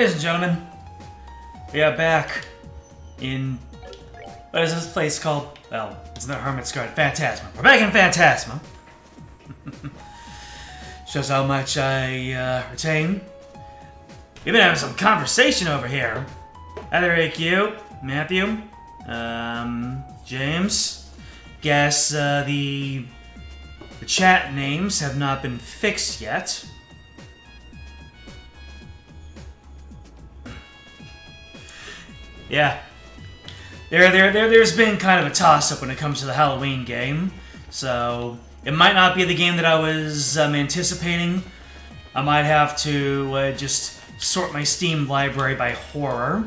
Ladies and gentlemen, we are back in... what is this place called? Well, it's not Hermit's Garden, Phantasma. We're back in Phantasma. Shows how much I retain. We've been having some conversation over here. Hi there, AQ, Matthew, James. Guess the chat names have not been fixed yet. Yeah. There's been kind of a toss-up when it comes to the Halloween game. So, it might not be the game that I was anticipating. I might have to just sort my Steam library by horror.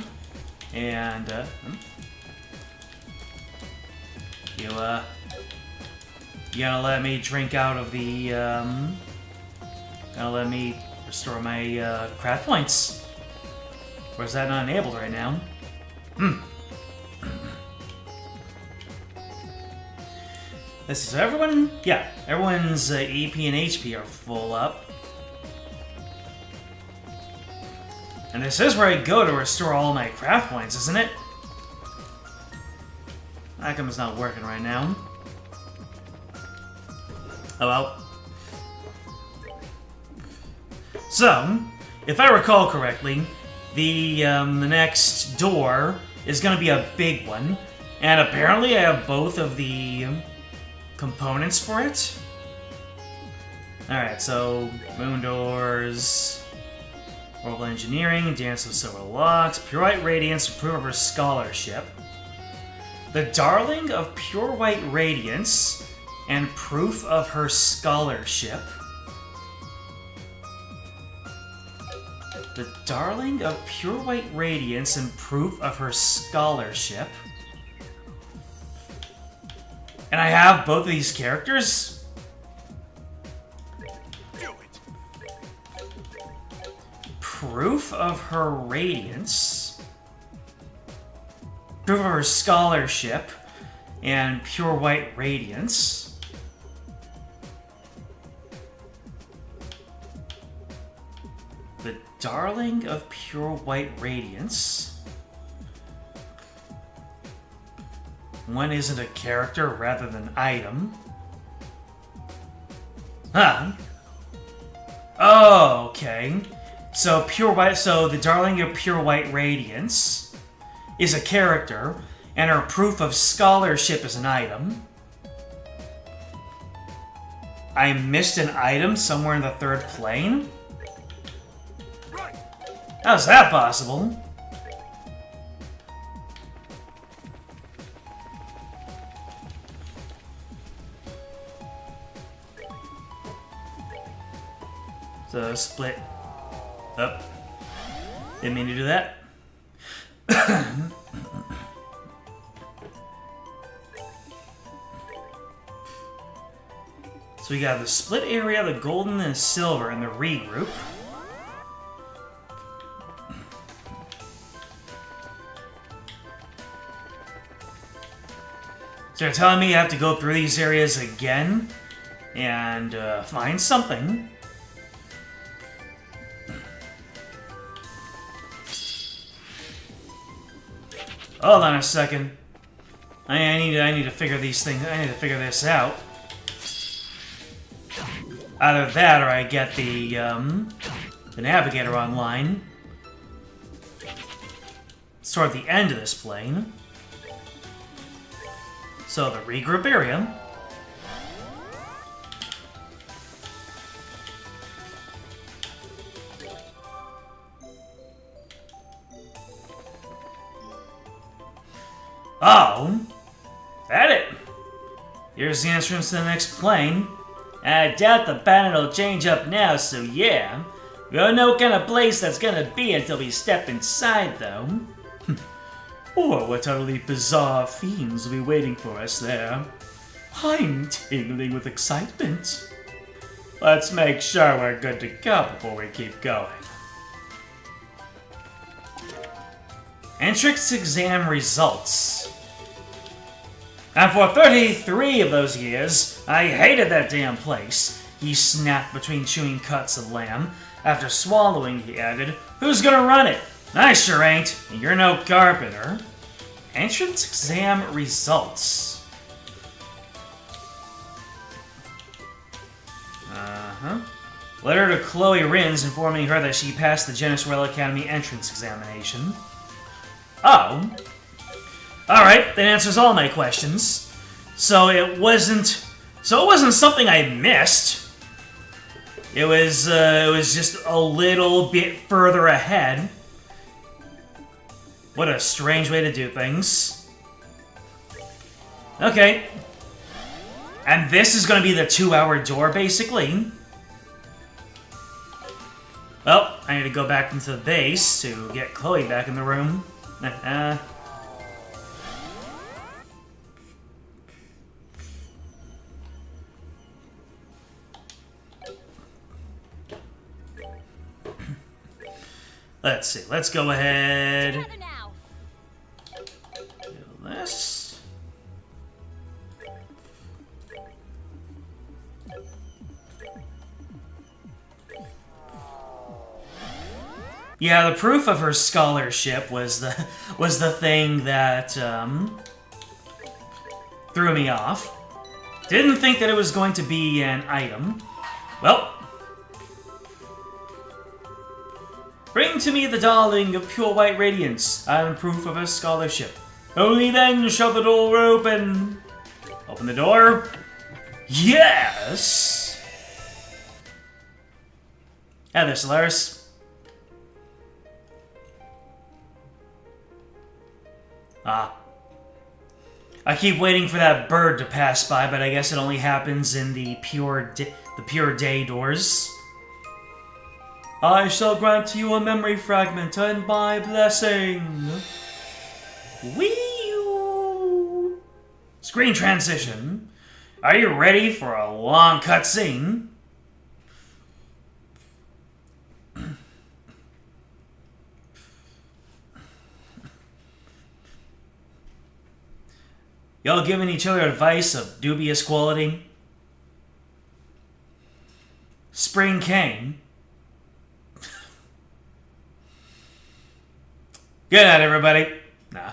And, you gonna let me drink out of the, gonna let me restore my, craft points. Or is that not enabled right now? Let's see, so everyone, yeah, everyone's EP and HP are full up. And this is where I go to restore all my craft points, isn't it? How come it's not working right now? Oh well. So, if I recall correctly, the next door is going to be a big one, and apparently I have both of the components for it. Alright, so moon doors, orbital engineering, dance of silver locks, pure white radiance, proof of her scholarship, the darling of pure white radiance, and proof of her scholarship. The darling of pure white radiance and proof of her scholarship. And I have both of these characters? Do it. Proof of her radiance. Proof of her scholarship. And pure white radiance. The darling of pure white radiance. One isn't a character rather than item. Huh. Oh, okay. So pure white. So the darling of pure white radiance is a character, and her proof of scholarship is an item. I missed an item somewhere in the third plane. How's that possible? So split up. Didn't mean to do that. So we got the split area, the golden and the silver, and the regroup. So you're telling me you have to go through these areas again and find something. Hold on a second. I need to figure these things. I need to figure this out. Either that, or I get the navigator online. It's toward the end of this plane. So the regroup area. Oh, that it. Here's the entrance to the next plane. I doubt the pattern will change up now, so yeah. We don't know what kind of place that's gonna be until we step inside, though. Or what utterly bizarre fiends will be waiting for us there. I'm tingling with excitement. Let's make sure we're good to go before we keep going. Entrance exam results. And for 33 of those years, I hated that damn place. He snapped between chewing cuts of lamb. After swallowing, he added, "Who's gonna run it? I sure ain't. And you're no carpenter." Entrance exam results. Letter to Chloe Rins informing her that she passed the Genis Royal Academy entrance examination. Oh. Alright, that answers all my questions. So it wasn't something I missed. It was just a little bit further ahead. What a strange way to do things. Okay. And this is going to be the 2-hour door, basically. Well, I need to go back into the base to get Chloe back in the room. Let's see. Let's go ahead. Do this. Yeah, the proof of her scholarship was the thing that threw me off. Didn't think that it was going to be an item. Well, bring to me the darling of pure white radiance and proof of her scholarship. Only then shall the door open. Open the door. Yes. Hi there, Solaris. I keep waiting for that bird to pass by, but I guess it only happens in the pure day doors. I shall grant you a memory fragment and my blessing. Wee-oo. Screen transition. Are you ready for a long cutscene? Y'all giving each other advice of dubious quality? Spring came. Good night, everybody. Nah.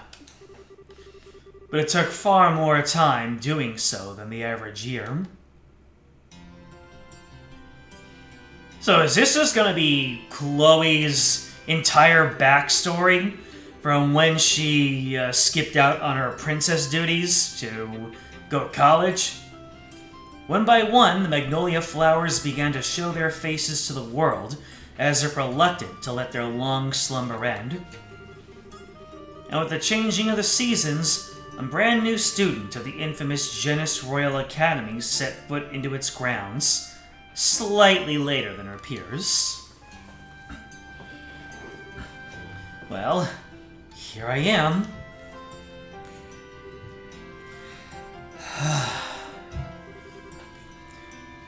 But it took far more time doing so than the average year. So is this just gonna be Chloe's entire backstory? From when she skipped out on her princess duties to go to college? One by one, the magnolia flowers began to show their faces to the world, as if reluctant to let their long slumber end. And with the changing of the seasons, a brand new student of the infamous Genis Royal Academy set foot into its grounds, slightly later than her peers. Well, here I am.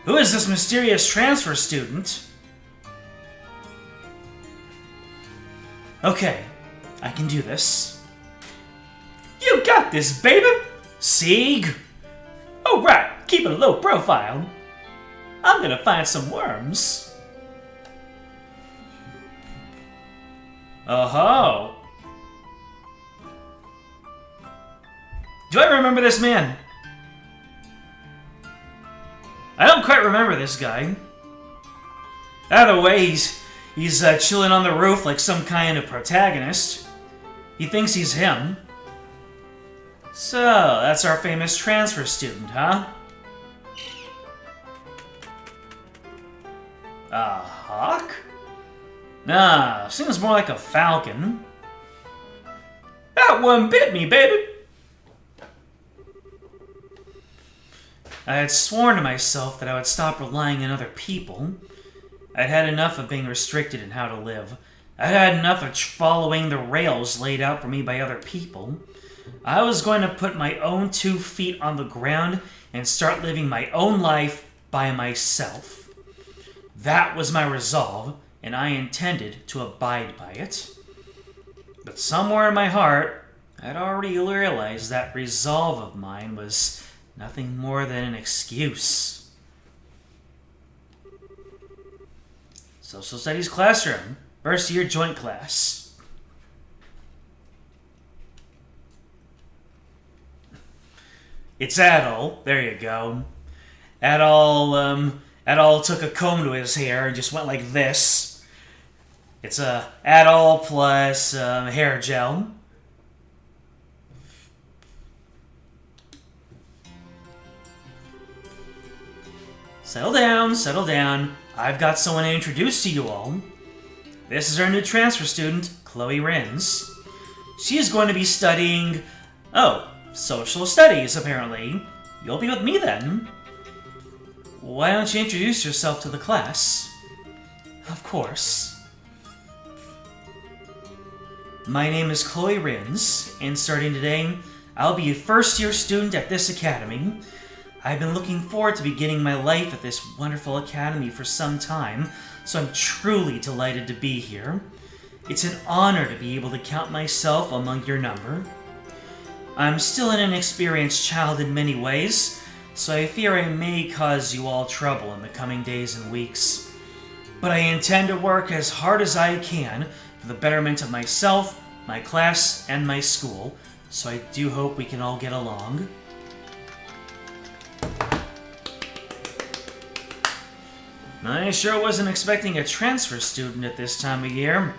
Who is this mysterious transfer student? Okay, I can do this. You got this, baby! Sieg! Alright, keep a low profile. I'm gonna find some worms. Oh-ho! Do I remember this man? I don't quite remember this guy. Either way, he's chilling on the roof like some kind of protagonist. He thinks he's him. So, that's our famous transfer student, huh? A hawk? Nah, seems more like a falcon. That one bit me, baby! I had sworn to myself that I would stop relying on other people. I'd had enough of being restricted in how to live. I'd had enough of following the rails laid out for me by other people. I was going to put my own 2 feet on the ground and start living my own life by myself. That was my resolve, and I intended to abide by it. But somewhere in my heart, I'd already realized that resolve of mine was nothing more than an excuse. Social Studies classroom. First year joint class. It's Adol. There you go. Adol took a comb to his hair and just went like this. It's a Adol plus hair gel. Settle down, settle down. I've got someone to introduce to you all. This is our new transfer student, Chloe Rins. She is going to be studying... social studies, apparently. You'll be with me then. Why don't you introduce yourself to the class? Of course. My name is Chloe Rins, and starting today, I'll be a first-year student at this academy. I've been looking forward to beginning my life at this wonderful academy for some time, so I'm truly delighted to be here. It's an honor to be able to count myself among your number. I'm still an inexperienced child in many ways, so I fear I may cause you all trouble in the coming days and weeks. But I intend to work as hard as I can for the betterment of myself, my class, and my school, so I do hope we can all get along. I sure wasn't expecting a transfer student at this time of year.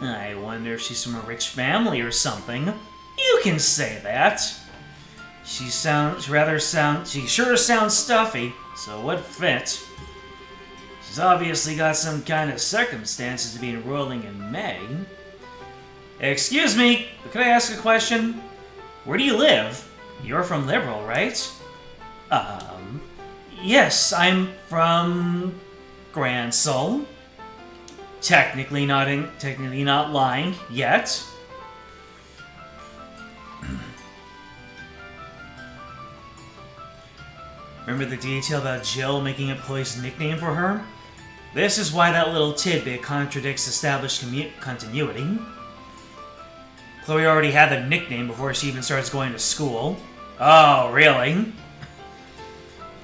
I wonder if she's from a rich family or something. You can say that. She sure sounds stuffy, so what fit? She's obviously got some kind of circumstances to be enrolling in May. Excuse me, could I ask a question? Where do you live? You're from Liberal, right? Yes, I'm from... Grand Soul. Technically not lying yet. Remember the detail about Jill making up Chloe's nickname for her? This is why that little tidbit contradicts established continuity. Chloe already had the nickname before she even starts going to school. Oh, really?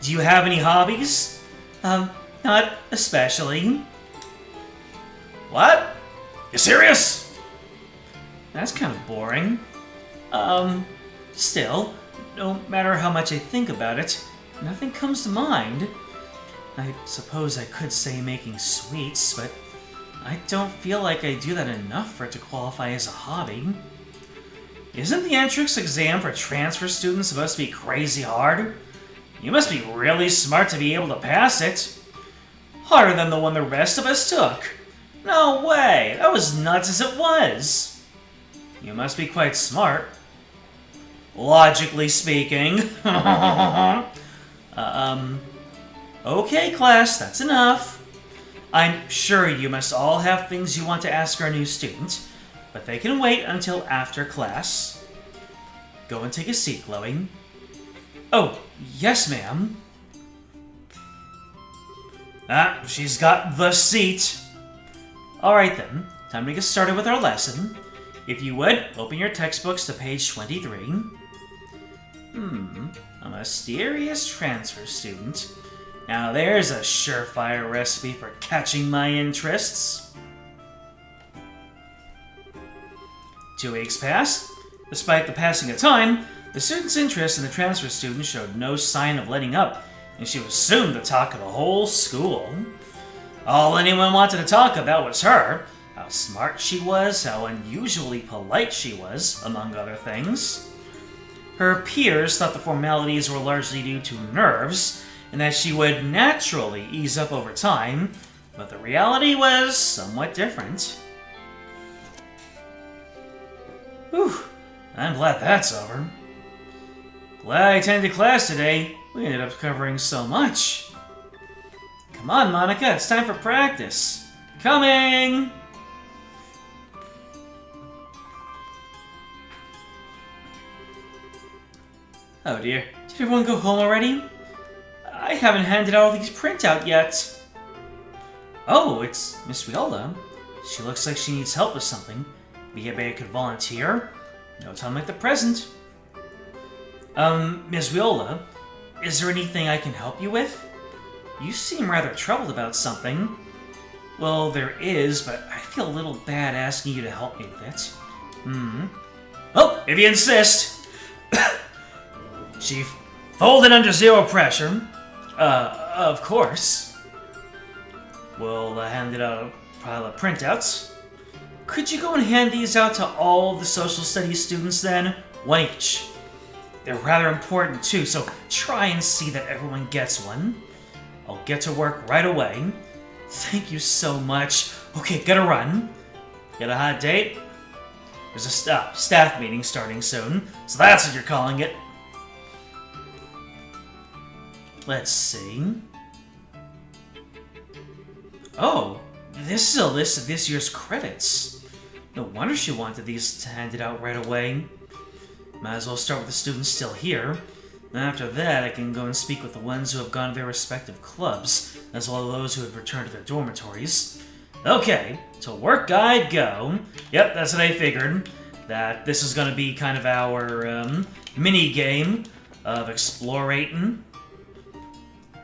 Do you have any hobbies? Not especially. What? You serious? That's kind of boring. Still, no matter how much I think about it, nothing comes to mind. I suppose I could say making sweets, but I don't feel like I do that enough for it to qualify as a hobby. Isn't the entrance exam for transfer students supposed to be crazy hard? You must be really smart to be able to pass it. Harder than the one the rest of us took. No way! That was nuts as it was. You must be quite smart. Logically speaking. Okay, class, that's enough. I'm sure you must all have things you want to ask our new student, but they can wait until after class. Go and take a seat, Chloe. Oh, yes, ma'am. She's got the seat. Alright then, time to get started with our lesson. If you would, open your textbooks to page 23. A mysterious transfer student. Now there's a surefire recipe for catching my interests. 2 weeks passed. Despite the passing of time, the student's interest in the transfer student showed no sign of letting up, and she was soon the talk of the whole school. All anyone wanted to talk about was her, how smart she was, how unusually polite she was, among other things. Her peers thought the formalities were largely due to nerves, and that she would naturally ease up over time, but the reality was somewhat different. Whew, I'm glad that's over. Glad I attended class today. We ended up covering so much. Come on, Monica, it's time for practice. Coming! Oh dear, did everyone go home already? I haven't handed out all these printout yet. Oh, it's Miss Viola. She looks like she needs help with something. Maybe I could volunteer? No time like the present. Miss Viola, is there anything I can help you with? You seem rather troubled about something. Well, there is, but I feel a little bad asking you to help me with it. Oh, if you insist. Chief, fold it under zero pressure. Of course. We'll hand it out a pile of printouts. Could you go and hand these out to all the social studies students then? One each. They're rather important too, so try and see that everyone gets one. I'll get to work right away. Thank you so much. Okay, gotta run. Got a hot date? There's a staff meeting starting soon, so that's what you're calling it. Let's see. Oh, this is a list of this year's credits. No wonder she wanted these handed out right away. Might as well start with the students still here. Then after that, I can go and speak with the ones who have gone to their respective clubs, as well as those who have returned to their dormitories. Okay, to work I go. Yep, that's what I figured. That this is going to be kind of our mini-game of explorating.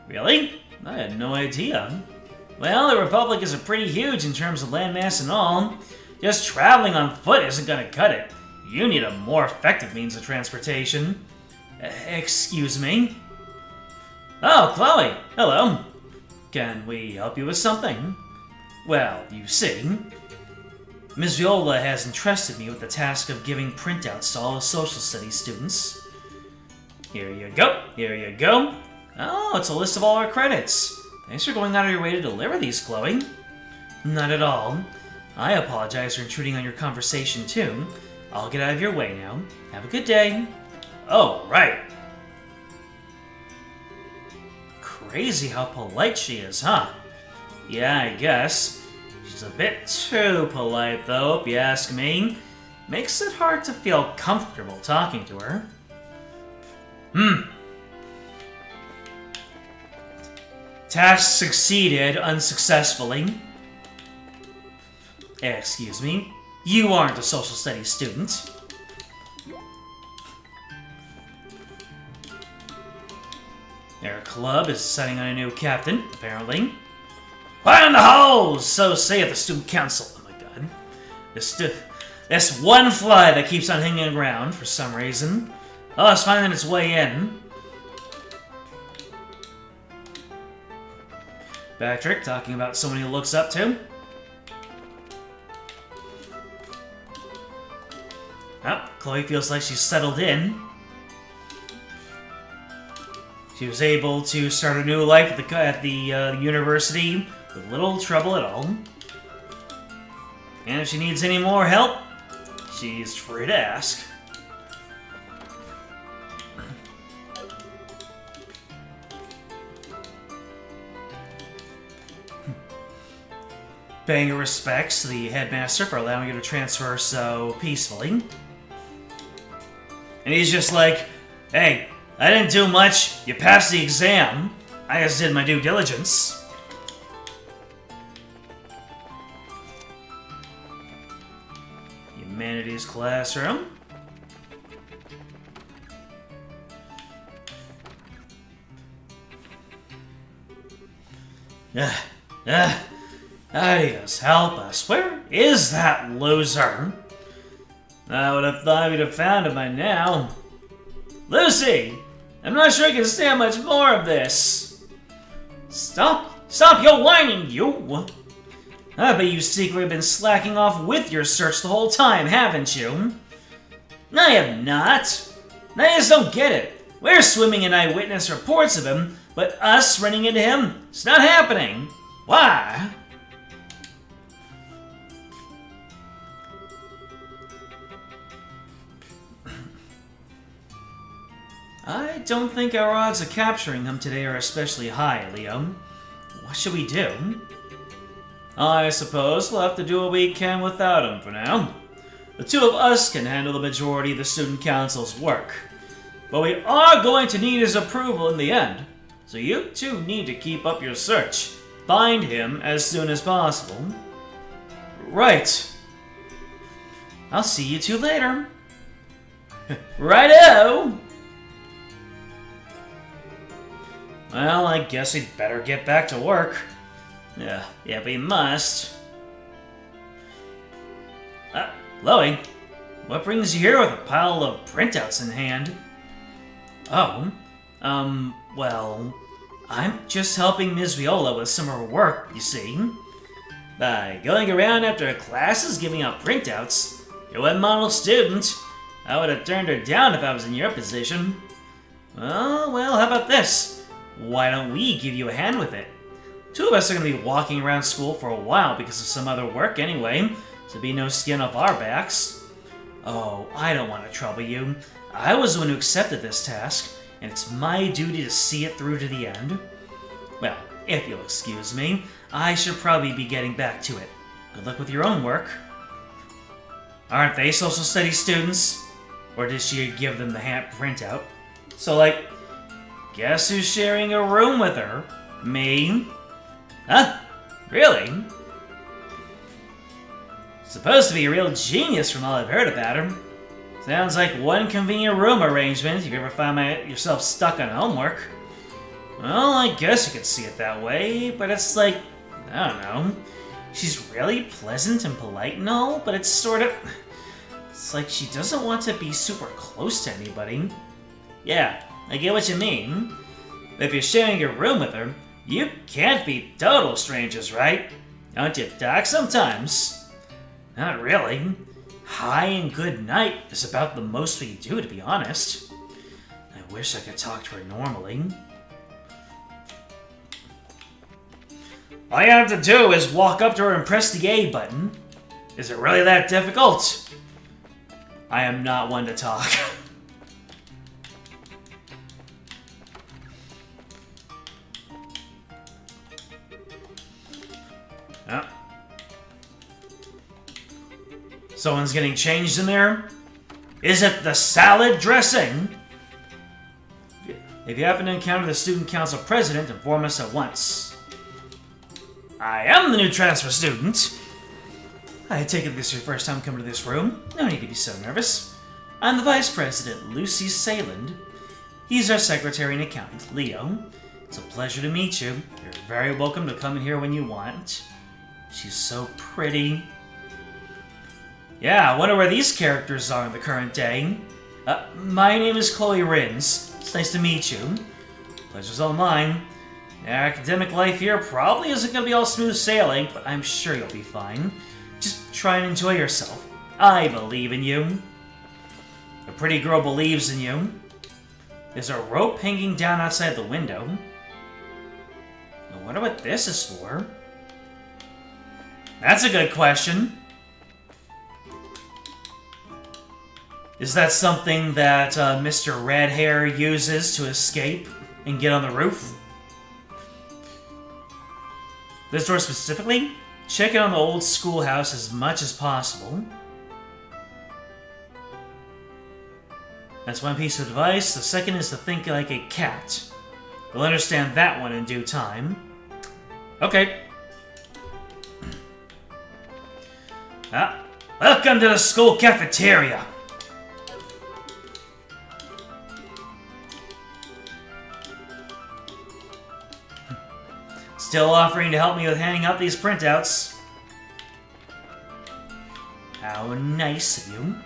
Really? I had no idea. Well, the Republic is pretty huge in terms of landmass and all. Just traveling on foot isn't going to cut it. You need a more effective means of transportation. Excuse me? Oh, Chloe! Hello! Can we help you with something? Well, you see, Ms. Viola has entrusted me with the task of giving printouts to all the social studies students. Here you go, here you go. Oh, it's a list of all our credits. Thanks for going out of your way to deliver these, Chloe. Not at all. I apologize for intruding on your conversation, too. I'll get out of your way now. Have a good day. Oh, right. Crazy how polite she is, huh? Yeah, I guess. She's a bit too polite, though, if you ask me. Makes it hard to feel comfortable talking to her. Task succeeded unsuccessfully. Excuse me. You aren't a social studies student. Their club is setting on a new captain, apparently. Fire in the holes! So saith the student council. Oh my god. This one fly that keeps on hanging around for some reason. Oh, it's finding its way in. Patrick talking about someone he looks up to. Oh, Chloe feels like she's settled in. She was able to start a new life at the university with little trouble at all. And if she needs any more help, she's free to ask. Paying her respects to the headmaster for allowing her to transfer so peacefully. And he's just like, hey, I didn't do much. You passed the exam. I just did my due diligence. Humanities classroom. Adios, help us. Where is that loser? I would have thought we'd have found him by now. Lucy! I'm not sure I can stand much more of this. Stop your whining, you! I bet you secretly have been slacking off with your search the whole time, haven't you? I have not. I just don't get it. We're swimming in eyewitness reports of him, but us running into him, it's not happening. Why? I don't think our odds of capturing him today are especially high, Leo. What should we do? I suppose we'll have to do what we can without him for now. The two of us can handle the majority of the student council's work. But we are going to need his approval in the end. So you two need to keep up your search. Find him as soon as possible. Right. I'll see you two later. Righto! Well, I guess we'd better get back to work. Yeah, we must. Chloe, what brings you here with a pile of printouts in hand? Oh, well, I'm just helping Ms. Viola with some of her work, you see. By going around after classes giving out printouts, you're one model student. I would have turned her down if I was in your position. Well, how about this? Why don't we give you a hand with it? Two of us are going to be walking around school for a while because of some other work anyway, so be no skin off our backs. Oh, I don't want to trouble you. I was the one who accepted this task, and it's my duty to see it through to the end. Well, if you'll excuse me, I should probably be getting back to it. Good luck with your own work. Aren't they social studies students? Or did she give them the hand printout? So, like, guess who's sharing a room with her? Me? Huh? Really? Supposed to be a real genius from all I've heard about her. Sounds like one convenient room arrangement if you ever find yourself stuck on homework. Well, I guess you could see it that way, but it's like, I don't know. She's really pleasant and polite and all, but it's sort of... It's like she doesn't want to be super close to anybody. Yeah, I get what you mean. But if you're sharing a room with her, you can't be total strangers, right? Don't you talk sometimes? Not really. Hi and good night is about the most we do, to be honest. I wish I could talk to her normally. All you have to do is walk up to her and press the A button. Is it really that difficult? I am not one to talk. Oh. Someone's getting changed in there? Is it the salad dressing? If you happen to encounter the student council president, inform us at once. I am the new transfer student. I take it this is your first time coming to this room. No need to be so nervous. I'm the vice president, Lucy Sayland. He's our secretary and accountant, Leo. It's a pleasure to meet you. You're very welcome to come in here when you want. She's so pretty. Yeah, I wonder where these characters are in the current day. My name is Chloe Rins. It's nice to meet you. Pleasure's all mine. Your academic life here probably isn't going to be all smooth sailing, but I'm sure you'll be fine. Just try and enjoy yourself. I believe in you. A pretty girl believes in you. There's a rope hanging down outside the window. I wonder what this is for. That's a good question. Is that something that Mr. Red Hair uses to escape and get on the roof? This door specifically? Check it on the old schoolhouse as much as possible. That's one piece of advice. The second is to think like a cat. You'll understand that one in due time. Okay. Welcome to the school cafeteria. Still offering to help me with handing out these printouts. How nice of you.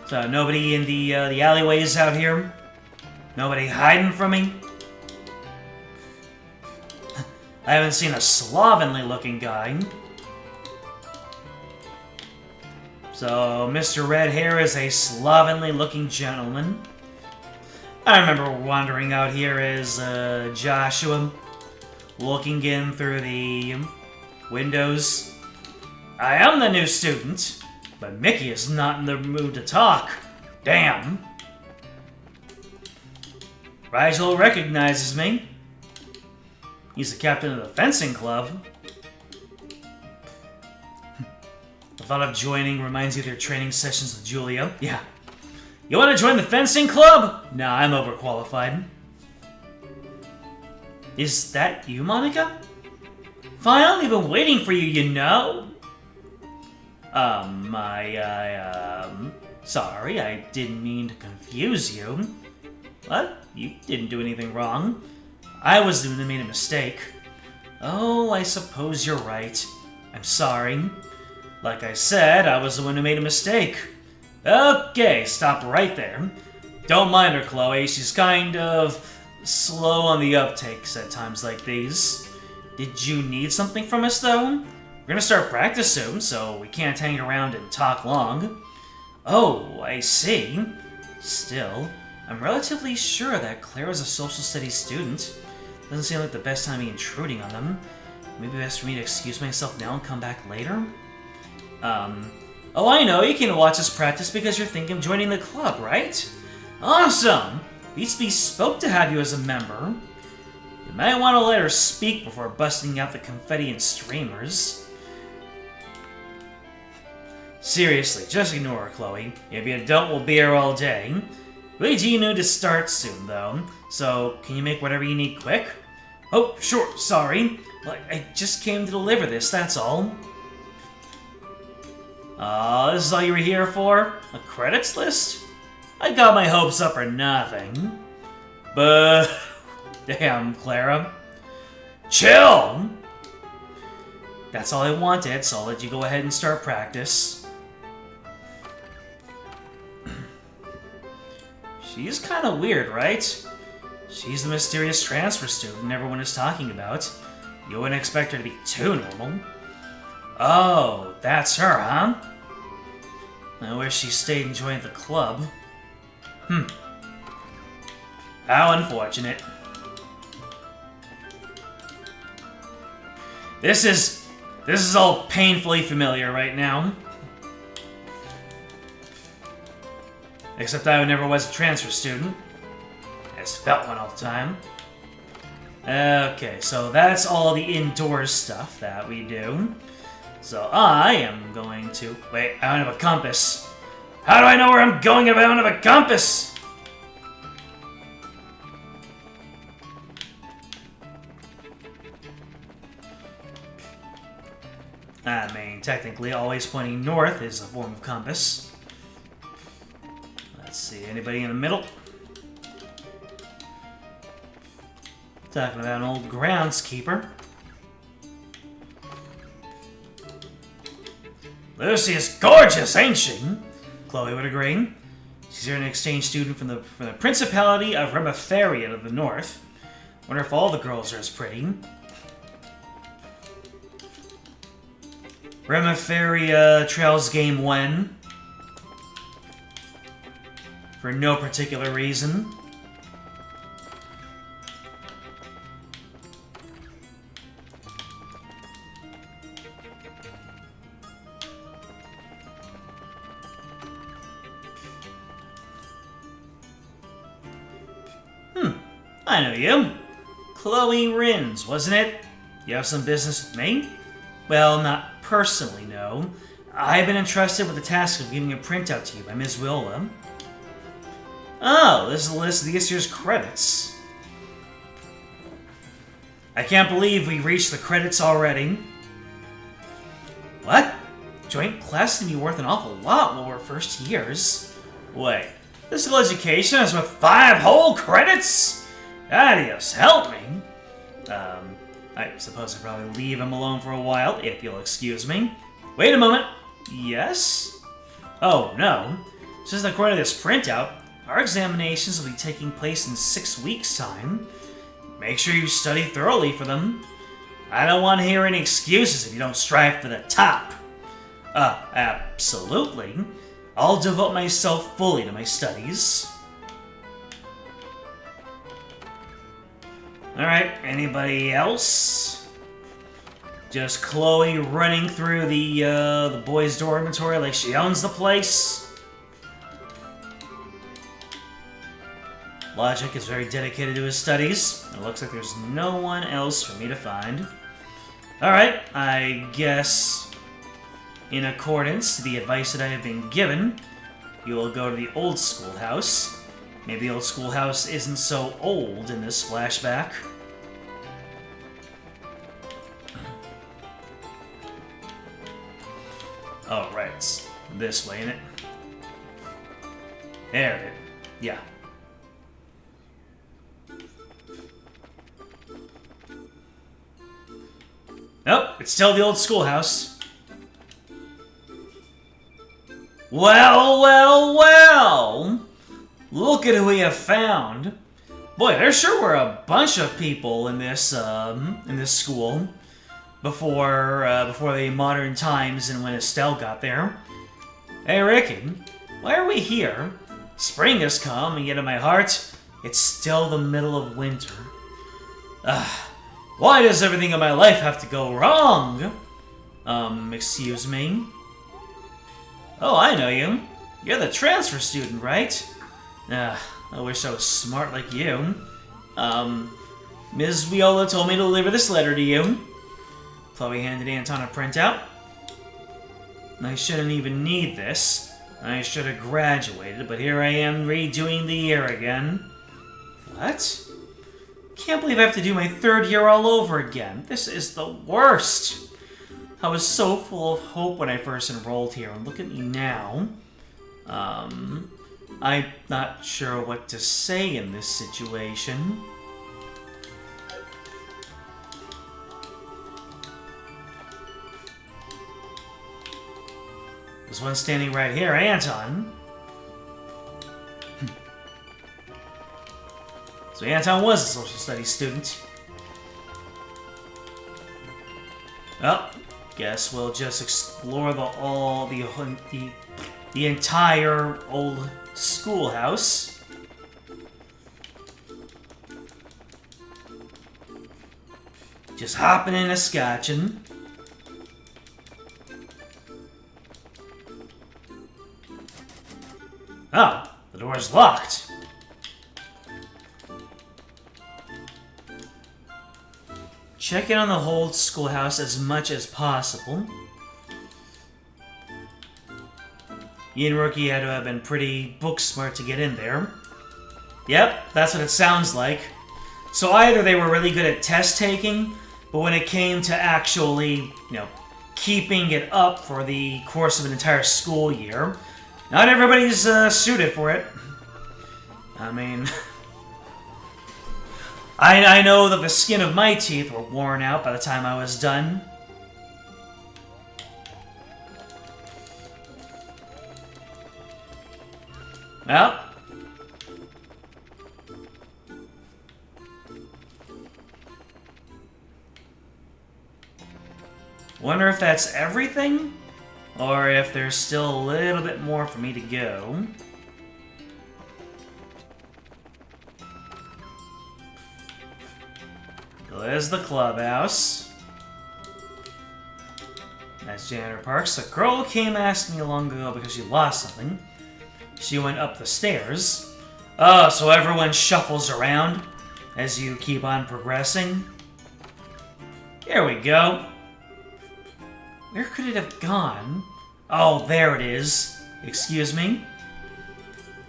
So, nobody in the alleyways out here? Nobody hiding from me? I haven't seen a slovenly-looking guy. So, Mr. Red Hair is a slovenly-looking gentleman. I remember wandering out here as Joshua, looking in through the windows. I am the new student, but Mickey is not in the mood to talk. Damn. Rigel recognizes me. He's the captain of the fencing club. The thought of joining reminds you of their training sessions with Julia. Yeah. You want to join the fencing club? Nah, I'm overqualified. Is that you, Monica? Finally, been waiting for you, you know? Sorry, I didn't mean to confuse you. What? You didn't do anything wrong. I was the one who made a mistake. Oh, I suppose you're right. I'm sorry. Like I said, I was the one who made a mistake. Okay, stop right there. Don't mind her, Chloe. She's kind of slow on the uptakes at times like these. Did you need something from us, though? We're gonna start practice soon, so we can't hang around and talk long. Oh, I see. Still, I'm relatively sure that Claire is a social studies student. Doesn't seem like the best time to be intruding on them. Maybe best for me to excuse myself now and come back later? Oh, I know, you can watch us practice because you're thinking of joining the club, right? Awesome! Beats be spoke to have you as a member. You might want to let her speak before busting out the confetti and streamers. Seriously, just ignore her, Chloe. If you don't, we'll be here all day. We do need to start soon, though. So, can you make whatever you need quick? Oh, sure, sorry. I just came to deliver this, that's all. This is all you were here for? A credits list? I got my hopes up for nothing. But... damn, Clara. Chill! That's all I wanted, so I'll let you go ahead and start practice. She's kind of weird, right? She's the mysterious transfer student everyone is talking about. You wouldn't expect her to be too normal. Oh, that's her, huh? I wish she stayed and joined the club. How unfortunate. This is all painfully familiar right now. Except I never was a transfer student. I just felt one all the time. Okay, so that's all the indoor stuff that we do. So I am going to... wait, I don't have a compass. How do I know where I'm going if I don't have a compass? I mean, technically, always pointing north is a form of compass. Let's see, anybody in the middle? Talking about an old groundskeeper. Lucy is gorgeous, ain't she? Chloe would agree. She's an exchange student from the Principality of Remetheria of the North. Wonder if all the girls are as pretty. Remetheria Trails Game 1. For no particular reason. I know you. Chloe Rins, wasn't it? You have some business with me? Well, not personally, no. I've been entrusted with the task of giving a printout to you by Ms. Willa. Oh, this is a list of this year's credits. I can't believe we reached the credits already. What? Joint class can be worth an awful lot while we're first years. Wait, physical education is worth 5 whole credits? Adios, help me. I suppose I'll probably leave him alone for a while, if you'll excuse me. Wait a moment. Yes? Oh, no. Just according to this printout, our examinations will be taking place in 6 weeks' time. Make sure you study thoroughly for them. I don't want to hear any excuses if you don't strive for the top. Absolutely. I'll devote myself fully to my studies. Alright, anybody else? Just Chloe running through the boys' dormitory like she owns the place? Logic is very dedicated to his studies. It looks like there's no one else for me to find. Alright, I guess in accordance to the advice that I have been given, you will go to the old schoolhouse. Maybe the old schoolhouse isn't so old in this flashback. Oh, right, it's this way, ain't it? There it is. Yeah. Nope, it's still the old schoolhouse. Well, well, well! Look at who we have found. Boy, there sure were a bunch of people in this school before the modern times and when Estelle got there. Hey, Ricky, why are we here? Spring has come, and yet in my heart, it's still the middle of winter. Why does everything in my life have to go wrong? Excuse me? Oh, I know you. You're the transfer student, right? I wish I was smart like you. Ms. Viola told me to deliver this letter to you. Chloe handed Anton a printout. I shouldn't even need this. I should have graduated, but here I am redoing the year again. What? Can't believe I have to do my third year all over again. This is the worst. I was so full of hope when I first enrolled here, and look at me now. I'm not sure what to say in this situation. There's one standing right here, Anton. So Anton was a social studies student. Well, guess we'll just explore the entire old schoolhouse. Just hopping in a scotchin'. Oh, the door's locked. Check in on the whole schoolhouse as much as possible. You and Rookie had to have been pretty book smart to get in there. Yep, that's what it sounds like. So either they were really good at test taking, but when it came to actually, keeping it up for the course of an entire school year, not everybody's suited for it. I mean, I know that the skin of my teeth were worn out by the time I was done. Well, wonder if that's everything? Or if there's still a little bit more for me to go. There's the clubhouse. That's Janitor Parks. A girl came asking me long ago because she lost something. She went up the stairs. Oh, so everyone shuffles around as you keep on progressing. Here we go. Where could it have gone? Oh, there it is. Excuse me?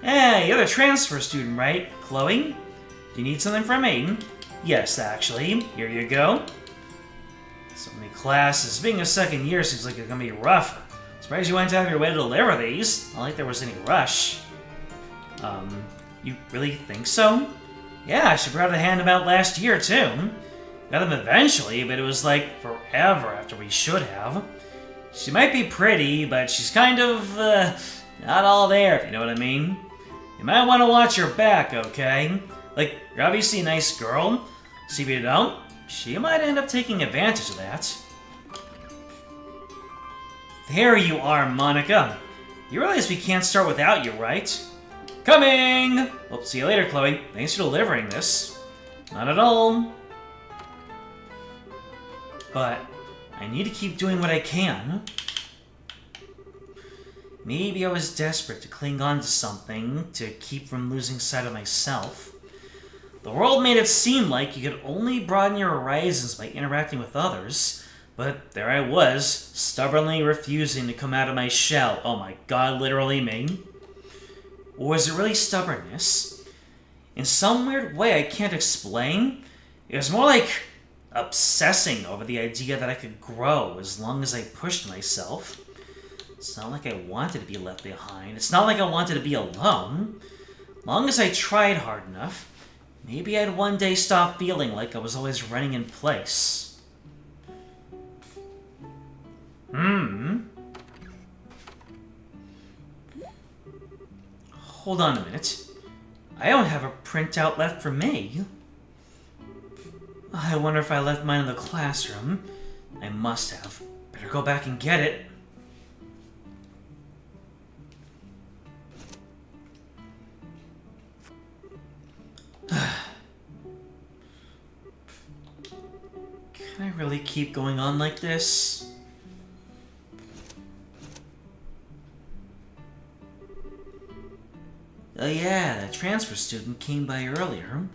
Hey, you're the transfer student, right, Chloe? Do you need something from me? Yes, actually. Here you go. So many classes. Being a second year seems like it's gonna be rough. Surprised you went out of your way to deliver these. Not like there was any rush. You really think so? Yeah, I should forgot to hand them out last year, too. Got them eventually, but it was like forever after we should have. She might be pretty, but she's kind of, not all there, if you know what I mean. You might want to watch your back, okay? Like, you're obviously a nice girl, so if you don't, she might end up taking advantage of that. There you are, Monica. You realize we can't start without you, right? Coming! Well, see you later, Chloe. Thanks for delivering this. Not at all. But I need to keep doing what I can. Maybe I was desperate to cling on to something to keep from losing sight of myself. The world made it seem like you could only broaden your horizons by interacting with others, but there I was, stubbornly refusing to come out of my shell. Oh my god, literally me. Or was it really stubbornness? In some weird way I can't explain, it was more like obsessing over the idea that I could grow as long as I pushed myself. It's not like I wanted to be left behind. It's not like I wanted to be alone. As long as I tried hard enough, maybe I'd one day stop feeling like I was always running in place. Hold on a minute. I don't have a printout left for me. I wonder if I left mine in the classroom. I must have. Better go back and get it. Can I really keep going on like this? Oh yeah, that transfer student came by earlier.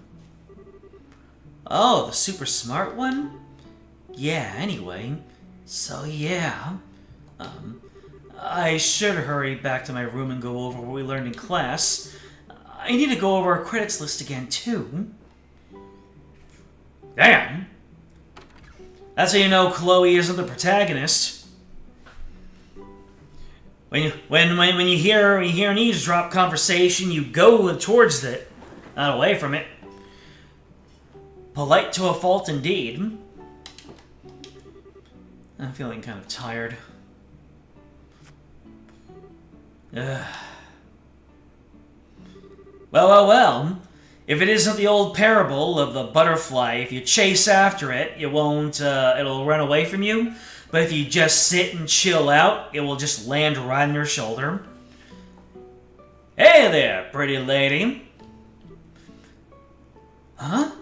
Oh, the super smart one? Yeah, anyway. So yeah. I should hurry back to my room and go over what we learned in class. I need to go over our credits list again, too. Damn! That's how you know Chloe isn't the protagonist. When you hear an eavesdrop conversation, you go towards it, not away from it. Polite to a fault indeed. I'm feeling kind of tired. Well. If it isn't the old parable of the butterfly, if you chase after it, you won't, it'll run away from you. But if you just sit and chill out, it will just land right on your shoulder. Hey there, pretty lady. Huh?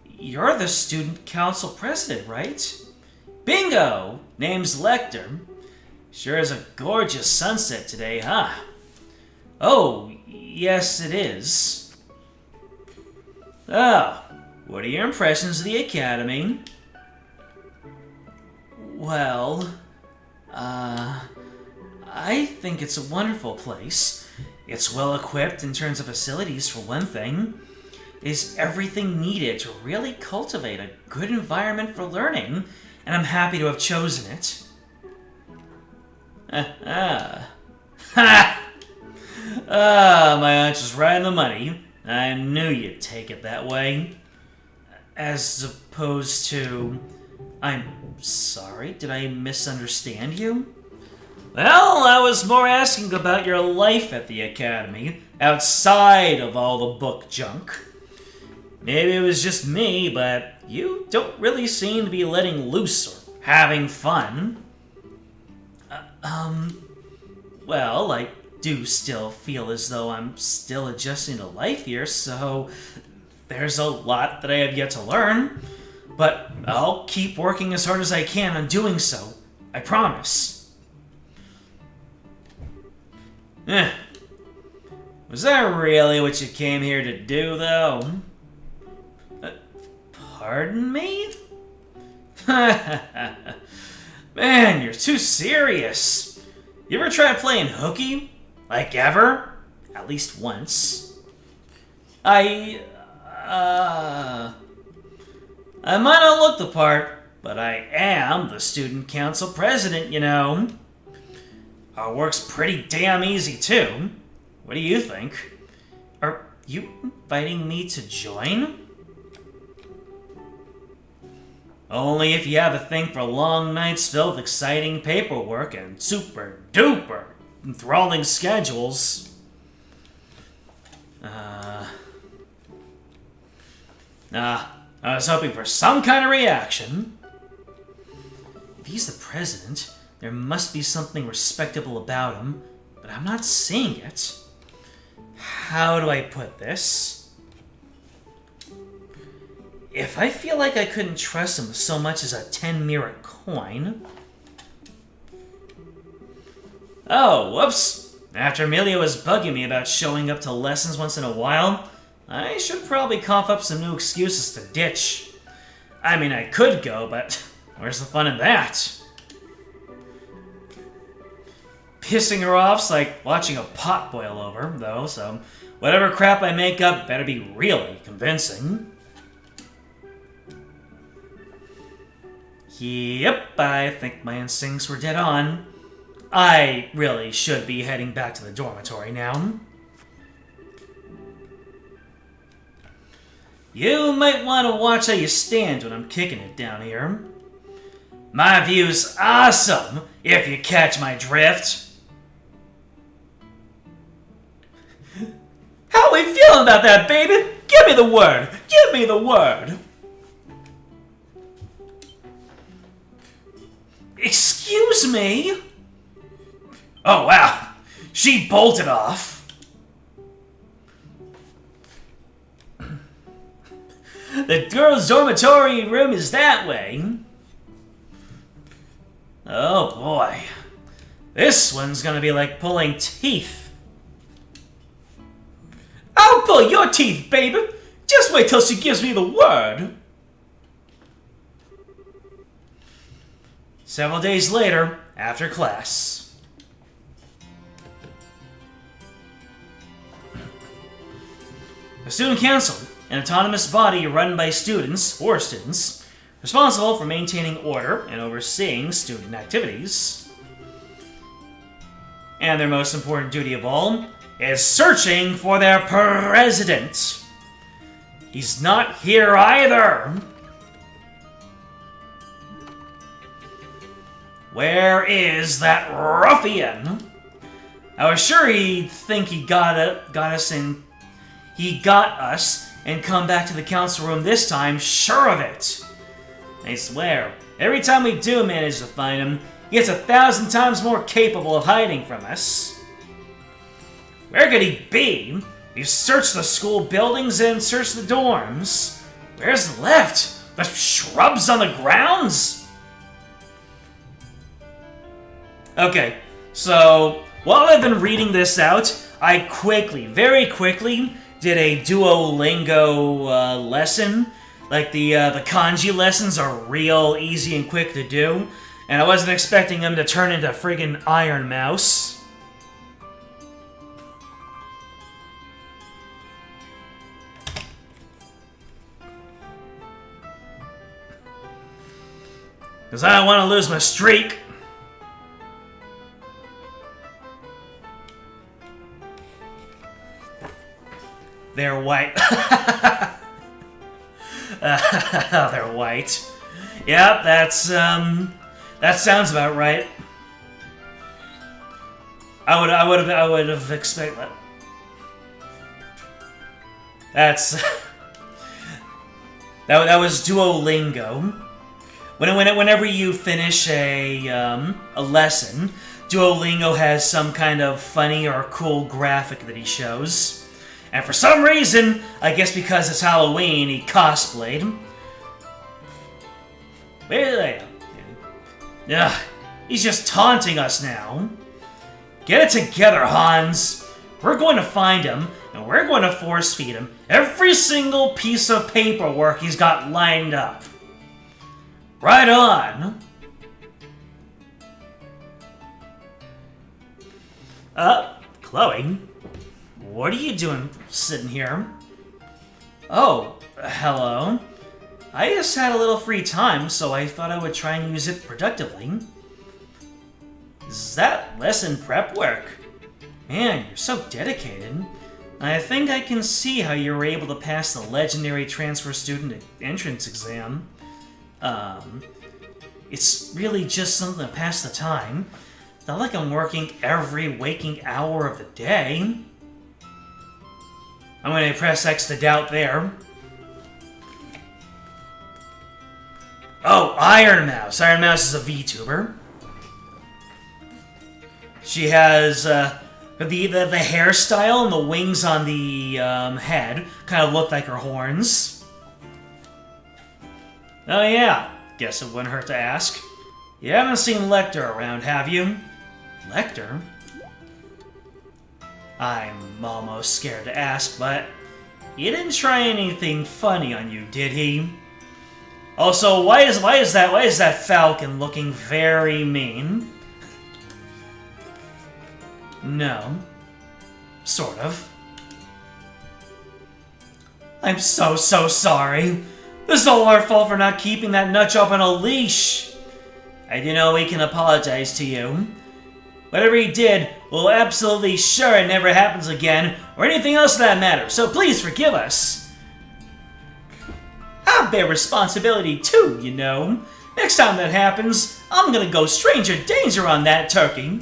You're the student council president, right? Bingo! Name's Lecter. Sure is a gorgeous sunset today, huh? Oh, yes it is. Oh, what are your impressions of the Academy? Well, I think it's a wonderful place. It's well equipped in terms of facilities, for one thing. It is everything needed to really cultivate a good environment for learning, and I'm happy to have chosen it. Ha! My answer's right in the money. I knew you'd take it that way. As opposed to... I'm sorry, did I misunderstand you? Well, I was more asking about your life at the Academy, outside of all the book junk. Maybe it was just me, but you don't really seem to be letting loose or having fun. Well, I do still feel as though I'm still adjusting to life here, so there's a lot that I have yet to learn. But I'll keep working as hard as I can on doing so. I promise. Was that really what you came here to do, though? Pardon me? Man, you're too serious. You ever tried playing hooky? Like ever? At least once. I might not look the part, but I am the student council president, you know. Our work's pretty damn easy, too. What do you think? Are you inviting me to join? Only if you have a thing for long nights filled with exciting paperwork and super duper enthralling schedules. I was hoping for some kind of reaction. If he's the president, there must be something respectable about him, but I'm not seeing it. How do I put this? If I feel like I couldn't trust him so much as a 10 mirror coin... Oh, whoops! After Amelia was bugging me about showing up to lessons once in a while, I should probably cough up some new excuses to ditch. I mean, I could go, but where's the fun in that? Pissing her off's like watching a pot boil over, though, so whatever crap I make up better be really convincing. Yep, I think my instincts were dead on. I really should be heading back to the dormitory now. You might want to watch how you stand when I'm kicking it down here. My view's awesome, if you catch my drift. How we feeling about that, baby? Give me the word. Give me the word. Excuse me? Oh, wow. She bolted off. The girls' dormitory room is that way. Oh, boy. This one's gonna be like pulling teeth. I'll pull your teeth, baby. Just wait till she gives me the word. Several days later, after class. The Student Council, an autonomous body run by students, or students, responsible for maintaining order and overseeing student activities. And their most important duty of all is searching for their president. He's not here either. Where is that ruffian? I was sure he'd think he got us and come back to the council room this time, sure of it. I swear, every time we do manage to find him, he gets 1,000 times more capable of hiding from us. Where could he be? We've searched the school buildings and searched the dorms. Where's left? The shrubs on the grounds? Okay, so while I've been reading this out, I very quickly, did a Duolingo lesson. Like the kanji lessons are real easy and quick to do, and I wasn't expecting him to turn into friggin' Iron Mouse. Because I don't want to lose my streak. They're white. They're white. Yep, that sounds about right. I would have expected that. That was Duolingo. Whenever you finish a lesson, Duolingo has some kind of funny or cool graphic that he shows. And for some reason, I guess because it's Halloween, he cosplayed. Where are they? Ugh, he's just taunting us now. Get it together, Hans. We're going to find him, and we're going to force feed him every single piece of paperwork he's got lined up. Right on. Chloe? What are you doing sitting here? Oh, hello. I just had a little free time, so I thought I would try and use it productively. Is that lesson prep work? Man, you're so dedicated. I think I can see how you were able to pass the legendary transfer student entrance exam. It's really just something to pass the time. It's not like I'm working every waking hour of the day. I'm going to press X to doubt there. Oh, Iron Mouse. Iron Mouse is a VTuber. She has the hairstyle and the wings on the head kind of look like her horns. Oh yeah, guess it wouldn't hurt to ask. You haven't seen Lecter around, have you? Lecter? I'm almost scared to ask, but he didn't try anything funny on you, did he? Also, why is that falcon looking very mean? No. Sort of. I'm so sorry. This is all our fault for not keeping that nutjob on a leash. I do know we can apologize to you. Whatever he did, we'll absolutely sure it never happens again, or anything else for that matter, so please forgive us. I bear responsibility too, you know. Next time that happens, I'm gonna go stranger danger on that turkey.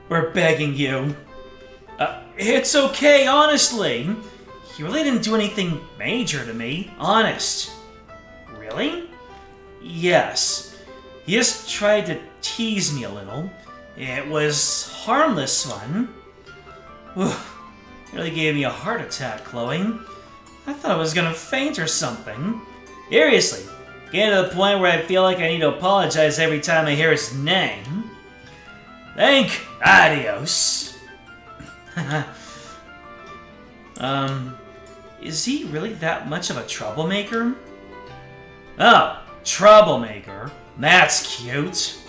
We're begging you. It's okay, honestly. He really didn't do anything major to me, honest. Really? Yes. He just tried to tease me a little. It was harmless fun. Really gave me a heart attack, Chloe. I thought I was gonna faint or something. Seriously, getting to the point where I feel like I need to apologize every time I hear his name. Thank adios. Is he really that much of a troublemaker? Oh, troublemaker. That's cute.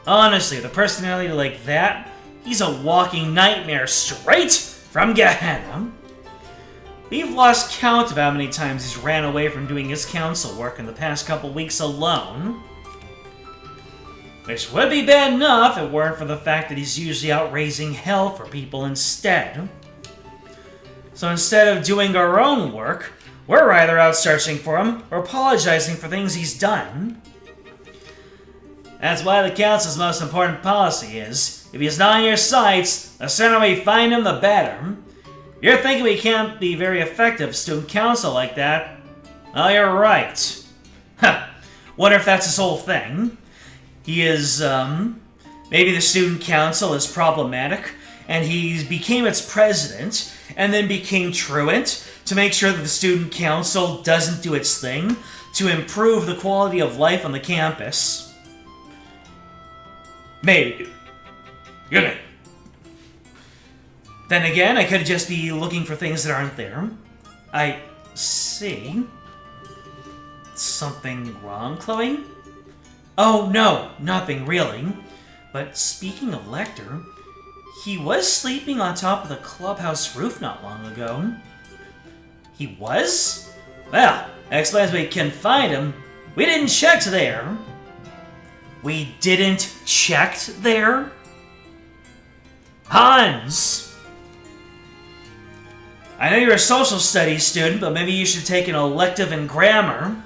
Honestly, with a personality like that, he's a walking nightmare straight from Gehenna. We've lost count of how many times he's ran away from doing his council work in the past couple weeks alone. Which would be bad enough if it weren't for the fact that he's usually out raising hell for people instead. So instead of doing our own work, we're either out searching for him or apologizing for things he's done. That's why the council's most important policy is, if he's not in your sights, the sooner we find him, the better. You're thinking we can't be very effective student council like that? Well, you're right. Huh. Wonder if that's his whole thing. He is, maybe the student council is problematic, and he became its president, and then became truant to make sure that the student council doesn't do its thing to improve the quality of life on the campus. Maybe. Good. Then again, I could just be looking for things that aren't there. I see. Something wrong, Chloe? Oh, no, nothing really. But speaking of Lecter, he was sleeping on top of the clubhouse roof not long ago. He was? Well, that explains why we can find him. We didn't check there. We didn't check there? Hans! I know you're a social studies student, but maybe you should take an elective in grammar.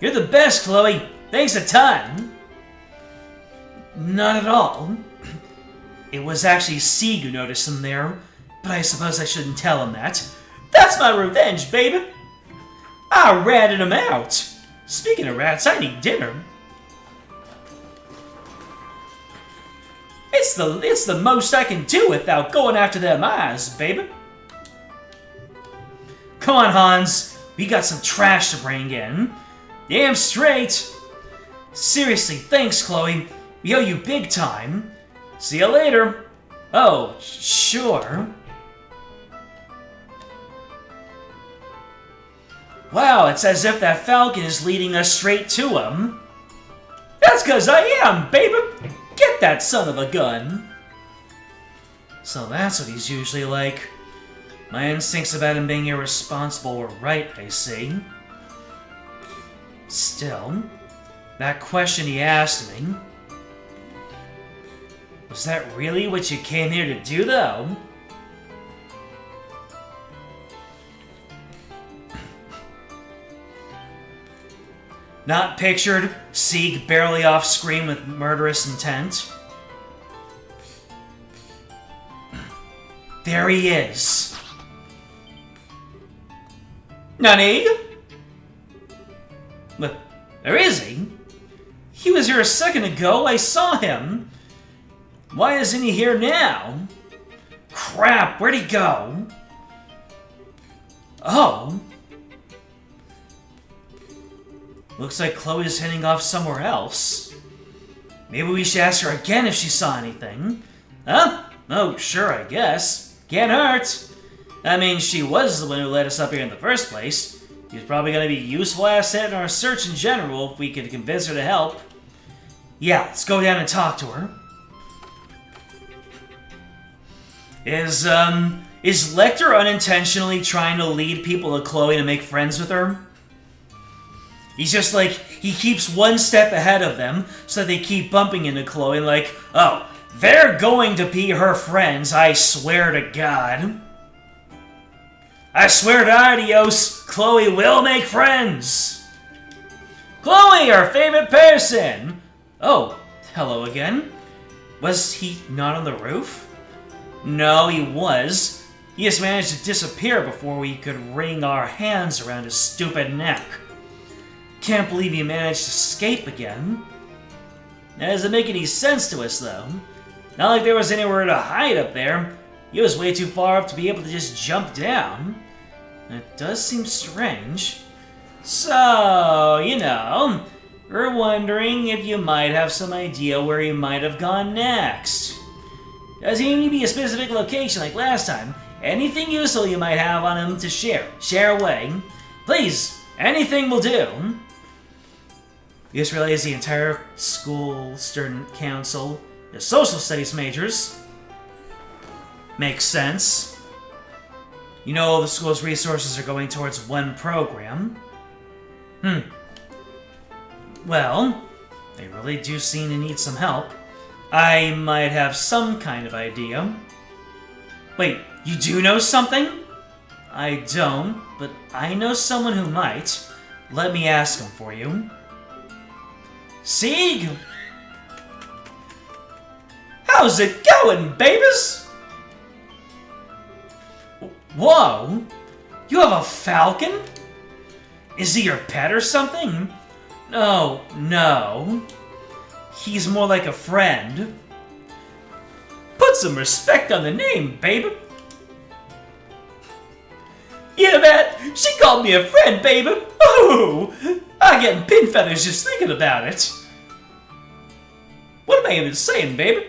You're the best, Chloe. Thanks a ton. Not at all. It was actually Sieg who noticed him there, but I suppose I shouldn't tell him that. That's my revenge, baby. I ratted him out. Speaking of rats, I need dinner. It's the most I can do without going after them eyes, baby. Come on, Hans. We got some trash to bring in. Damn straight. Seriously, thanks, Chloe. We owe you big time. See you later. Oh, sure. Wow, it's as if that falcon is leading us straight to him. That's 'cause I am, baby. Get that son of a gun. So that's what he's usually like. My instincts about him being irresponsible were right, I see. Still, that question he asked me... Was that really what you came here to do, though? Not pictured, Sieg barely off-screen with murderous intent. There he is. Nani? But where is he? He was here a second ago. I saw him. Why isn't he here now? Crap, where'd he go? Oh. Looks like Chloe's heading off somewhere else. Maybe we should ask her again if she saw anything. Huh? Oh, sure, I guess. Can't hurt. I mean, she was the one who led us up here in the first place. She's probably going to be a useful asset in our search in general if we could convince her to help. Yeah, let's go down and talk to her. Is Lecter unintentionally trying to lead people to Chloe to make friends with her? He's just like, he keeps one step ahead of them, so they keep bumping into Chloe like, oh, they're going to be her friends, I swear to God. I swear to adios, Chloe will make friends! Chloe, our favorite person! Oh, hello again. Was he not on the roof? No, he was. He just managed to disappear before we could wring our hands around his stupid neck. Can't believe he managed to escape again. That doesn't make any sense to us, though. Not like there was anywhere to hide up there. He was way too far up to be able to just jump down. It does seem strange. So, you know, we're wondering if you might have some idea where he might have gone next. Doesn't even need to be a specific location like last time. Anything useful you might have on him to share. Share away. Please, anything will do. You just realized the entire school student council is social studies majors. Makes sense. You know the school's resources are going towards one program. Well, they really do seem to need some help. I might have some kind of idea. Wait, you do know something? I don't, but I know someone who might. Let me ask him for you. Sieg! How's it going, babies? Whoa! You have a falcon? Is he your pet or something? No. He's more like a friend. Put some respect on the name, baby. Yeah, man, she called me a friend, baby. Oh, I'm getting pin feathers just thinking about it. What am I even saying, baby?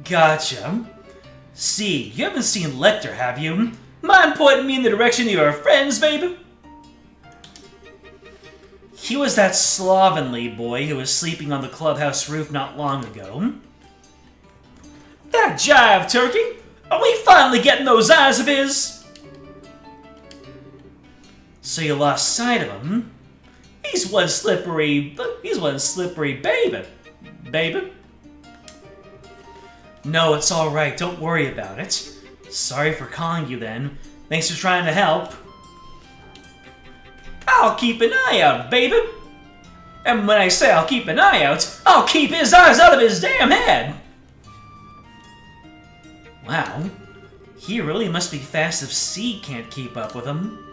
Gotcha. See, you haven't seen Lecter, have you? Mind pointing me in the direction of your friends, baby? He was that slovenly boy who was sleeping on the clubhouse roof not long ago. That jive turkey! Are we finally getting those eyes of his? So you lost sight of him? He's one slippery baby. Baby? No, it's alright, don't worry about it. Sorry for calling you then. Thanks for trying to help. I'll keep an eye out, baby. And when I say I'll keep an eye out, I'll keep his eyes out of his damn head. Wow, he really must be fast if C can't keep up with him.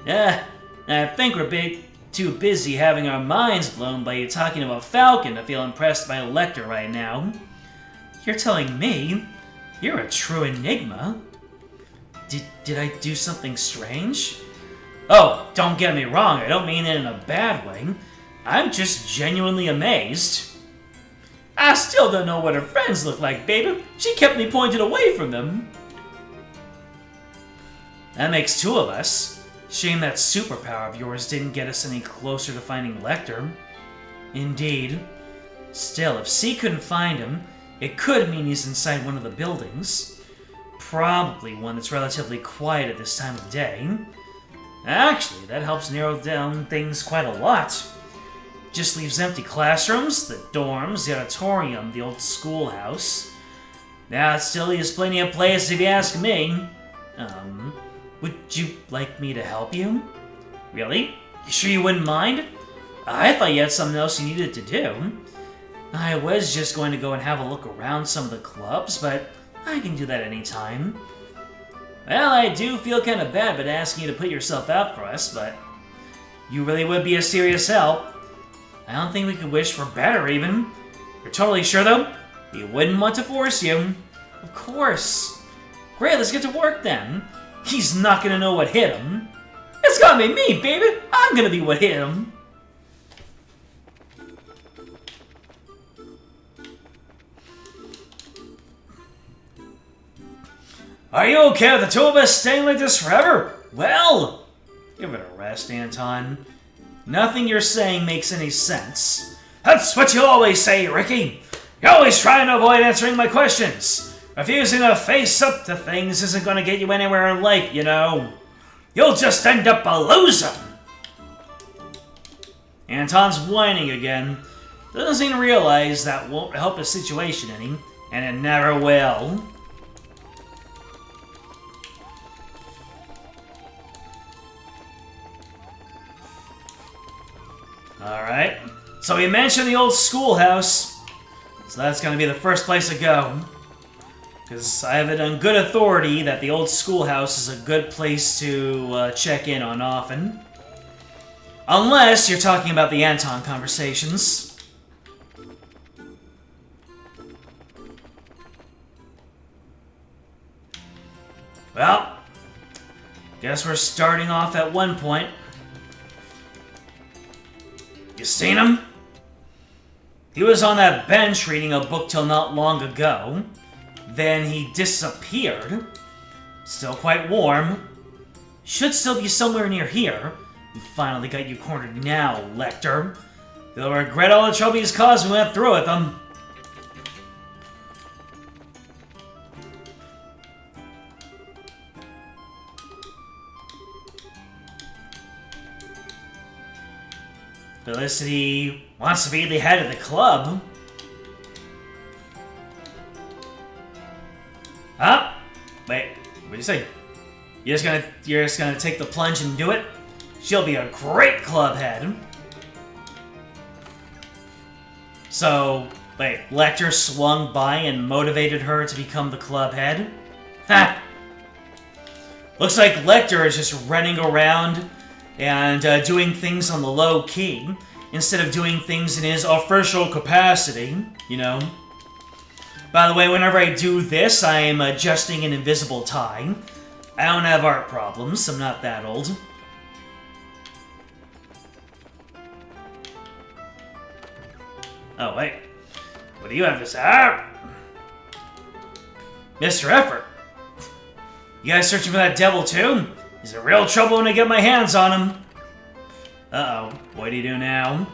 I think we're too busy having our minds blown by you talking about Falcon to feel impressed by Lecter right now. You're telling me you're a true enigma? Did I do something strange? Oh, don't get me wrong, I don't mean it in a bad way. I'm just genuinely amazed. I still don't know what her friends look like, baby. She kept me pointed away from them. That makes two of us. Shame that superpower of yours didn't get us any closer to finding Lecter. Indeed. Still, if C couldn't find him, it could mean he's inside one of the buildings. Probably one that's relatively quiet at this time of day. Actually, that helps narrow down things quite a lot. Just leaves empty classrooms, the dorms, the auditorium, the old schoolhouse. Now, it still leaves plenty of places if you ask me. Would you like me to help you? Really? You sure you wouldn't mind? I thought you had something else you needed to do. I was just going to go and have a look around some of the clubs, but I can do that anytime. Well, I do feel kind of bad about asking you to put yourself out for us, but you really would be a serious help. I don't think we could wish for better, even. You're totally sure, though? We wouldn't want to force you. Of course. Great, let's get to work, then. He's not gonna know what hit him. It's gonna be me, baby! I'm gonna be what hit him. Are you okay with the two of us staying like this forever? Well, give it a rest, Anton. Nothing you're saying makes any sense. That's what you always say, Ricky. You're always trying to avoid answering my questions. Refusing to face up to things isn't going to get you anywhere in life, you know. You'll just end up a loser. Anton's whining again. Doesn't seem to realize that won't help his situation any, and it never will. Alright. So we mentioned the old schoolhouse. So that's going to be the first place to go. Because I have it on good authority that the old schoolhouse is a good place to check in on often. Unless you're talking about the Anton conversations. Well, guess we're starting off at one point. You seen him? He was on that bench reading a book till not long ago. Then he disappeared. Still quite warm. Should still be somewhere near here. We finally got you cornered now, Lecter. You'll regret all the trouble he's caused when we went through with him. Felicity wants to be the head of the club. Huh? Wait, what do you say? You're just gonna take the plunge and do it? She'll be a great club head. So, wait, Lecter swung by and motivated her to become the club head? Ha! Looks like Lecter is just running around and doing things on the low key, instead of doing things in his official capacity, you know. By the way, whenever I do this, I am adjusting an invisible tie. I don't have art problems, I'm not that old. Oh, wait. What do you have to say? Ah! Mr. Effort. You guys searching for that devil, too? He's in real trouble when I get my hands on him. Uh-oh. What do you do now?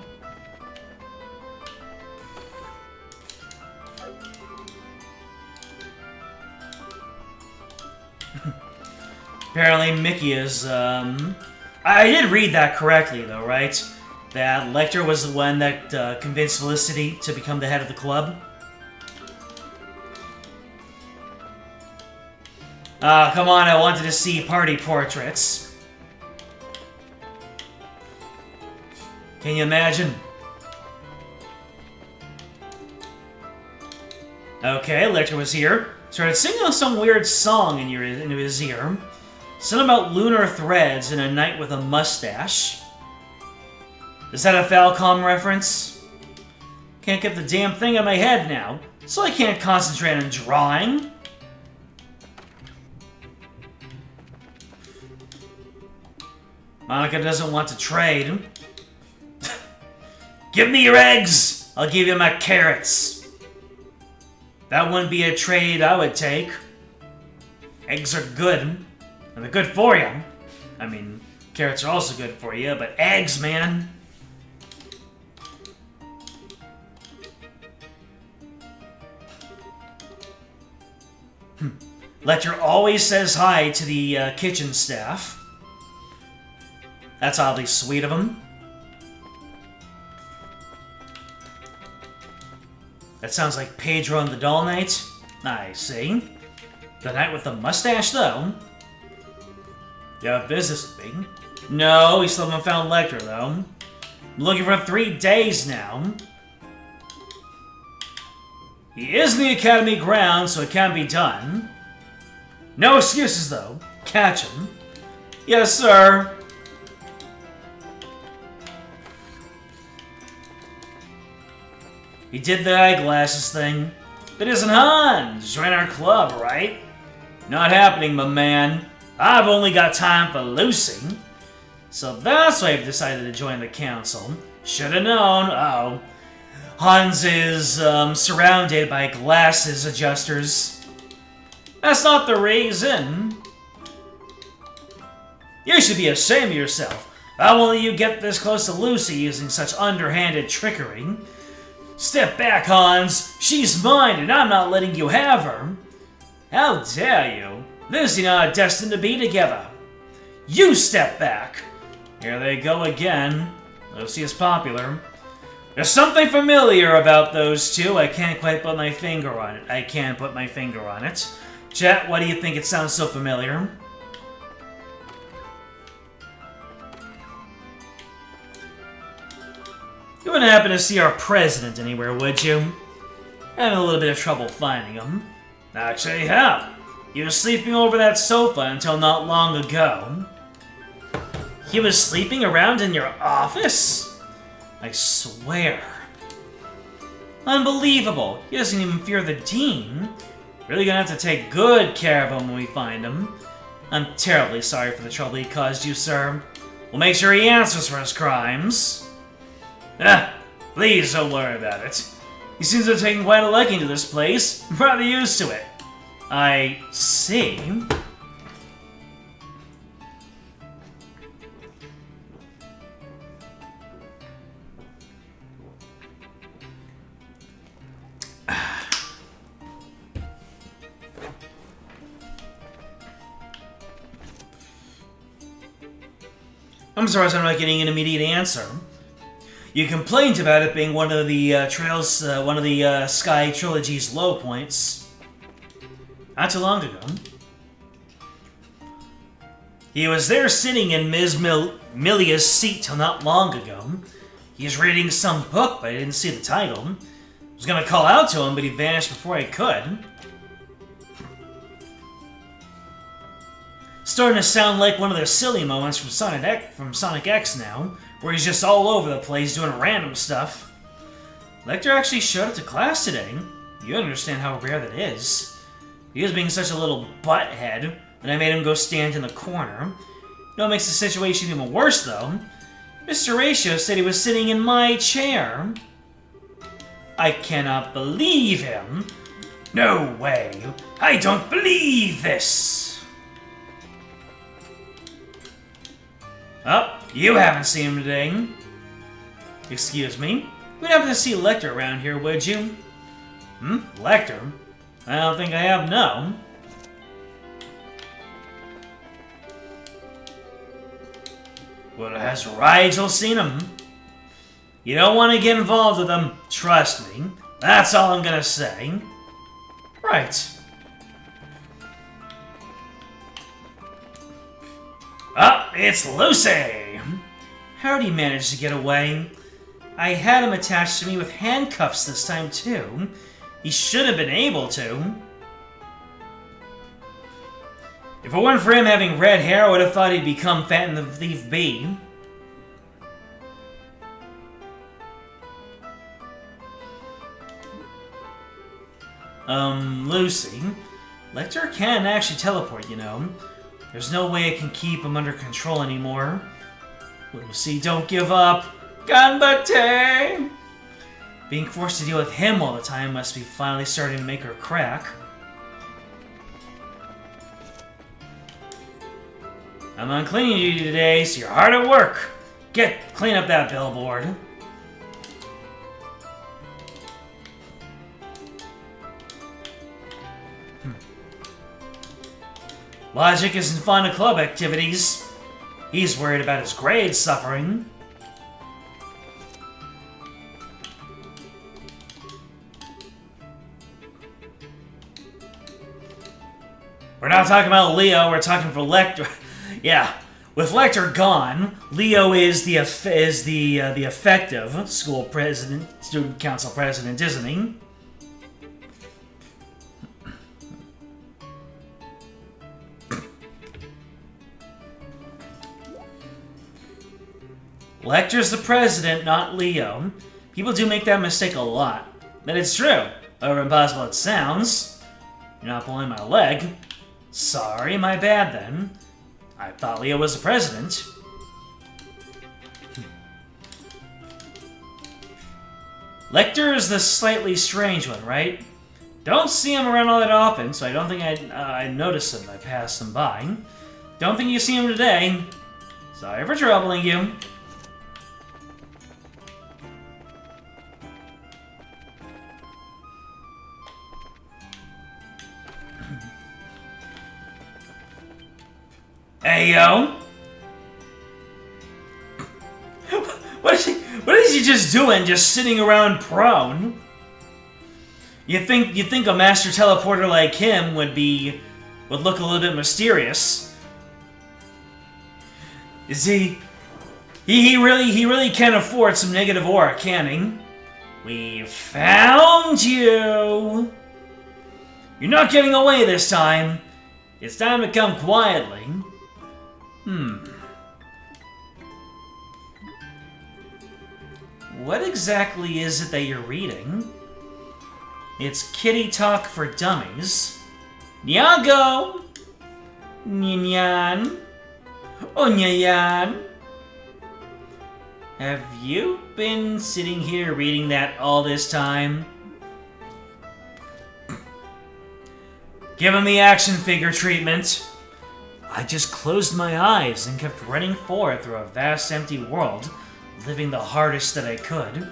Apparently Mickey is, I did read that correctly, though, right? That Lecter was the one that convinced Felicity to become the head of the club. Come on, I wanted to see party portraits. Can you imagine? Okay, Lecter was here. Started singing some weird song into his ear. Something about lunar threads and a knight with a mustache. Is that a Falcom reference? Can't get the damn thing in my head now, so I can't concentrate on drawing. Monica doesn't want to trade. Give me your eggs! I'll give you my carrots. That wouldn't be a trade I would take. Eggs are good, and they're good for you. I mean, carrots are also good for you, but eggs, man. Lecter always says hi to the kitchen staff. That's oddly sweet of him. That sounds like Pedro and the Doll Knight. I see. The knight with the mustache, though. You have business with me? No, we still haven't found Lecter, though. I'm looking for 3 days now. He is in the academy grounds, so it can be done. No excuses, though. Catch him. Yes, sir. He did the eyeglasses thing. But isn't Hans? Join our club, right? Not happening, my man. I've only got time for Lucy. So that's why I've decided to join the council. Should've known. Uh-oh. Hans is surrounded by glasses adjusters. That's not the reason. You should be ashamed of yourself. How will you get this close to Lucy using such underhanded trickery? Step back, Hans. She's mine, and I'm not letting you have her. How dare you? Lucy and I are destined to be together. You step back. Here they go again. Lucy is popular. There's something familiar about those two. I can't quite put my finger on it. I can't put my finger on it. Chat, why do you think it sounds so familiar? You wouldn't happen to see our president anywhere, would you? Having a little bit of trouble finding him. Actually, how? He was sleeping over that sofa until not long ago. He was sleeping around in your office? I swear. Unbelievable. He doesn't even fear the dean. Really gonna have to take good care of him when we find him. I'm terribly sorry for the trouble he caused you, sir. We'll make sure he answers for his crimes. Please don't worry about it. He seems to have taken quite a liking to this place. I'm rather used to it. I see. I'm surprised I'm not getting an immediate answer. You complained about it being one of the Sky Trilogy's low points. Not too long ago. He was there sitting in Ms. Milia's seat till not long ago. He was reading some book, but I didn't see the title. I was gonna call out to him, but he vanished before I could. Starting to sound like one of those silly moments from Sonic X now, where he's just all over the place doing random stuff. Lecter actually showed up to class today. You understand how rare that is. He was being such a little butthead that I made him go stand in the corner. You know what makes the situation even worse, though? Mr. Ratio said he was sitting in my chair. I cannot believe him. No way. I don't believe this. Oh, you haven't seen him today. Excuse me? We'd happen to see Lecter around here, would you? Lecter? I don't think I have, no. Well, has Rigel seen him? You don't want to get involved with him, trust me. That's all I'm gonna say. Right. Oh, it's Lucy! How'd he manage to get away? I had him attached to me with handcuffs this time, too. He should have been able to. If it weren't for him having red hair, I would have thought he'd become Fat and the Thief B. Lucy. Lecter can actually teleport, you know. There's no way I can keep him under control anymore. Lucy, don't give up. Ganbate! Being forced to deal with him all the time must be finally starting to make her crack. I'm on cleaning duty today, so you're hard at work. Clean up that billboard. Logic isn't fond of club activities. He's worried about his grades suffering. We're not talking about Leo, we're talking for Lecter. Yeah, with Lecter gone, Leo is the effective school president, student council president, isn't he? Lecter's the president, not Leo. People do make that mistake a lot. But it's true, however impossible it sounds. You're not pulling my leg. Sorry, my bad then. I thought Leo was the president. Lecter is the slightly strange one, right? Don't see him around all that often, so I don't think I'd notice him if I passed him by. Don't think you see him today. Sorry for troubling you. Hey, yo! What is he just doing, just sitting around prone? You think a master teleporter like him would look a little bit mysterious. Is he He really can afford some negative aura, can he? We found you! You're not getting away this time. It's time to come quietly. What exactly is it that you're reading? It's Kitty Talk for Dummies. Nyago! Nyan. Onyayan. Have you been sitting here reading that all this time? Give him the action figure treatment. I just closed my eyes and kept running forward through a vast empty world, living the hardest that I could.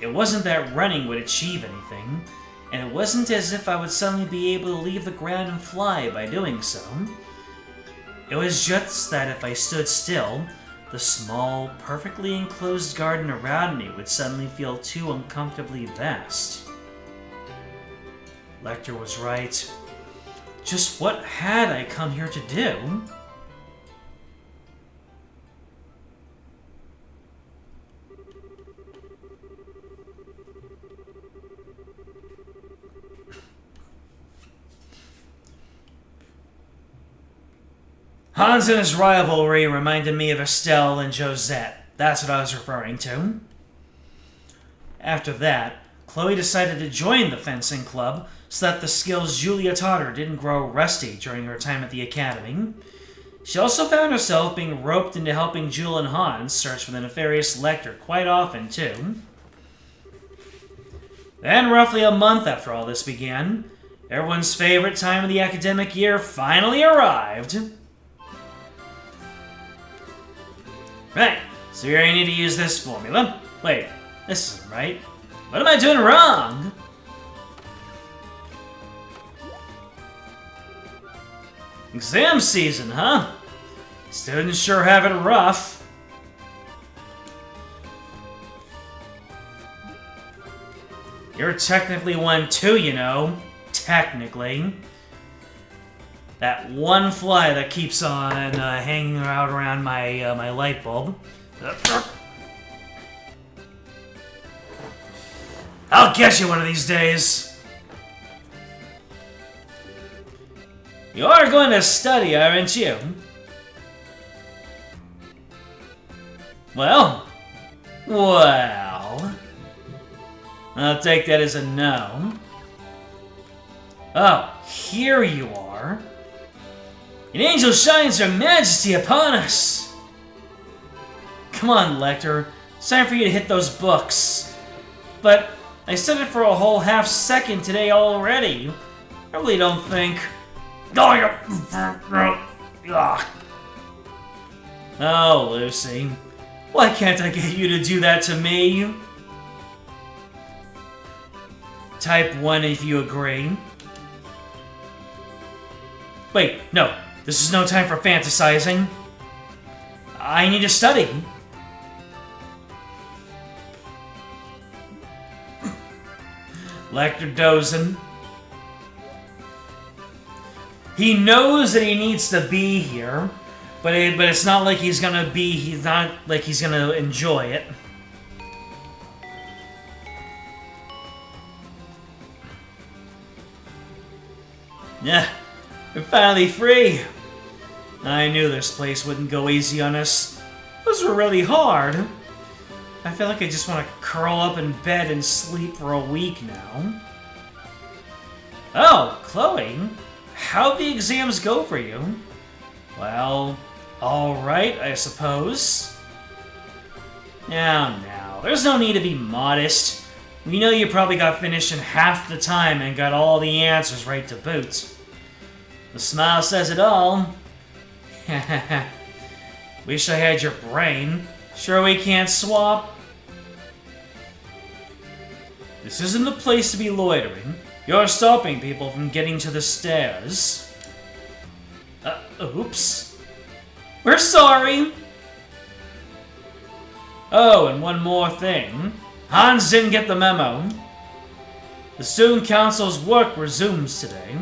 It wasn't that running would achieve anything, and it wasn't as if I would suddenly be able to leave the ground and fly by doing so. It was just that if I stood still, the small, perfectly enclosed garden around me would suddenly feel too uncomfortably vast. Lecter was right. Just what had I come here to do? Hans and his rivalry reminded me of Estelle and Josette. That's what I was referring to. After that, Chloe decided to join the fencing club so that the skills Julia taught her didn't grow rusty during her time at the academy. She also found herself being roped into helping Jewel and Hans search for the nefarious Lecter quite often, too. Then, roughly a month after all this began, everyone's favorite time of the academic year finally arrived. Right, so here I need to use this formula. Wait, this isn't right. What am I doing wrong? Exam season, huh? Students sure have it rough. You're technically one too, you know. Technically. That one fly that keeps on hanging out around my my light bulb. I'll get you one of these days. You are going to study, aren't you? Well. I'll take that as a no. Oh, here you are. An angel shines her majesty upon us! Come on, Lecter. It's time for you to hit those books. But I said it for a whole half second today already. I really don't think... Oh, Lucy. Why can't I get you to do that to me? Type 1 if you agree. Wait, no. This is no time for fantasizing. I need to study. Lecter dozing. He knows that he needs to be here, but it's not like he's gonna be. He's not like he's gonna enjoy it. Yeah, we're finally free. I knew this place wouldn't go easy on us. Those were really hard. I feel like I just want to curl up in bed and sleep for a week now. Oh, Chloe. How'd the exams go for you? Well, alright, I suppose. Now, there's no need to be modest. We know you probably got finished in half the time and got all the answers right to boot. The smile says it all. Wish I had your brain. Sure we can't swap? This isn't the place to be loitering. You're stopping people from getting to the stairs. Oops. We're sorry. Oh, and one more thing. Hans didn't get the memo. The student council's work resumes today.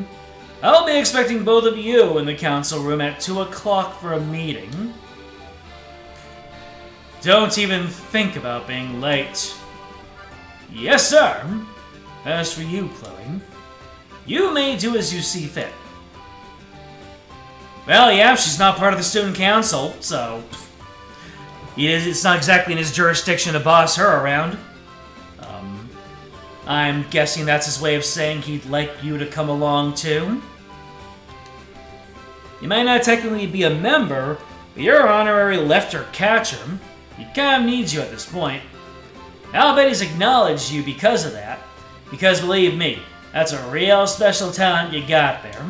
I'll be expecting both of you in the council room at 2 o'clock for a meeting. Don't even think about being late. Yes, sir. As for you, Chloe, you may do as you see fit. Well, yeah, she's not part of the student council, so it's not exactly in his jurisdiction to boss her around. I'm guessing that's his way of saying he'd like you to come along too. You might not technically be a member, but you're an honorary lefter catcher. He kind of needs you at this point. I'll bet he's acknowledged you because of that. Because believe me, that's a real special talent you got there.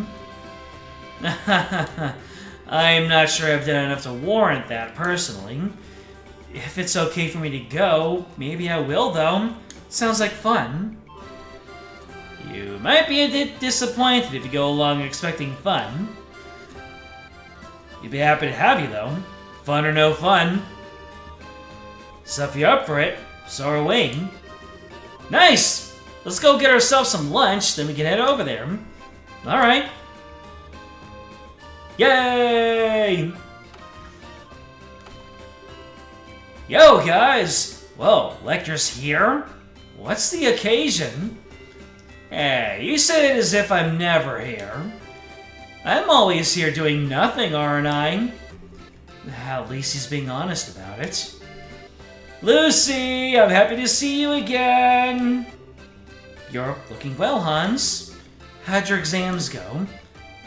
I'm not sure I've done enough to warrant that personally. If it's okay for me to go, maybe I will though. Sounds like fun. You might be a bit disappointed if you go along expecting fun. You'd be happy to have you though. Fun or no fun. So if you're up for it, so are we. Nice! Let's go get ourselves some lunch, then we can head over there. Alright. Yay! Yo, guys! Whoa, Lecter's here? What's the occasion? Hey, you say it as if I'm never here. I'm always here doing nothing, aren't I? At least he's being honest about it. Lucy, I'm happy to see you again. You're looking well, Hans. How'd your exams go?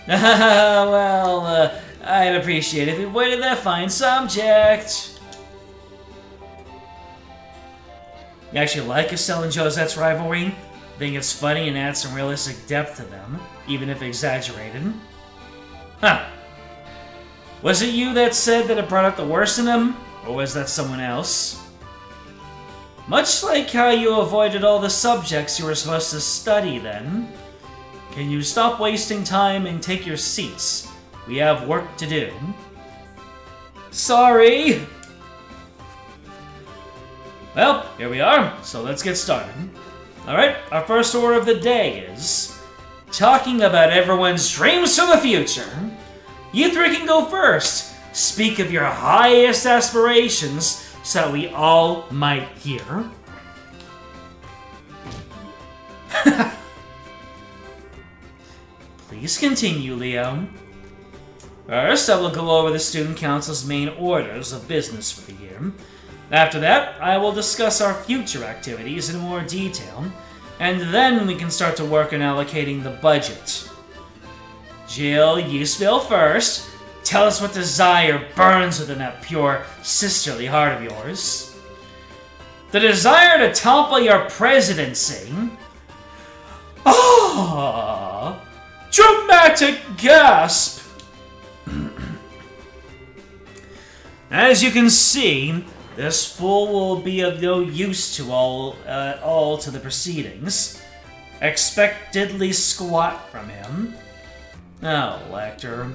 Well, I'd appreciate it if you avoided that fine subject. You actually like Estelle and Josette's rivalry? I think it's funny and adds some realistic depth to them, even if exaggerated. Huh. Was it you that said that it brought out the worst in them? Or was that someone else? Much like how you avoided all the subjects you were supposed to study then. Can you stop wasting time and take your seats? We have work to do. Sorry! Well, here we are, so let's get started. Alright, our first order of the day is talking about everyone's dreams for the future. You three can go first. Speak of your highest aspirations so that we all might hear. Please continue, Leo. First, I will go over the Student Council's main orders of business for the year. After that, I will discuss our future activities in more detail, and then we can start to work on allocating the budget. Jill, you spill first. Tell us what desire burns within that pure, sisterly heart of yours. The desire to topple your presidency. Ah! Dramatic gasp! As you can see, this fool will be of no use to all to the proceedings. Expectedly squat from him. Oh, Lecter.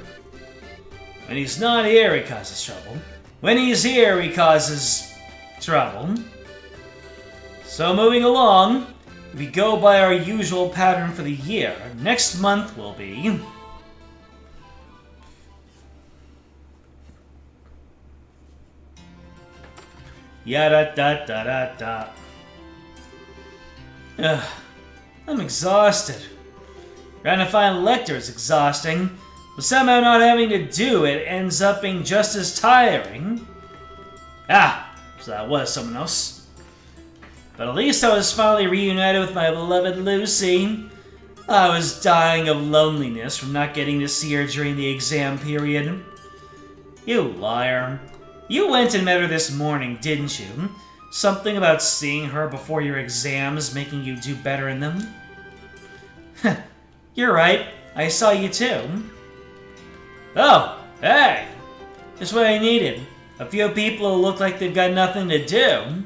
When he's not here, he causes trouble. When he's here, he causes trouble. So moving along, if we go by our usual pattern for the year, next month will be... Yada-da-da-da-da. Ugh, I'm exhausted. Trying to find Lecter is exhausting, but somehow not having to do it ends up being just as tiring. Ah, so that was someone else. But at least I was finally reunited with my beloved Lucy. I was dying of loneliness from not getting to see her during the exam period. You liar. You went and met her this morning, didn't you? Something about seeing her before your exams making you do better in them? You're right. I saw you too. Oh, hey! Just what I needed. A few people who look like they've got nothing to do.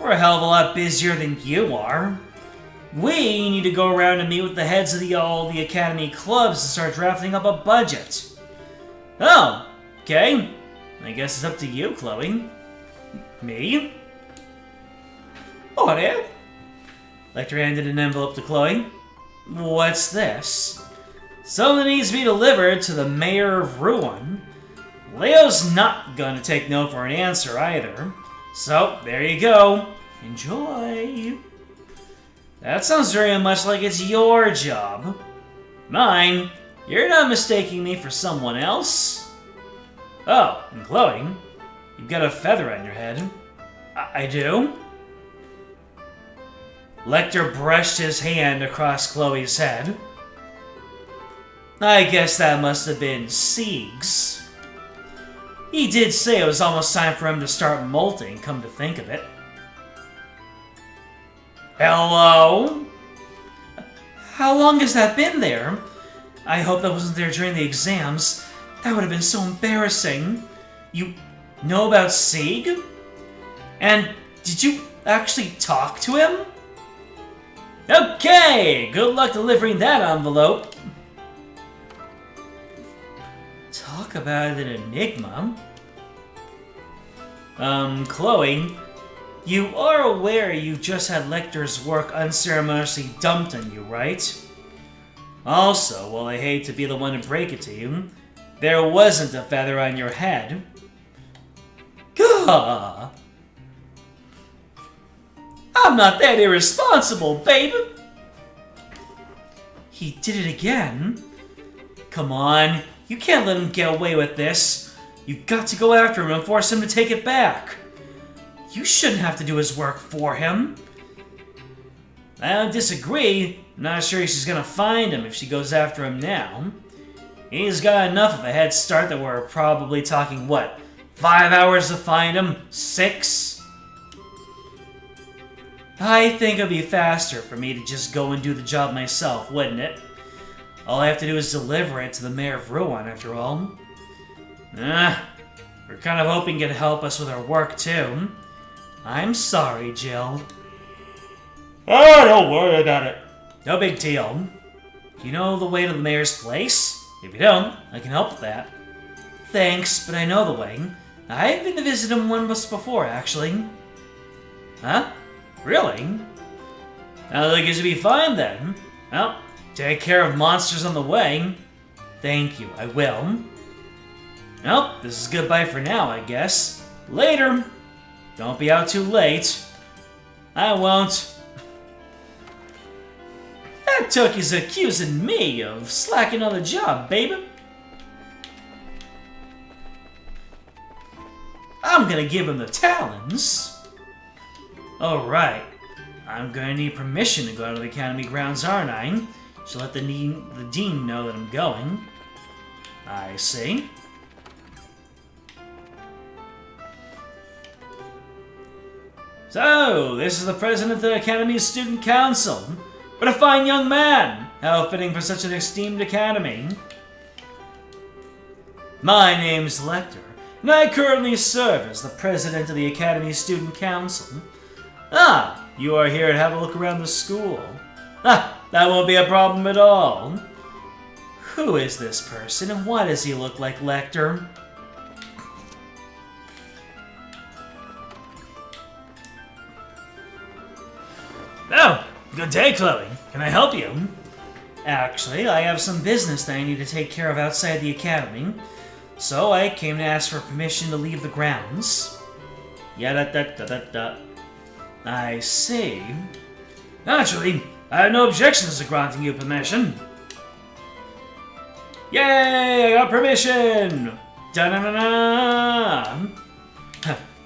We're a hell of a lot busier than you are. We need to go around and meet with the heads of all the Academy clubs to start drafting up a budget. Oh, okay. I guess it's up to you, Chloe. Me? Oh, yeah? Lecter handed an envelope to Chloe. What's this? Something needs to be delivered to the Mayor of Ruin. Leo's not gonna take no for an answer either. So, there you go. Enjoy. That sounds very much like it's your job. Mine? You're not mistaking me for someone else? Oh, and Chloe, you've got a feather on your head. I do? Lecter brushed his hand across Chloe's head. I guess that must have been Sieg's. He did say it was almost time for him to start molting, come to think of it. Hello? How long has that been there? I hope that wasn't there during the exams. That would have been so embarrassing. You know about Sieg? And did you actually talk to him? Okay, good luck delivering that envelope. Talk about an enigma. Chloe, you are aware you just had Lecter's work unceremoniously dumped on you, right? Also, while I hate to be the one to break it to you, there wasn't a feather on your head. Gah! I'm not that irresponsible, babe! He did it again? Come on, you can't let him get away with this. You've got to go after him and force him to take it back. You shouldn't have to do his work for him. I don't disagree. I'm not sure she's gonna find him if she goes after him now. He's got enough of a head start that we're probably talking, what, 5 hours to find him? 6? I think it'd be faster for me to just go and do the job myself, wouldn't it? All I have to do is deliver it to the mayor of Rouen, after all. We're kind of hoping he'd help us with our work, too. I'm sorry, Jill. Oh, don't worry about it. No big deal. Do you know the way to the mayor's place? If you don't, I can help with that. Thanks, but I know the way. I've been to visit him once before, actually. Huh? Really? I think it should be fine, then. Well, take care of monsters on the way. Thank you, I will. Well, this is goodbye for now, I guess. Later. Don't be out too late. I won't. That tookie's accusing me of slacking on the job, baby. I'm gonna give him the talons. Alright. I'm gonna need permission to go out of the academy grounds, aren't I? So let the dean know that I'm going. I see. So, this is the president of the Academy's Student Council. What a fine young man! How fitting for such an esteemed academy. My name's Lecter, and I currently serve as the president of the Academy's Student Council. Ah, you are here to have a look around the school. Ah, that won't be a problem at all. Who is this person, and why does he look like Lecter? Oh, good day, Chloe. Can I help you? Actually, I have some business that I need to take care of outside the academy, so I came to ask for permission to leave the grounds. Yada-da-da-da-da. I see. Naturally, I have no objections to granting you permission. Yay! I got permission! Da-na-na-na!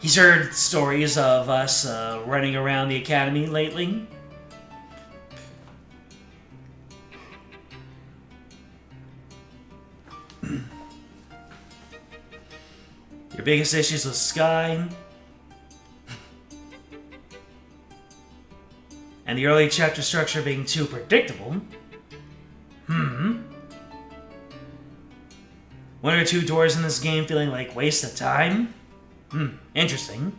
He's heard stories of us running around the academy lately. Your biggest issues with Sky? And the early chapter structure being too predictable? One or two doors in this game feeling like waste of time? Interesting.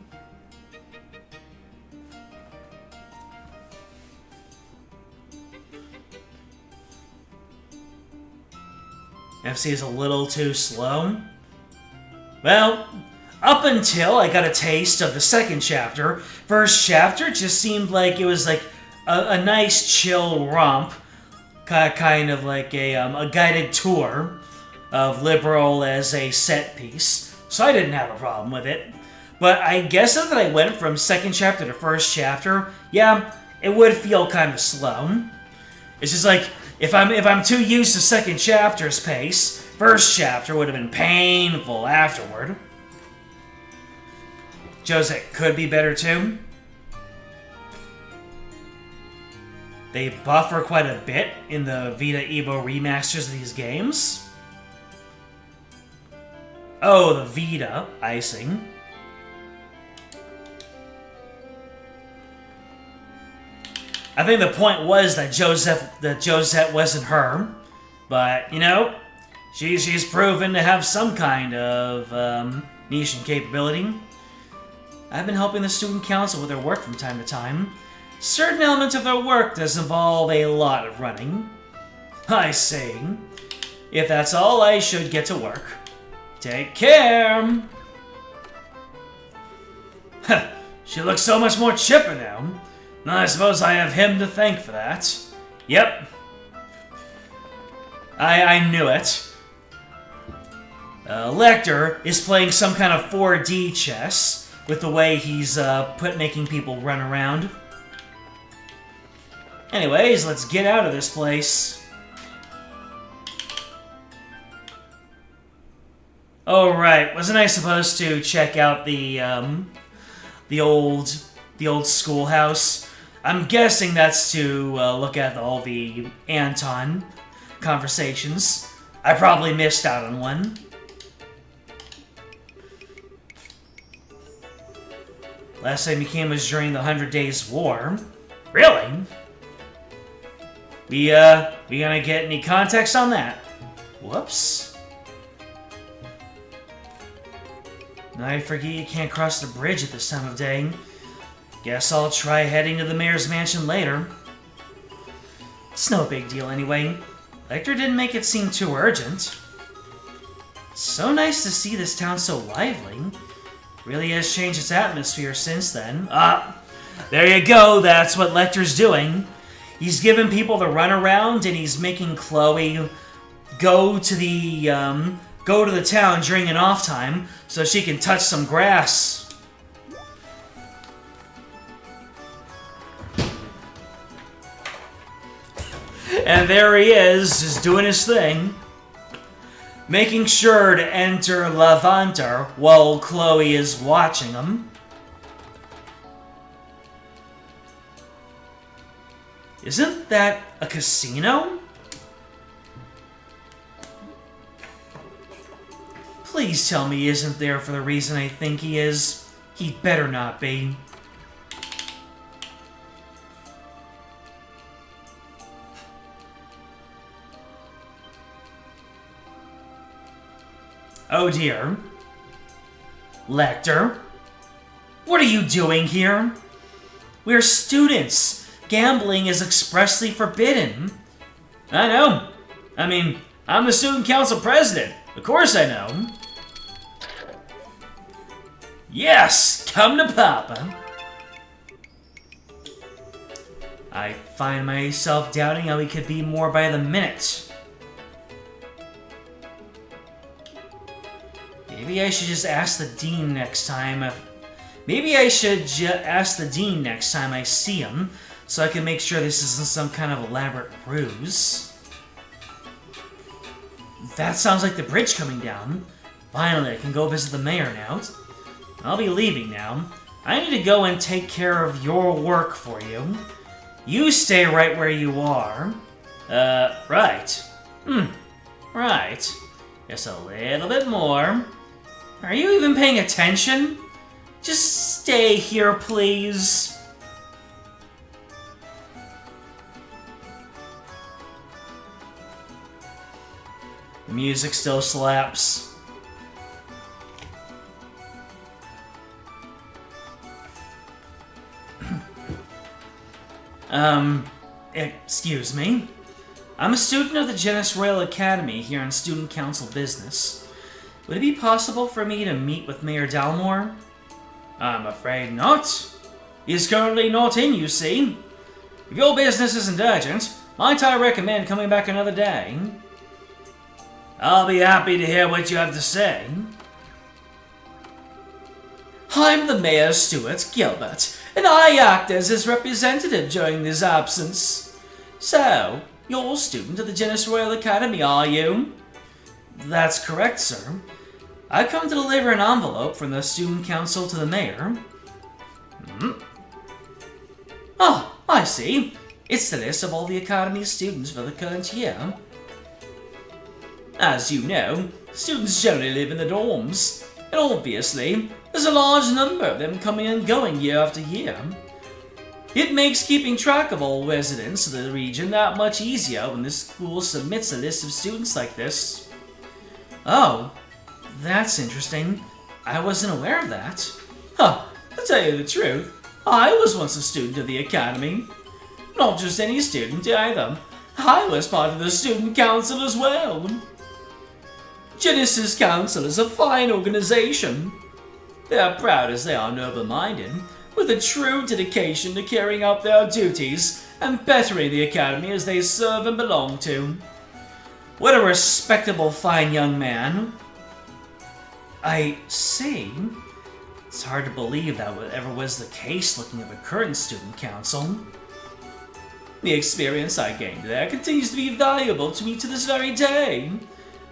FC is a little too slow. Well, up until I got a taste of the second chapter, first chapter just seemed like it was like a nice chill romp, kind of like a guided tour. of liberal as a set piece, so I didn't have a problem with it. But I guess if I went from second chapter to first chapter, yeah, it would feel kind of slow. It's just like, if I'm too used to second chapter's pace, first chapter would have been painful afterward. Josette could be better too. They buffer quite a bit in the Vita Evo remasters of these games. Oh, the Vita icing. I think the point was that Josette wasn't her, but you know, she's proven to have some kind of niche and capability. I've been helping the student council with their work from time to time. Certain elements of their work does involve a lot of running. I see. If that's all, I should get to work. Take care! She looks so much more chipper now. I suppose I have him to thank for that. Yep. I knew it. Lecter is playing some kind of 4D chess with the way he's making people run around. Anyways, let's get out of this place. Oh right, wasn't I supposed to check out the old schoolhouse? I'm guessing that's to look at all the Anton conversations. I probably missed out on one. Last time he came was during the 100 Days War. Really? We gonna get any context on that? Whoops. I forget you can't cross the bridge at this time of day. Guess I'll try heading to the mayor's mansion later. It's no big deal anyway. Lecter didn't make it seem too urgent. It's so nice to see this town so lively. Really has changed its atmosphere since then. There you go, that's what Lecter's doing. He's giving people the runaround, and he's making Chloe go to the town during an off time so she can touch some grass. And there he is, just doing his thing. Making sure to enter Levanter while Chloe is watching him. Isn't that a casino? Please tell me he isn't there for the reason I think he is. He better not be. Oh dear. Lecter? What are you doing here? We're students. Gambling is expressly forbidden. I know. I mean, I'm the student council president. Of course I know. Yes, come to Papa. I find myself doubting how he could be more by the minute. Maybe I should just ask the dean next time. Maybe I should ask the dean next time I see him, so I can make sure this isn't some kind of elaborate ruse. That sounds like the bridge coming down. Finally, I can go visit the mayor now. I'll be leaving now. I need to go and take care of your work for you. You stay right where you are. Right. Right. Just a little bit more. Are you even paying attention? Just stay here, please. The music still slaps. Excuse me? I'm a student of the Genis Royal Academy here in Student Council Business. Would it be possible for me to meet with Mayor Dalmore? I'm afraid not. He's currently not in, you see. If your business isn't urgent, might I recommend coming back another day? I'll be happy to hear what you have to say. I'm the Mayor Stuart Gilbert, and I act as his representative during his absence. So, you're a student of the Genis Royal Academy, are you? That's correct, sir. I've come to deliver an envelope from the student council to the mayor. Ah, I see. It's the list of all the Academy's students for the current year. As you know, students generally live in the dorms, and obviously, there's a large number of them coming and going year after year. It makes keeping track of all residents of the region that much easier when the school submits a list of students like this. Oh, that's interesting. I wasn't aware of that. Huh, to tell you the truth, I was once a student of the Academy. Not just any student either. I was part of the student council as well. Genis's council is a fine organization. They are proud as they are noble-minded, with a true dedication to carrying out their duties and bettering the Academy as they serve and belong to. What a respectable, fine young man. I see. It's hard to believe that ever was the case looking at the current student council. The experience I gained there continues to be valuable to me to this very day.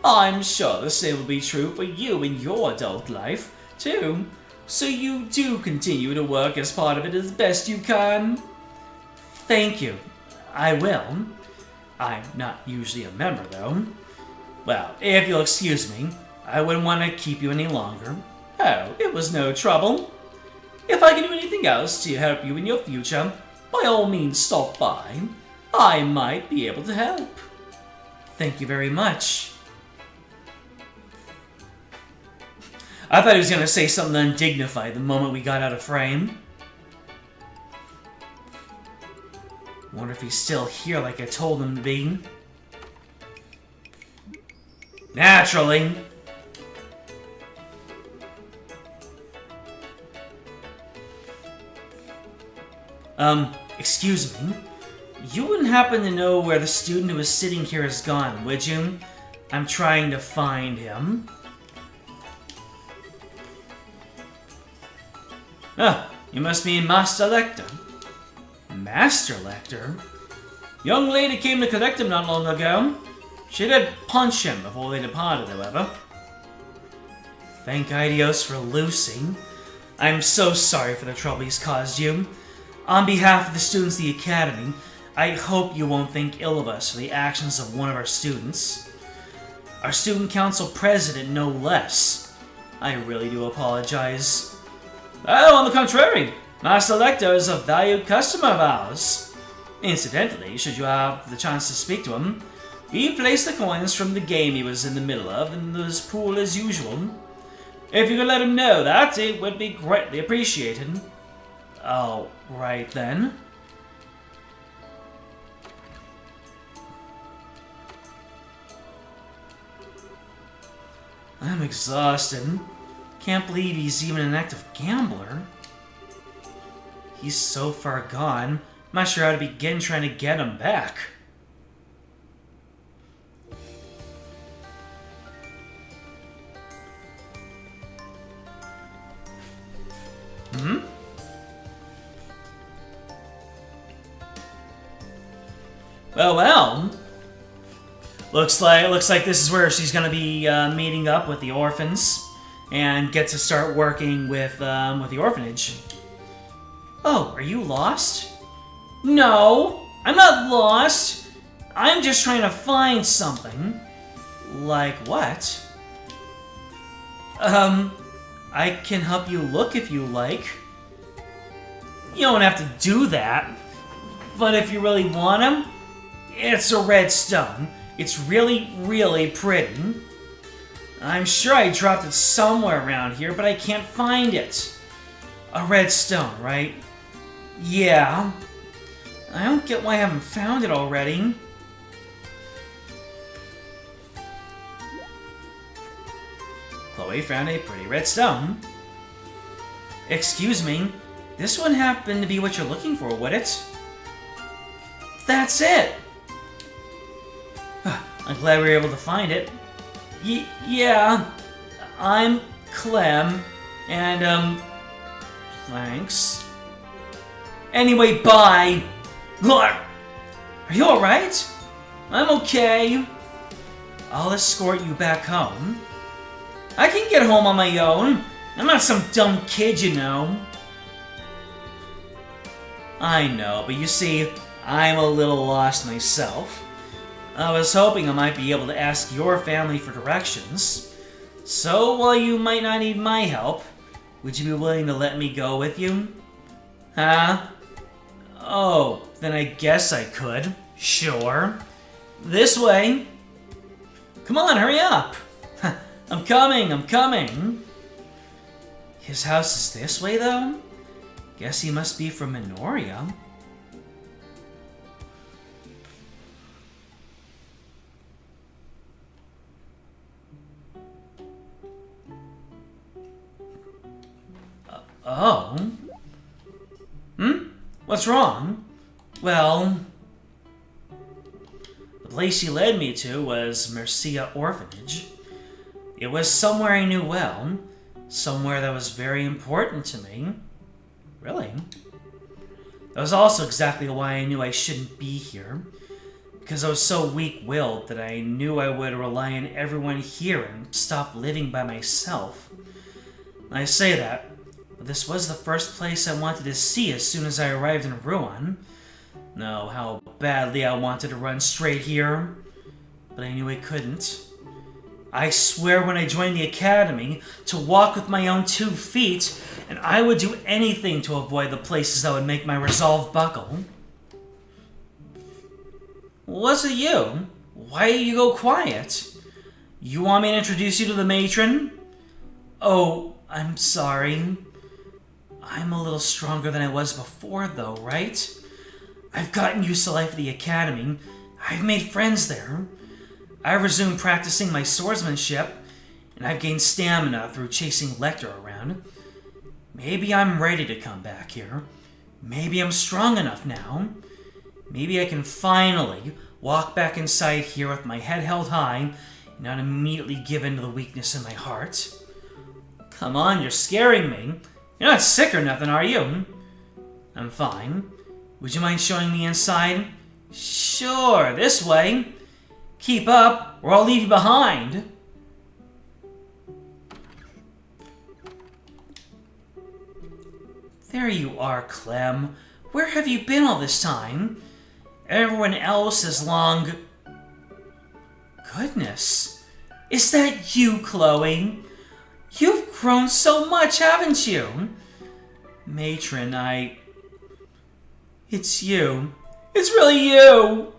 I'm sure the same will be true for you in your adult life, too. So you do continue to work as part of it as best you can. Thank you. I will. I'm not usually a member, though. Well, if you'll excuse me, I wouldn't want to keep you any longer. Oh, it was no trouble. If I can do anything else to help you in your future, by all means stop by. I might be able to help. Thank you very much. I thought he was going to say something undignified the moment we got out of frame. Wonder if he's still here like I told him to be. Naturally. Excuse me. You wouldn't happen to know where the student who is sitting here has gone, would you? I'm trying to find him. Ah, you must be Master Lecter. Master Lecter? Young lady came to collect him not long ago. She did punch him before they departed, however. Thank Idios for Lucy. I'm so sorry for the trouble he's caused you. On behalf of the students of the Academy, I hope you won't think ill of us for the actions of one of our students. Our student council president, no less. I really do apologize. Oh, on the contrary, Master Lecter is a valued customer of ours. Incidentally, should you have the chance to speak to him, we placed the coins from the game he was in the middle of in his pool as usual. If you could let him know that, it would be greatly appreciated. Oh, right then. I'm exhausted. Can't believe he's even an active gambler. He's so far gone, I'm not sure how to begin trying to get him back. Well. Looks like this is where she's gonna be meeting up with the orphans and get to start working with the orphanage. Oh, are you lost? No, I'm not lost. I'm just trying to find something. Like what? I can help you look if you like. You don't have to do that. But if you really want them, it's a red stone. It's really, really pretty. I'm sure I dropped it somewhere around here, but I can't find it. A red stone, right? Yeah. I don't get why I haven't found it already. Chloe found a pretty red stone. Excuse me, this wouldn't happen to be what you're looking for, would it? That's it! I'm glad we were able to find it. Yeah, I'm Clem, and, thanks. Anyway, bye. Are you alright? I'm okay. I'll escort you back home. I can get home on my own. I'm not some dumb kid, you know. I know, but you see, I'm a little lost myself. I was hoping I might be able to ask your family for directions. So, while you might not need my help, would you be willing to let me go with you? Huh? Oh, then I guess I could. Sure. This way. Come on, hurry up. I'm coming. His house is this way, though? Guess he must be from Minoria. Oh? What's wrong? Well, the place he led me to was Mercia Orphanage. It was somewhere I knew well, somewhere that was very important to me. Really? That was also exactly why I knew I shouldn't be here. Because I was so weak-willed that I knew I would rely on everyone here and stop living by myself. I say that, but this was the first place I wanted to see as soon as I arrived in Rouen. No, how badly I wanted to run straight here, but I knew I couldn't. I swear when I joined the academy to walk with my own 2 feet, and I would do anything to avoid the places that would make my resolve buckle. What's with you? Why do you go quiet? You want me to introduce you to the matron? Oh, I'm sorry. I'm a little stronger than I was before, though, right? I've gotten used to life at the academy. I've made friends there. I've resumed practicing my swordsmanship, and I've gained stamina through chasing Lecter around. Maybe I'm ready to come back here. Maybe I'm strong enough now. Maybe I can finally walk back inside here with my head held high and not immediately give in to the weakness in my heart. Come on, you're scaring me. You're not sick or nothing, are you? I'm fine. Would you mind showing me inside? Sure, this way. Keep up, or I'll leave you behind. There you are, Clem. Where have you been all this time? Everyone else has long... Goodness. Is that you, Chloe? You've grown so much, haven't you? Matron, It's you. It's really you!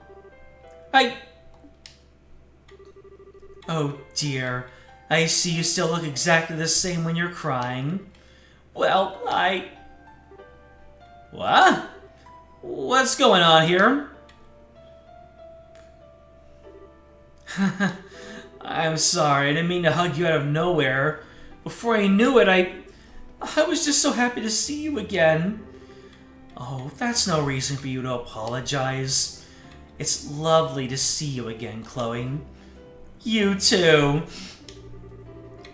Oh dear. I see you still look exactly the same when you're crying. Well, What? What's going on here? I'm sorry, I didn't mean to hug you out of nowhere. Before I knew it, I was just so happy to see you again. Oh, that's no reason for you to apologize. It's lovely to see you again, Chloe. You too.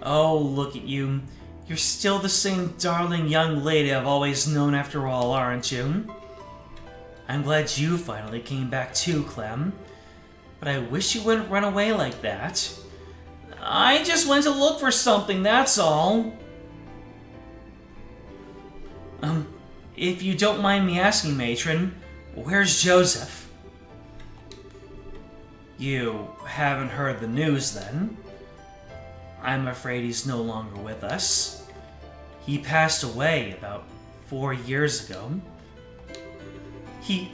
Oh, look at you. You're still the same darling young lady I've always known after all, aren't you? I'm glad you finally came back too, Clem. But I wish you wouldn't run away like that. I just went to look for something, that's all. If you don't mind me asking, Matron, where's Joseph? You haven't heard the news, then? I'm afraid he's no longer with us. He passed away about 4 years ago. He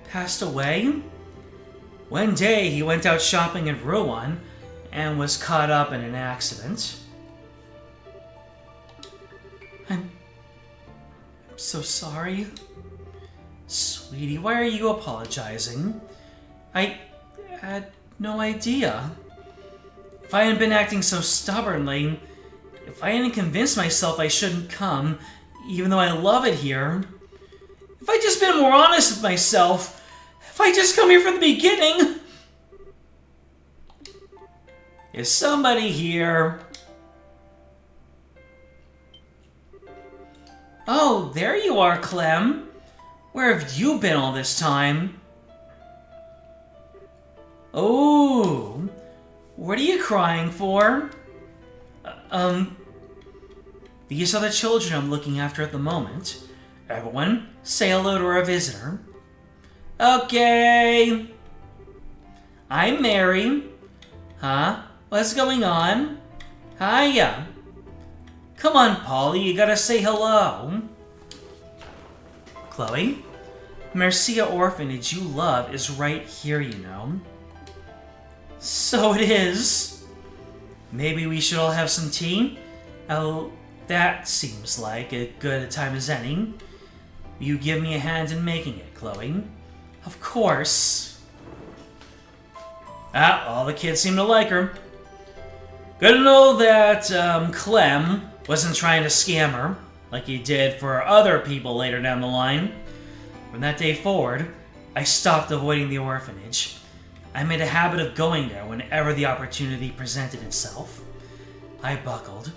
passed away? One day he went out shopping in Rouen and was caught up in an accident. I'm so sorry. Sweetie, why are you apologizing? I had no idea. If I hadn't been acting so stubbornly, if I hadn't convinced myself I shouldn't come, even though I love it here, if I'd just been more honest with myself, if I'd just come here from the beginning... Is somebody here? Oh, there you are, Clem. Where have you been all this time? Oh, what are you crying for? These are the children I'm looking after at the moment. Everyone, say hello to our visitor. Okay. I'm Mary. Huh? What's going on? Hiya. Come on, Polly, you gotta say hello. Chloe, Mercia Orphanage you love is right here, you know. So it is. Maybe we should all have some tea? Oh, that seems like as good a time as any. You give me a hand in making it, Chloe. Of course. All the kids seem to like her. Good to know that Clem wasn't trying to scam her like he did for other people later down the line. From that day forward, I stopped avoiding the orphanage. I made a habit of going there whenever the opportunity presented itself. I buckled.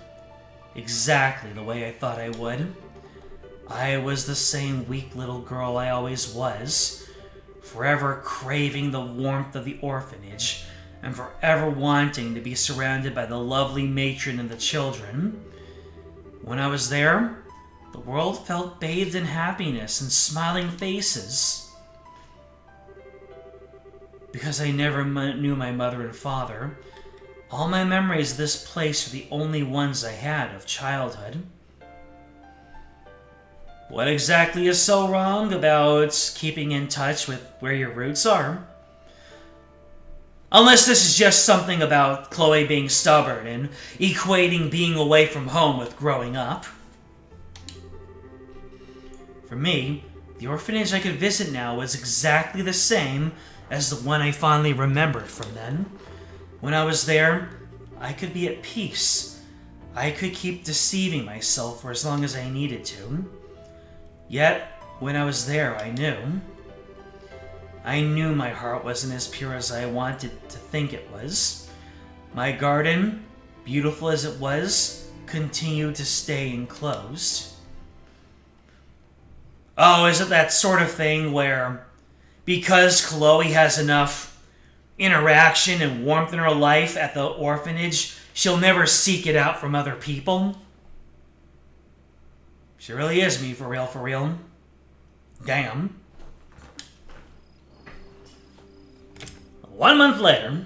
Exactly the way I thought I would. I was the same weak little girl I always was, forever craving the warmth of the orphanage, and forever wanting to be surrounded by the lovely matron and the children. When I was there, the world felt bathed in happiness and smiling faces. Because I never knew my mother and father, all my memories of this place are the only ones I had of childhood. What exactly is so wrong about keeping in touch with where your roots are? Unless this is just something about Chloe being stubborn and equating being away from home with growing up. For me, the orphanage I could visit now was exactly the same as the one I fondly remembered from then. When I was there, I could be at peace. I could keep deceiving myself for as long as I needed to. Yet, when I was there, I knew. I knew my heart wasn't as pure as I wanted to think it was. My garden, beautiful as it was, continued to stay enclosed. Oh, is it that sort of thing where, because Chloe has enough interaction and warmth in her life at the orphanage, she'll never seek it out from other people? She really is me, for real, for real. Damn. 1 month later...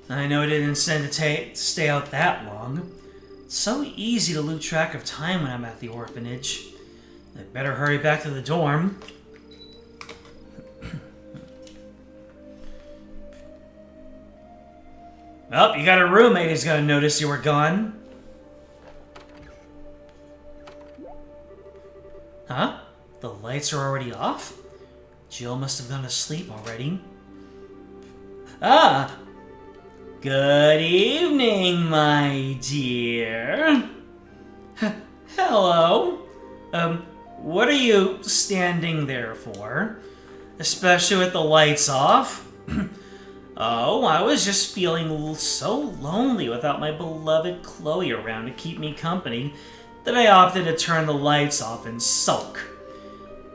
I know it didn't intend to stay out that long. It's so easy to lose track of time when I'm at the orphanage. I better hurry back to the dorm. Well, you got a roommate who's gonna notice you were gone. Huh? The lights are already off? Jill must have gone to sleep already. Ah! Good evening, my dear. Hello. What are you standing there for? Especially with the lights off? Oh, I was just feeling so lonely without my beloved Chloe around to keep me company that I opted to turn the lights off and sulk.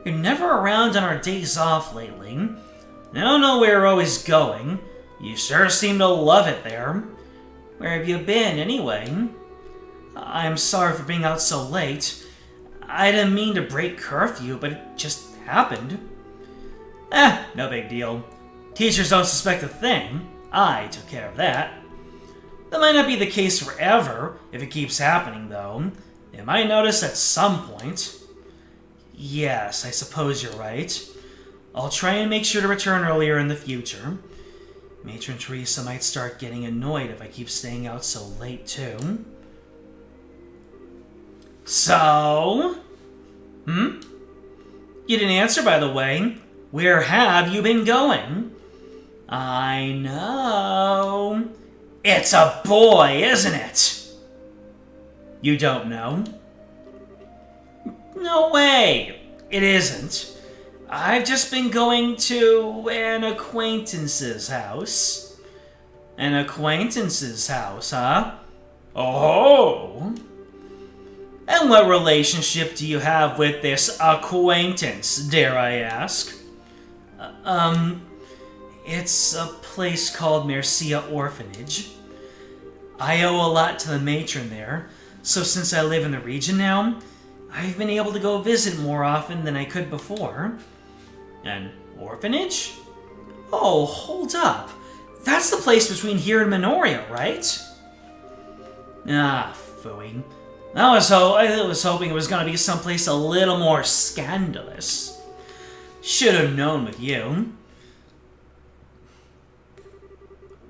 You're never around on our days off lately. I don't know where you're always going. You sure seem to love it there. Where have you been, anyway? I'm sorry for being out so late. I didn't mean to break curfew, but it just happened. No big deal. Teachers don't suspect a thing. I took care of that. That might not be the case forever, if it keeps happening, though. They might notice at some point. Yes, I suppose you're right. I'll try and make sure to return earlier in the future. Matron Teresa might start getting annoyed if I keep staying out so late, too. So? You didn't answer, by the way. Where have you been going? I know. It's a boy, isn't it? You don't know? No way! It isn't. I've just been going to an acquaintance's house. An acquaintance's house, huh? Oh! And what relationship do you have with this acquaintance, dare I ask? It's a place called Mercia Orphanage. I owe a lot to the matron there, so since I live in the region now, I've been able to go visit more often than I could before. An orphanage? Oh, hold up. That's the place between here and Minoria, right? Ah, phooey. I was hoping it was going to be someplace a little more scandalous. Should have known with you.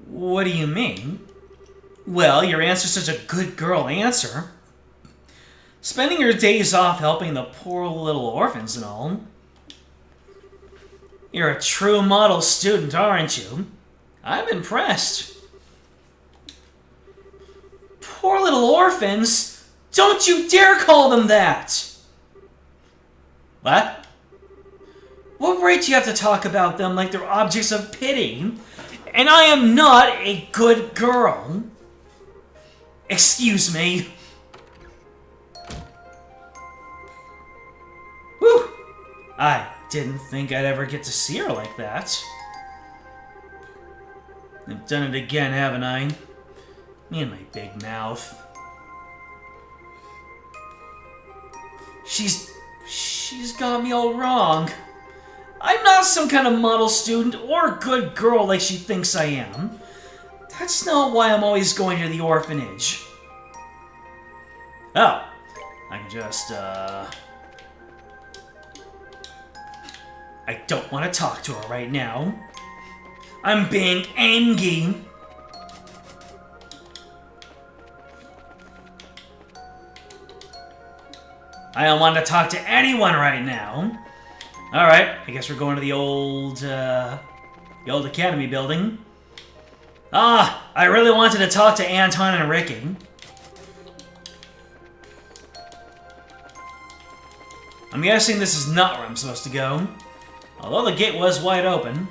What do you mean? Well, your answer's such a good girl answer. Spending your days off helping the poor little orphans and all. You're a true model student, aren't you? I'm impressed. Poor little orphans? Don't you dare call them that! What? What right do you have to talk about them like they're objects of pity? And I am not a good girl. Excuse me. Whew! I didn't think I'd ever get to see her like that. I've done it again, haven't I? Me and my big mouth. She's got me all wrong. I'm not some kind of model student or good girl like she thinks I am. That's not why I'm always going to the orphanage. Oh, I can just, I don't want to talk to her right now. I'm being angry. I don't want to talk to anyone right now. Alright, I guess we're going to the old academy building. Ah, I really wanted to talk to Anton and Ricky. I'm guessing this is not where I'm supposed to go. Although the gate was wide open.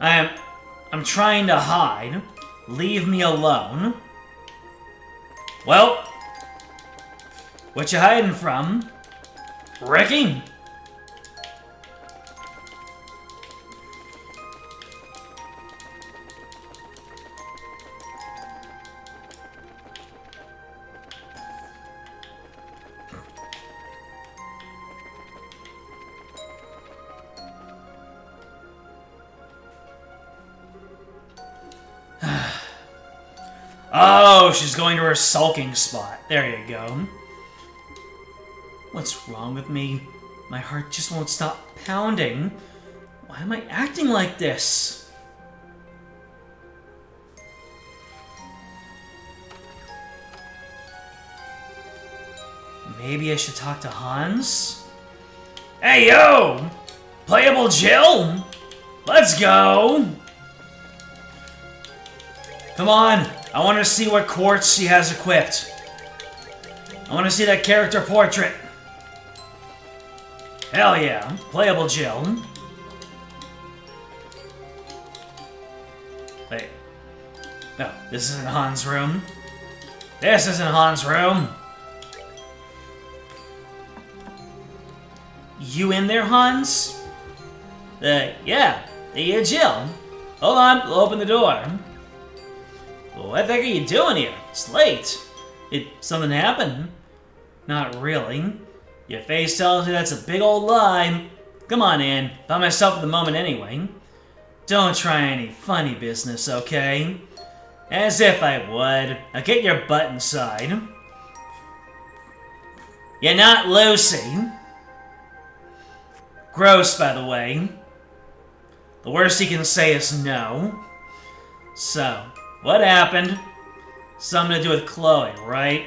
I'm trying to hide. Leave me alone. Well, what you hiding from? Ricky? Oh, she's going to her sulking spot. There you go. What's wrong with me? My heart just won't stop pounding. Why am I acting like this? Maybe I should talk to Hans? Hey, yo! Playable Jill? Let's go! Come on! I want to see what quartz she has equipped. I want to see that character portrait. Hell yeah. Playable Jill. Wait. No, this isn't Hans' room. This isn't Hans' room. You in there, Hans? Yeah. Hey, Jill. Hold on, I'll open the door. What the heck are you doing here? It's late. Did something happen? Not really. Your face tells me that's a big old lie. Come on in. By myself at the moment anyway. Don't try any funny business, okay? As if I would. Now get your butt inside. You're not Lucy. Gross, by the way. The worst he can say is no. So, what happened? Something to do with Chloe, right?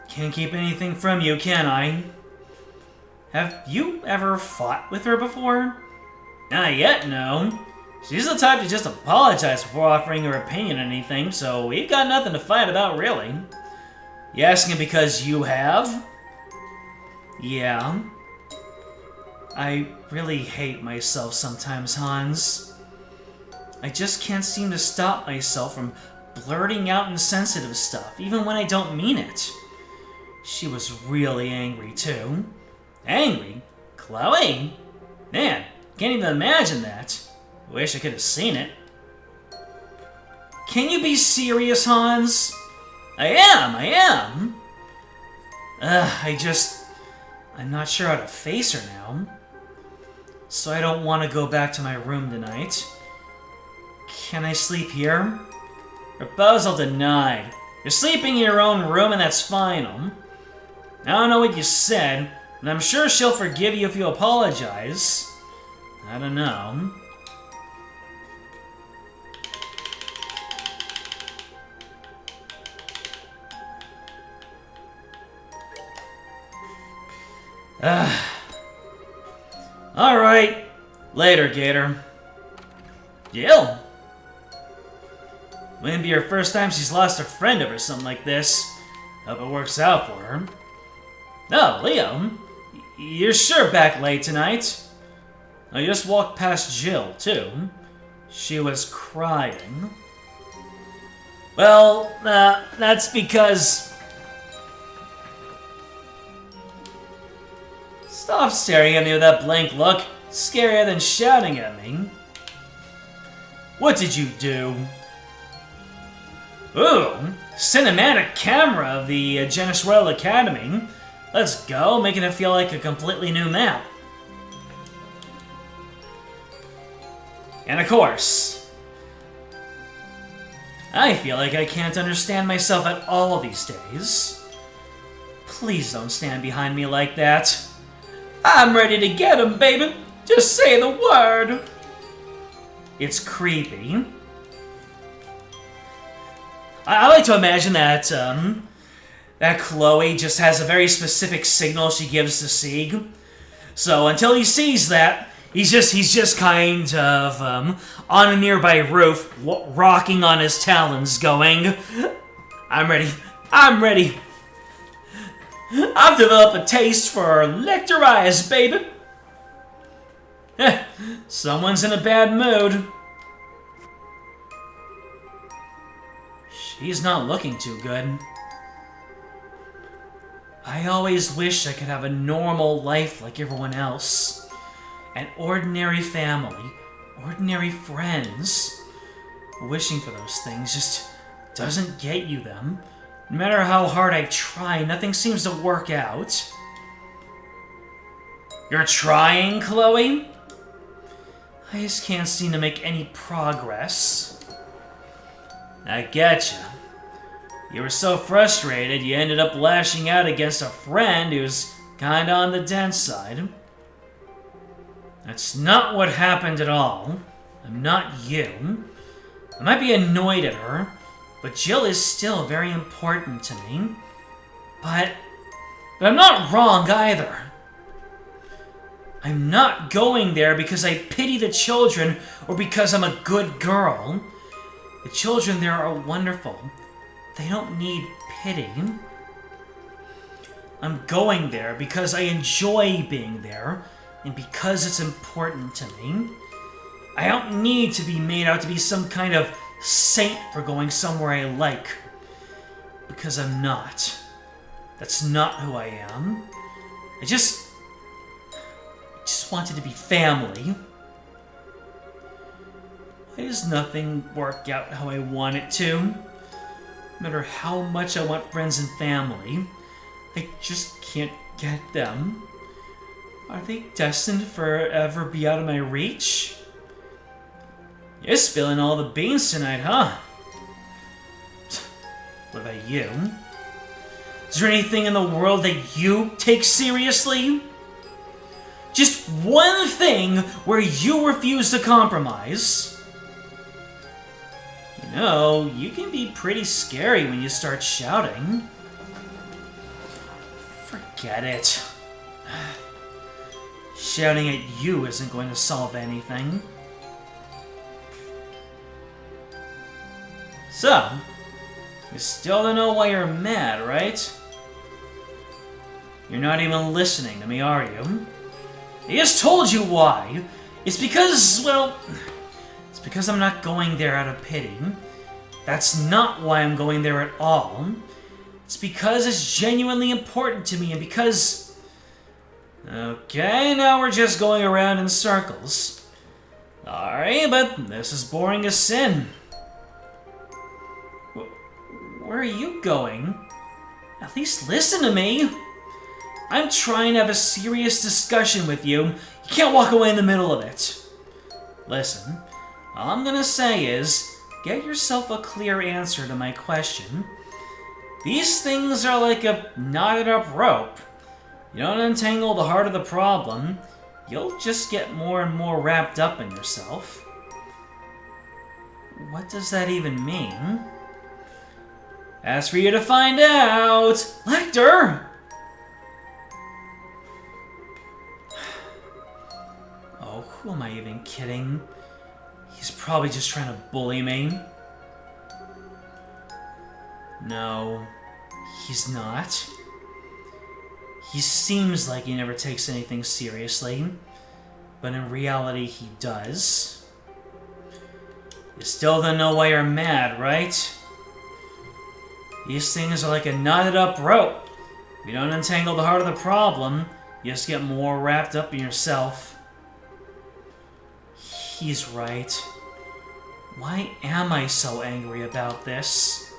Can't keep anything from you, can I? Have you ever fought with her before? Not yet, no. She's the type to just apologize before offering her opinion on anything, so we've got nothing to fight about, really. You asking because you have? Yeah. I really hate myself sometimes, Hans. I just can't seem to stop myself from blurting out insensitive stuff, even when I don't mean it. She was really angry, too. Angry? Chloe? Man, can't even imagine that. Wish I could have seen it. Can you be serious, Hans? I am. I'm not sure how to face her now. So I don't want to go back to my room tonight. Can I sleep here? Proposal denied. You're sleeping in your own room and that's final. I don't know what you said, but I'm sure she'll forgive you if you apologize. I don't know. Alright. Later, Gator. Jill? Wouldn't be her first time she's lost a friend over something like this. Hope it works out for her. Oh, Leo. You're sure back late tonight? I just walked past Jill, too. She was crying. Well, that's because... Stop staring at me with that blank look. It's scarier than shouting at me. What did you do? Ooh, cinematic camera of the Genis Royal Academy. Let's go, making it feel like a completely new map. And of course, I feel like I can't understand myself at all these days. Please don't stand behind me like that. I'm ready to get him, baby. Just say the word. It's creepy. I like to imagine that that Chloe just has a very specific signal she gives to Sieg. So until he sees that, he's just kind of on a nearby roof, rocking on his talons, going, "I'm ready. I'm ready. I've developed a taste for licked eyes, baby." Someone's in a bad mood. She's not looking too good. I always wish I could have a normal life like everyone else. An ordinary family, ordinary friends. Wishing for those things just doesn't get you them. No matter how hard I try, nothing seems to work out. You're trying, Chloe? I just can't seem to make any progress. I getcha. You were so frustrated, you ended up lashing out against a friend who's kinda on the dense side. That's not what happened at all. I'm not you. I might be annoyed at her, but Jill is still very important to me. But I'm not wrong either. I'm not going there because I pity the children or because I'm a good girl. The children there are wonderful. They don't need pity. I'm going there because I enjoy being there and because it's important to me. I don't need to be made out to be some kind of saint for going somewhere I like. Because I'm not. That's not who I am. I just wanted to be family. Why does nothing work out how I want it to? No matter how much I want friends and family, I just can't get them. Are they destined to forever be out of my reach? You're spilling all the beans tonight, huh? What about you? Is there anything in the world that you take seriously? Just one thing where you refuse to compromise. You know, you can be pretty scary when you start shouting. Forget it. Shouting at you isn't going to solve anything. So, you still don't know why you're mad, right? You're not even listening to me, are you? I just told you why. It's because, well, it's because I'm not going there out of pity. That's not why I'm going there at all. It's because it's genuinely important to me and because... Okay, now we're just going around in circles. Alright, but this is boring as sin. Where are you going? At least listen to me. I'm trying to have a serious discussion with you. You can't walk away in the middle of it. Listen, all I'm gonna say is, get yourself a clear answer to my question. These things are like a knotted up rope. You don't untangle the heart of the problem, you'll just get more and more wrapped up in yourself. What does that even mean? As for you to find out, Lecter! Oh, who am I even kidding? He's probably just trying to bully me. No, he's not. He seems like he never takes anything seriously, but in reality he does. You still don't know why you're mad, right? These things are like a knotted up rope. If you don't untangle the heart of the problem, you just get more wrapped up in yourself. He's right. Why am I so angry about this?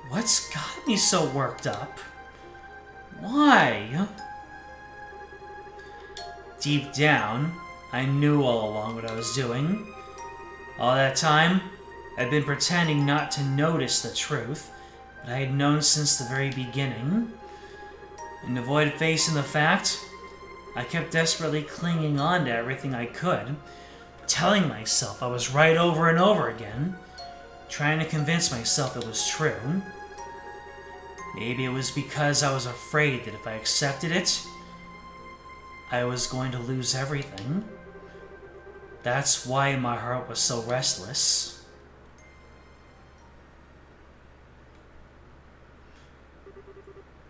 What's got me so worked up? Why? Deep down, I knew all along what I was doing. All that time, I'd been pretending not to notice the truth that I had known since the very beginning. And to avoid facing the fact, I kept desperately clinging on to everything I could, telling myself I was right over and over again, trying to convince myself it was true. Maybe it was because I was afraid that if I accepted it, I was going to lose everything. That's why my heart was so restless.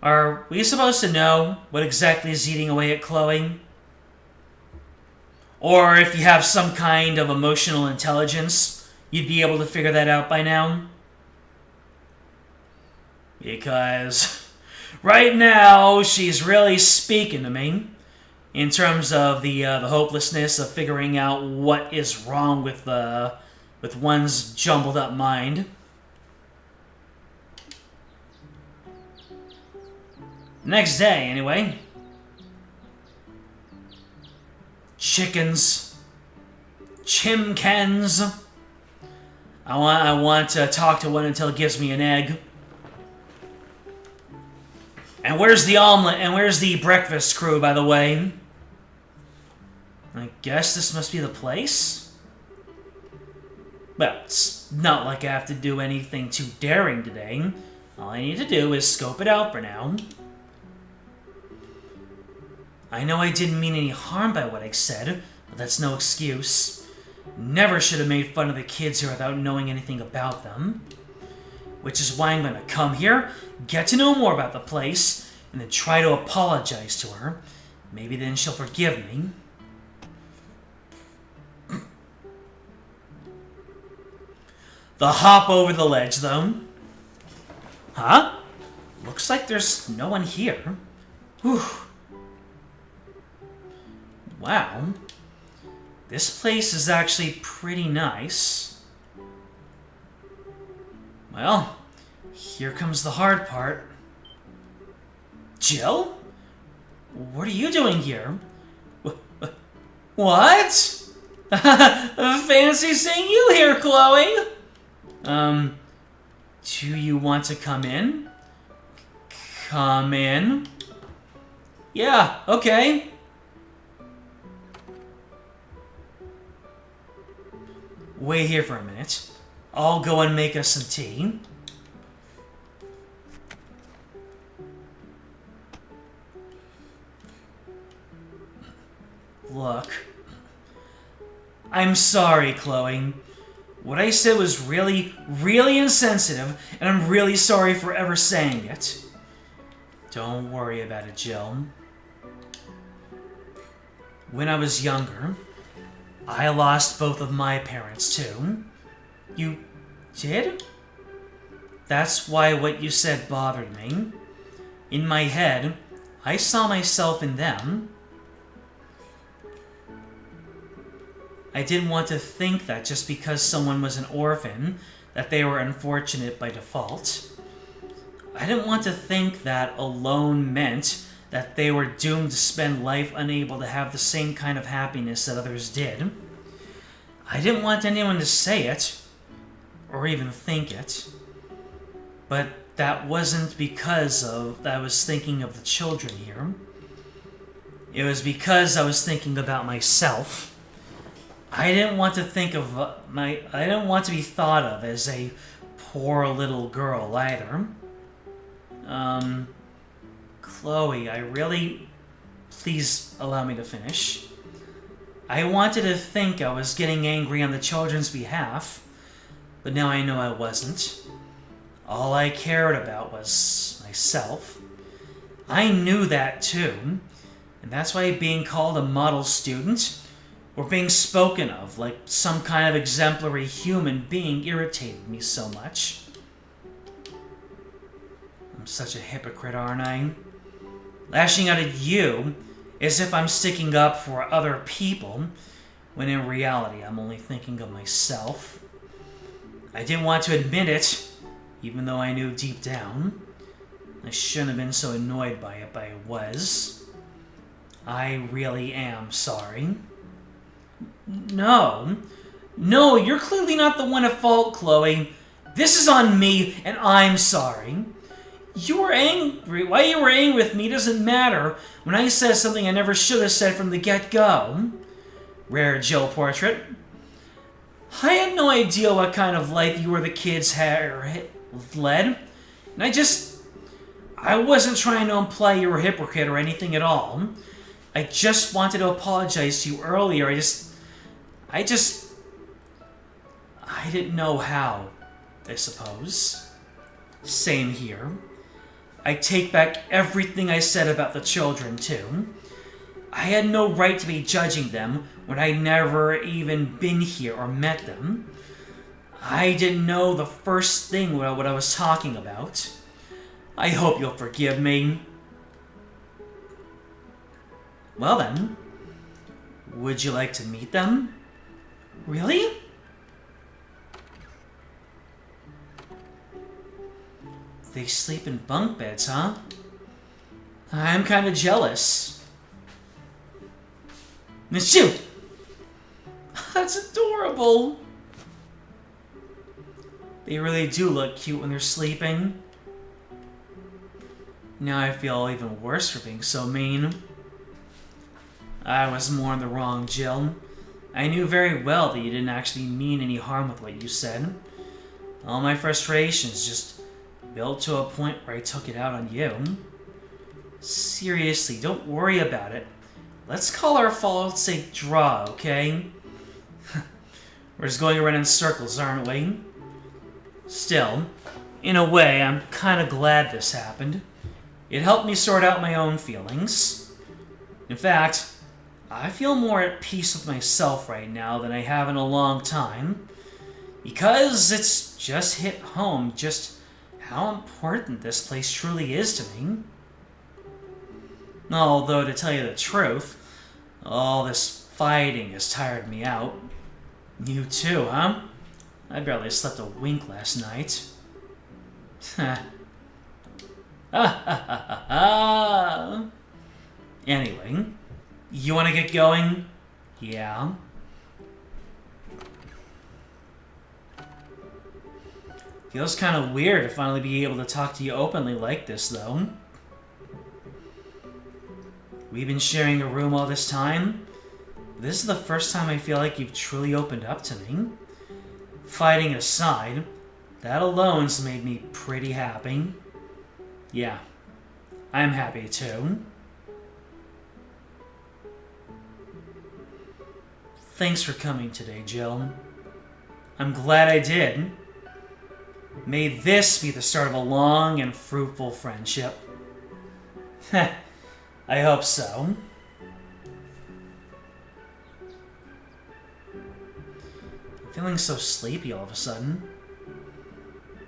Are we supposed to know what exactly is eating away at Chloe? Or if you have some kind of emotional intelligence, you'd be able to figure that out by now? Because right now, she's really speaking to me in terms of the hopelessness of figuring out what is wrong with one's jumbled up mind. Next day, anyway. Chickens. Chimkens. I want to talk to one until it gives me an egg. And where's the omelet? And where's the breakfast crew, by the way? I guess this must be the place? Well, it's not like I have to do anything too daring today. All I need to do is scope it out for now. I know I didn't mean any harm by what I said, but that's no excuse. Never should have made fun of the kids here without knowing anything about them. Which is why I'm going to come here, get to know more about the place, and then try to apologize to her. Maybe then she'll forgive me. The hop over the ledge, though. Huh? Looks like there's no one here. Whew. Wow. This place is actually pretty nice. Well, here comes the hard part. Jill? What are you doing here? What? Fancy seeing you here, Chloe. Do you want to come in? Come in? Yeah, okay. Wait here for a minute. I'll go and make us some tea. Look. I'm sorry, Chloe. What I said was really, really insensitive, and I'm really sorry for ever saying it. Don't worry about it, Jill. When I was younger, I lost both of my parents, too. You did? That's why what you said bothered me. In my head, I saw myself in them. I didn't want to think that just because someone was an orphan, that they were unfortunate by default. I didn't want to think that alone meant that they were doomed to spend life unable to have the same kind of happiness that others did. I didn't want anyone to say it, or even think it. But that wasn't because I was thinking of the children here. It was because I was thinking about myself. I didn't want to think of I didn't want to be thought of as a poor little girl either. Chloe, please allow me to finish. I wanted to think I was getting angry on the children's behalf, but now I know I wasn't. All I cared about was myself. I knew that too, and that's why being called a model student, or being spoken of like some kind of exemplary human being, irritated me so much. I'm such a hypocrite, aren't I? Lashing out at you as if I'm sticking up for other people, when in reality I'm only thinking of myself. I didn't want to admit it, even though I knew deep down. I shouldn't have been so annoyed by it, but I was. I really am sorry. No, you're clearly not the one at fault, Chloe. This is on me, and I'm sorry. You were angry. Why you were angry with me doesn't matter when I said something I never should have said from the get-go. Rare Jill portrait. I had no idea what kind of life you or the kids had led, and I wasn't trying to imply you were a hypocrite or anything at all. I just wanted to apologize to you earlier. I didn't know how, I suppose. Same here. I take back everything I said about the children, too. I had no right to be judging them when I'd never even been here or met them. I didn't know the first thing what I was talking about. I hope you'll forgive me. Well then, would you like to meet them? Really? They sleep in bunk beds, huh? I'm kind of jealous. Shoot! That's adorable! They really do look cute when they're sleeping. Now I feel even worse for being so mean. I was more in the wrong, Jill. I knew very well that you didn't actually mean any harm with what you said. All my frustrations just built to a point where I took it out on you. Seriously, don't worry about it. Let's call our faults a draw, okay? We're just going around in circles, aren't we? Still, in a way, I'm kind of glad this happened. It helped me sort out my own feelings. In fact, I feel more at peace with myself right now than I have in a long time, because it's just hit home just how important this place truly is to me. Although, to tell you the truth, all this fighting has tired me out. You too, huh? I barely slept a wink last night. Anyway, you want to get going? Yeah. Feels kind of weird to finally be able to talk to you openly like this, though. We've been sharing a room all this time. This is the first time I feel like you've truly opened up to me. Fighting aside, that alone's made me pretty happy. Yeah, I'm happy too. Thanks for coming today, Jill. I'm glad I did. May this be the start of a long and fruitful friendship. I hope so. I'm feeling so sleepy all of a sudden.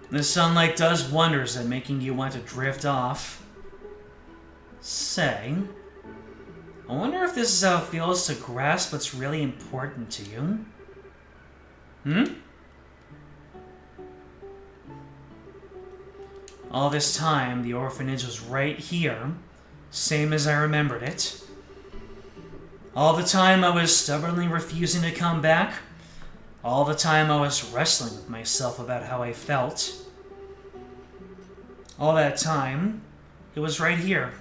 The sunlight does wonders at making you want to drift off. Say, I wonder if this is how it feels to grasp what's really important to you. All this time, the orphanage was right here, same as I remembered it. All the time I was stubbornly refusing to come back. All the time I was wrestling with myself about how I felt. All that time, it was right here,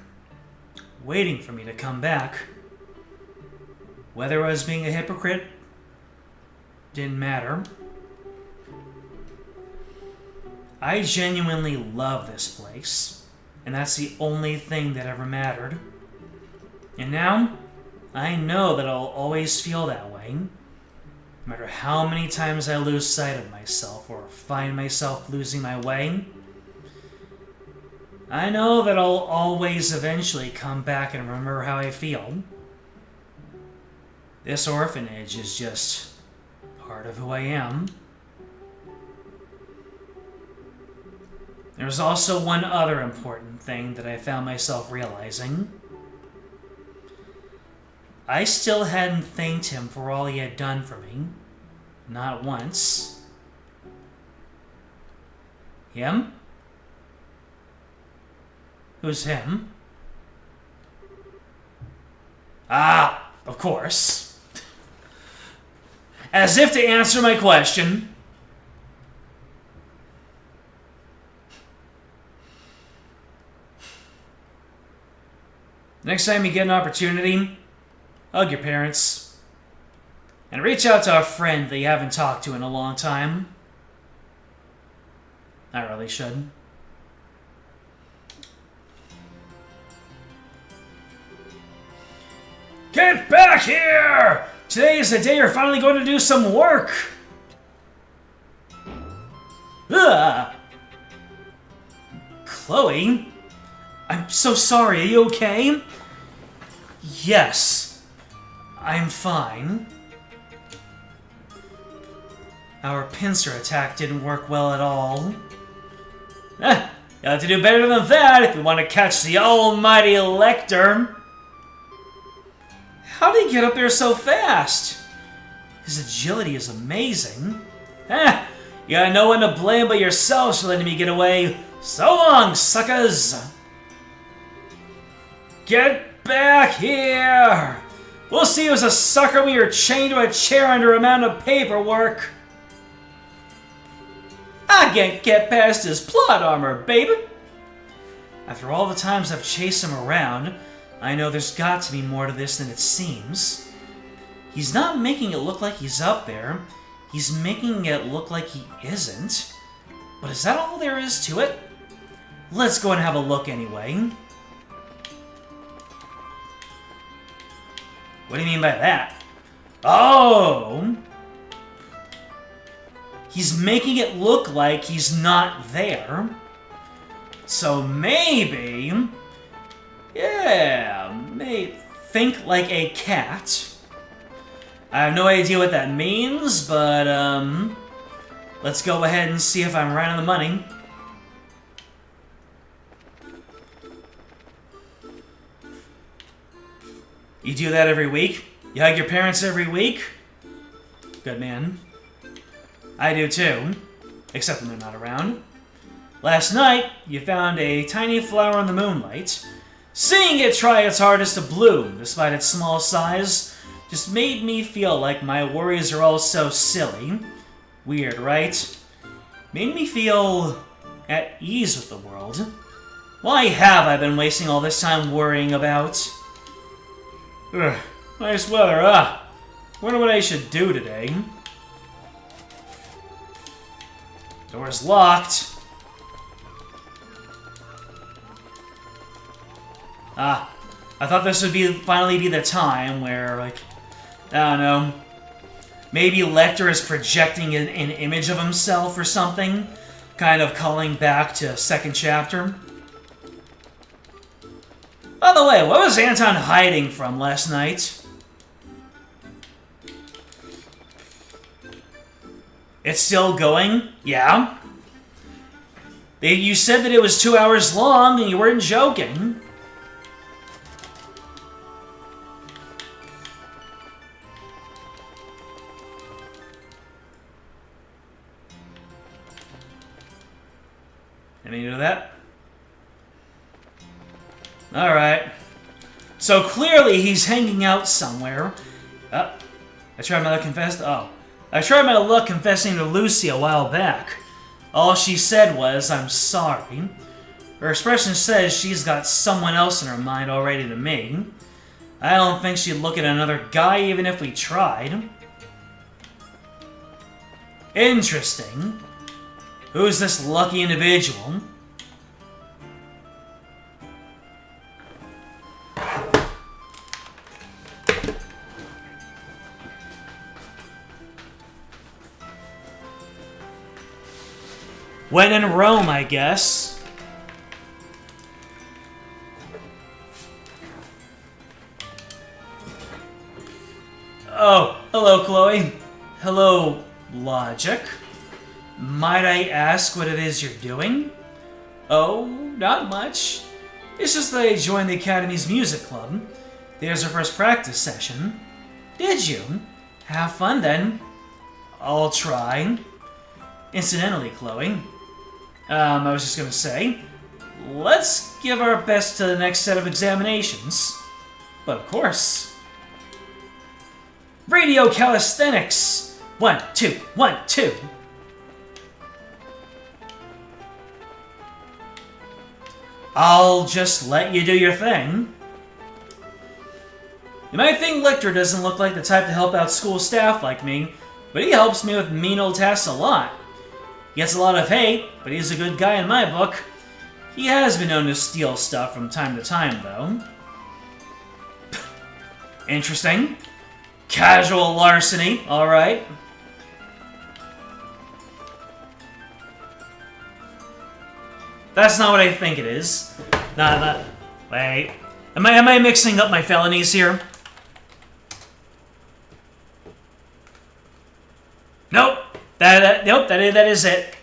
waiting for me to come back. Whether I was being a hypocrite, didn't matter. I genuinely love this place, and that's the only thing that ever mattered. And now, I know that I'll always feel that way, no matter how many times I lose sight of myself or find myself losing my way. I know that I'll always eventually come back and remember how I feel. This orphanage is just part of who I am. There's also one other important thing that I found myself realizing. I still hadn't thanked him for all he had done for me. Not once. Him? Who's him? Ah, of course. As if to answer my question. Next time you get an opportunity, hug your parents. And reach out to a friend that you haven't talked to in a long time. I really should. Get back here! Today is the day you're finally going to do some work! Ugh! Chloe? I'm so sorry, are you okay? Yes, I'm fine. Our pincer attack didn't work well at all. You have to do better than that if you want to catch the almighty Lecter. How did he get up there so fast? His agility is amazing. You got no one to blame but yourselves for letting me get away. So long, suckers! Get back here! We'll see who's a sucker when you're chained to a chair under a mountain of paperwork. I can't get past his plot armor, baby! After all the times I've chased him around, I know there's got to be more to this than it seems. He's not making it look like he's up there. He's making it look like he isn't. But is that all there is to it? Let's go and have a look anyway. What do you mean by that? Oh! He's making it look like he's not there. So maybe... Yeah, think like a cat. I have no idea what that means, but, let's go ahead and see if I'm right on the money. You do that every week? You hug your parents every week? Good man. I do too, except when they're not around. Last night, you found a tiny flower in the moonlight. Seeing it try its hardest to bloom, despite its small size, just made me feel like my worries are all so silly. Weird, right? Made me feel at ease with the world. Why have I been wasting all this time worrying about? Ugh, nice weather, Wonder what I should do today. Door's locked. I thought this would finally be the time where, like, I don't know, Maybe Lecter is projecting an image of himself or something, kind of calling back to second chapter. By the way, what was Anton hiding from last night? It's still going? Yeah. You said that it was 2 hours long and you weren't joking. Anything to do with that? Alright. So clearly he's hanging out somewhere. I tried my luck confessing to Lucy a while back. All she said was, "I'm sorry." Her expression says she's got someone else in her mind already to me. I don't think she'd look at another guy even if we tried. Interesting. Who's this lucky individual? When in Rome, I guess. Oh, hello, Chloe. Hello, Logic. Might I ask what it is you're doing? Oh, not much. It's just that I joined the Academy's music club. There's our first practice session. Did you? Have fun then. I'll try. Incidentally, Chloe, I was just gonna say, let's give our best to the next set of examinations. But of course. Radio calisthenics! 1, 2, 1, 2. I'll just let you do your thing. You might think Lecter doesn't look like the type to help out school staff like me, but he helps me with menial tasks a lot. He gets a lot of hate, but he's a good guy in my book. He has been known to steal stuff from time to time, though. Interesting. Casual larceny, alright. That's not what I think it is. Wait. Am I mixing up my felonies here? Nope. Nope, that is it.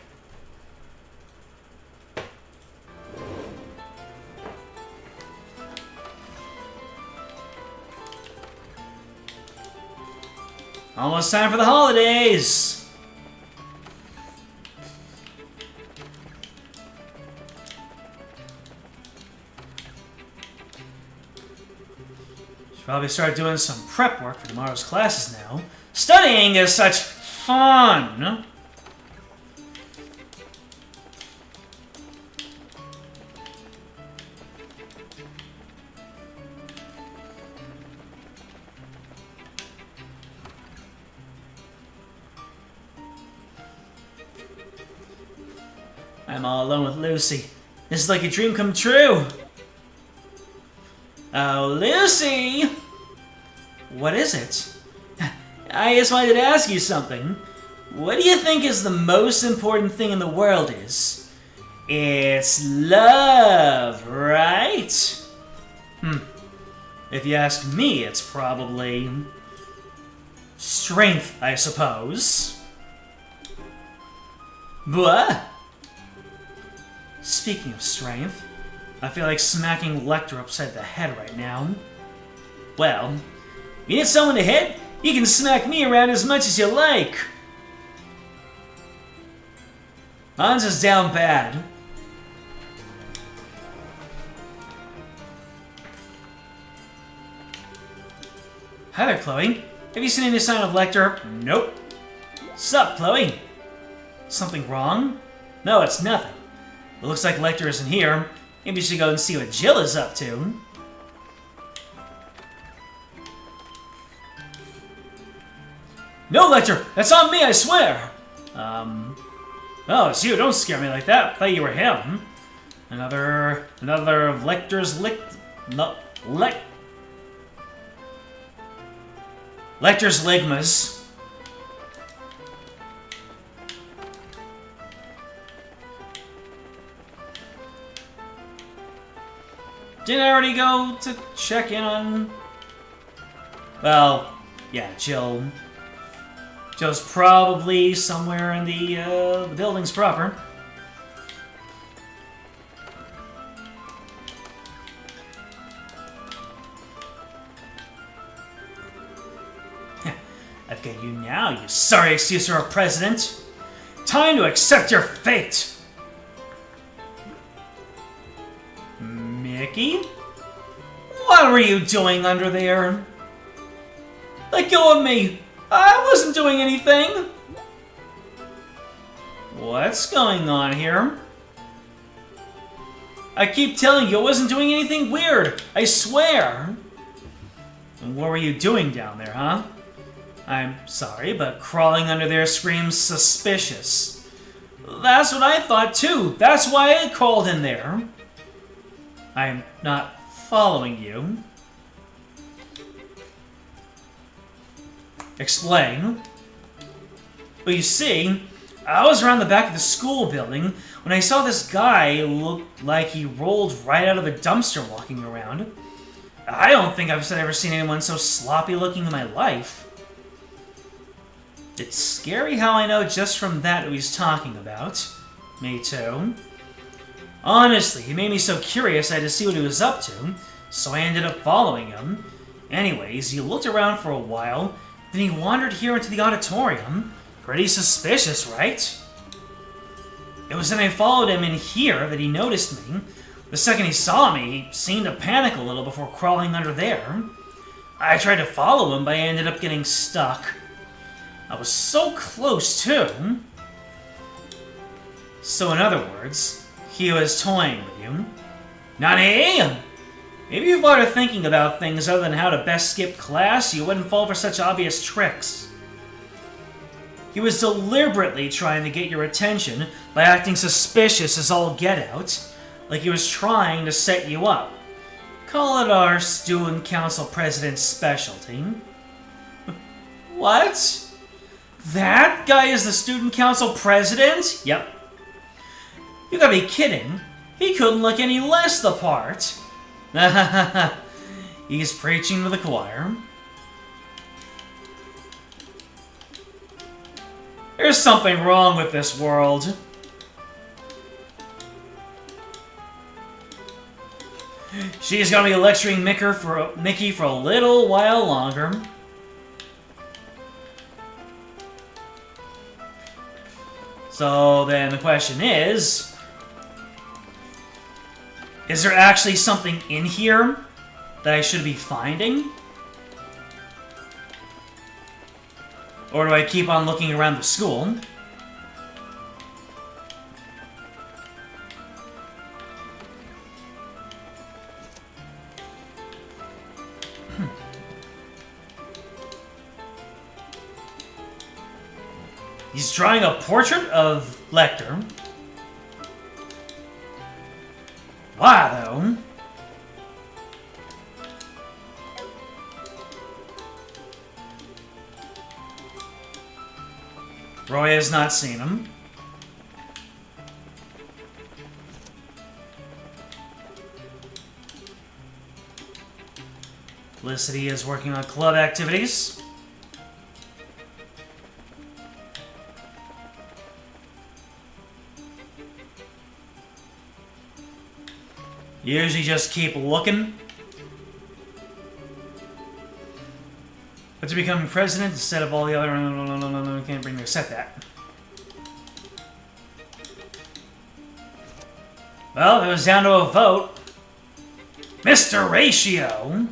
Almost time for the holidays. Should probably start doing some prep work for tomorrow's classes now. Studying is such fun. I'm all alone with Lucy. This is like a dream come true. Oh, Lucy! What is it? I just wanted to ask you something. What do you think is the most important thing in the world is? It's love, right? If you ask me, it's probably strength, I suppose. What? Speaking of strength, I feel like smacking Lecter upside the head right now. Well, you need someone to hit? You can smack me around as much as you like. Hans is down bad. Hi there, Chloe. Have you seen any sign of Lecter? Nope. Sup, Chloe? Something wrong? No, it's nothing. It looks like Lecter isn't here. Maybe you should go and see what Jill is up to. No, Lecter! That's on me, I swear! Oh, it's you. Don't scare me like that. I thought you were him. Another of Lecter's Lecter's ligmas. Didn't I already go to check in on... Well, yeah, Jill. Jill's probably somewhere in the buildings proper. I've got you now, you sorry excuse for a president. Time to accept your fate. Mickey? What were you doing under there? Let go of me! I wasn't doing anything! What's going on here? I keep telling you I wasn't doing anything weird! I swear! And what were you doing down there, huh? I'm sorry, but crawling under there screams suspicious. That's what I thought too! That's why I crawled in there! I'm not following you. Explain. Well, you see, I was around the back of the school building when I saw this guy look like he rolled right out of a dumpster walking around. I don't think I've ever seen anyone so sloppy looking in my life. It's scary how I know just from that who he's talking about. Me too. Honestly, he made me so curious I had to see what he was up to, so I ended up following him. Anyways, he looked around for a while, then he wandered here into the auditorium. Pretty suspicious, right? It was when I followed him in here that he noticed me. The second he saw me, he seemed to panic a little before crawling under there. I tried to follow him, but I ended up getting stuck. I was so close, too. So in other words, he was toying with you. Nani? Maybe if you started thinking about things other than how to best skip class, you wouldn't fall for such obvious tricks. He was deliberately trying to get your attention by acting suspicious as all get out, like he was trying to set you up. Call it our student council president's specialty. What? That guy is the student council president? Yep. You gotta be kidding. He couldn't look any less the part. He's preaching to the choir. There's something wrong with this world. She's gonna be lecturing Mickey for a little while longer. So then the question is there actually something in here that I should be finding? Or do I keep on looking around the school? He's drawing a portrait of Lecter. Why, though? Roy has not seen him. Felicity is working on club activities. Usually just keep looking. But to become president instead of all the other... No, can't bring their set that. Well, it was down to a vote. Mr. Ratio!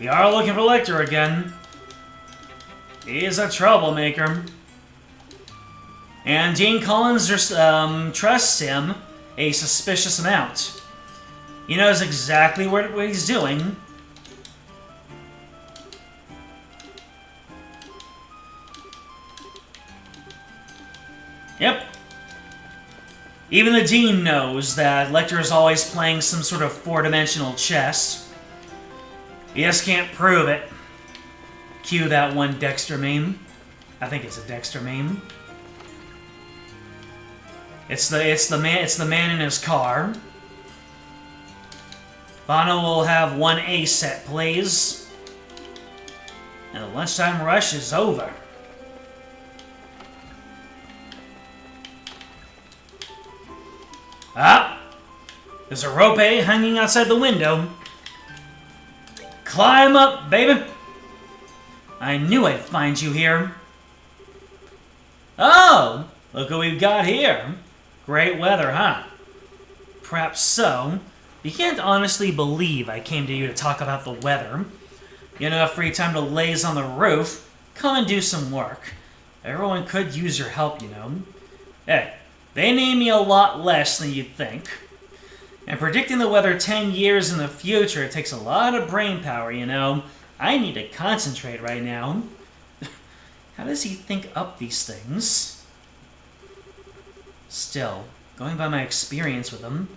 We are looking for Lecter again. He's a troublemaker. And Dean Collins trusts him a suspicious amount. He knows exactly what he's doing. Yep. Even the Dean knows that Lecter is always playing some sort of four-dimensional chess. He just can't prove it. Cue that one Dexter meme. I think it's a Dexter meme. It's the man in his car. Bono will have 1A set, please. And the lunchtime rush is over. Ah! There's a rope hanging outside the window. Climb up, baby! I knew I'd find you here. Oh! Look what we've got here. Great weather, huh? Perhaps so. You can't honestly believe I came to you to talk about the weather. You have enough free time to laze on the roof. Come and do some work. Everyone could use your help, you know. Hey, they need me a lot less than you'd think. And predicting the weather 10 years in the future takes a lot of brain power, you know. I need to concentrate right now. How does he think up these things? Still, going by my experience with him,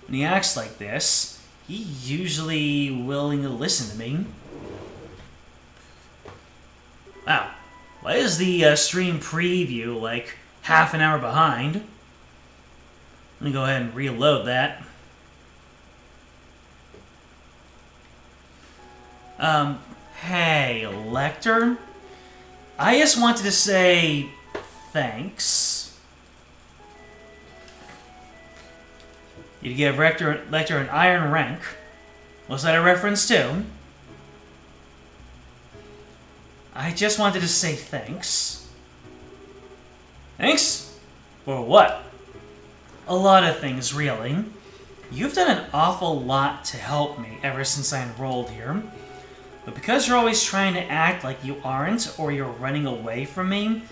when he acts like this, he's usually willing to listen to me. Wow, why is the stream preview like half an hour behind? Let me go ahead and reload that. Hey, Lecter? I just wanted to say thanks. You give Lecter an iron rank. Was that a reference to? I just wanted to say thanks. Thanks? For what? A lot of things, really. You've done an awful lot to help me ever since I enrolled here. But because you're always trying to act like you aren't, or you're running away from me,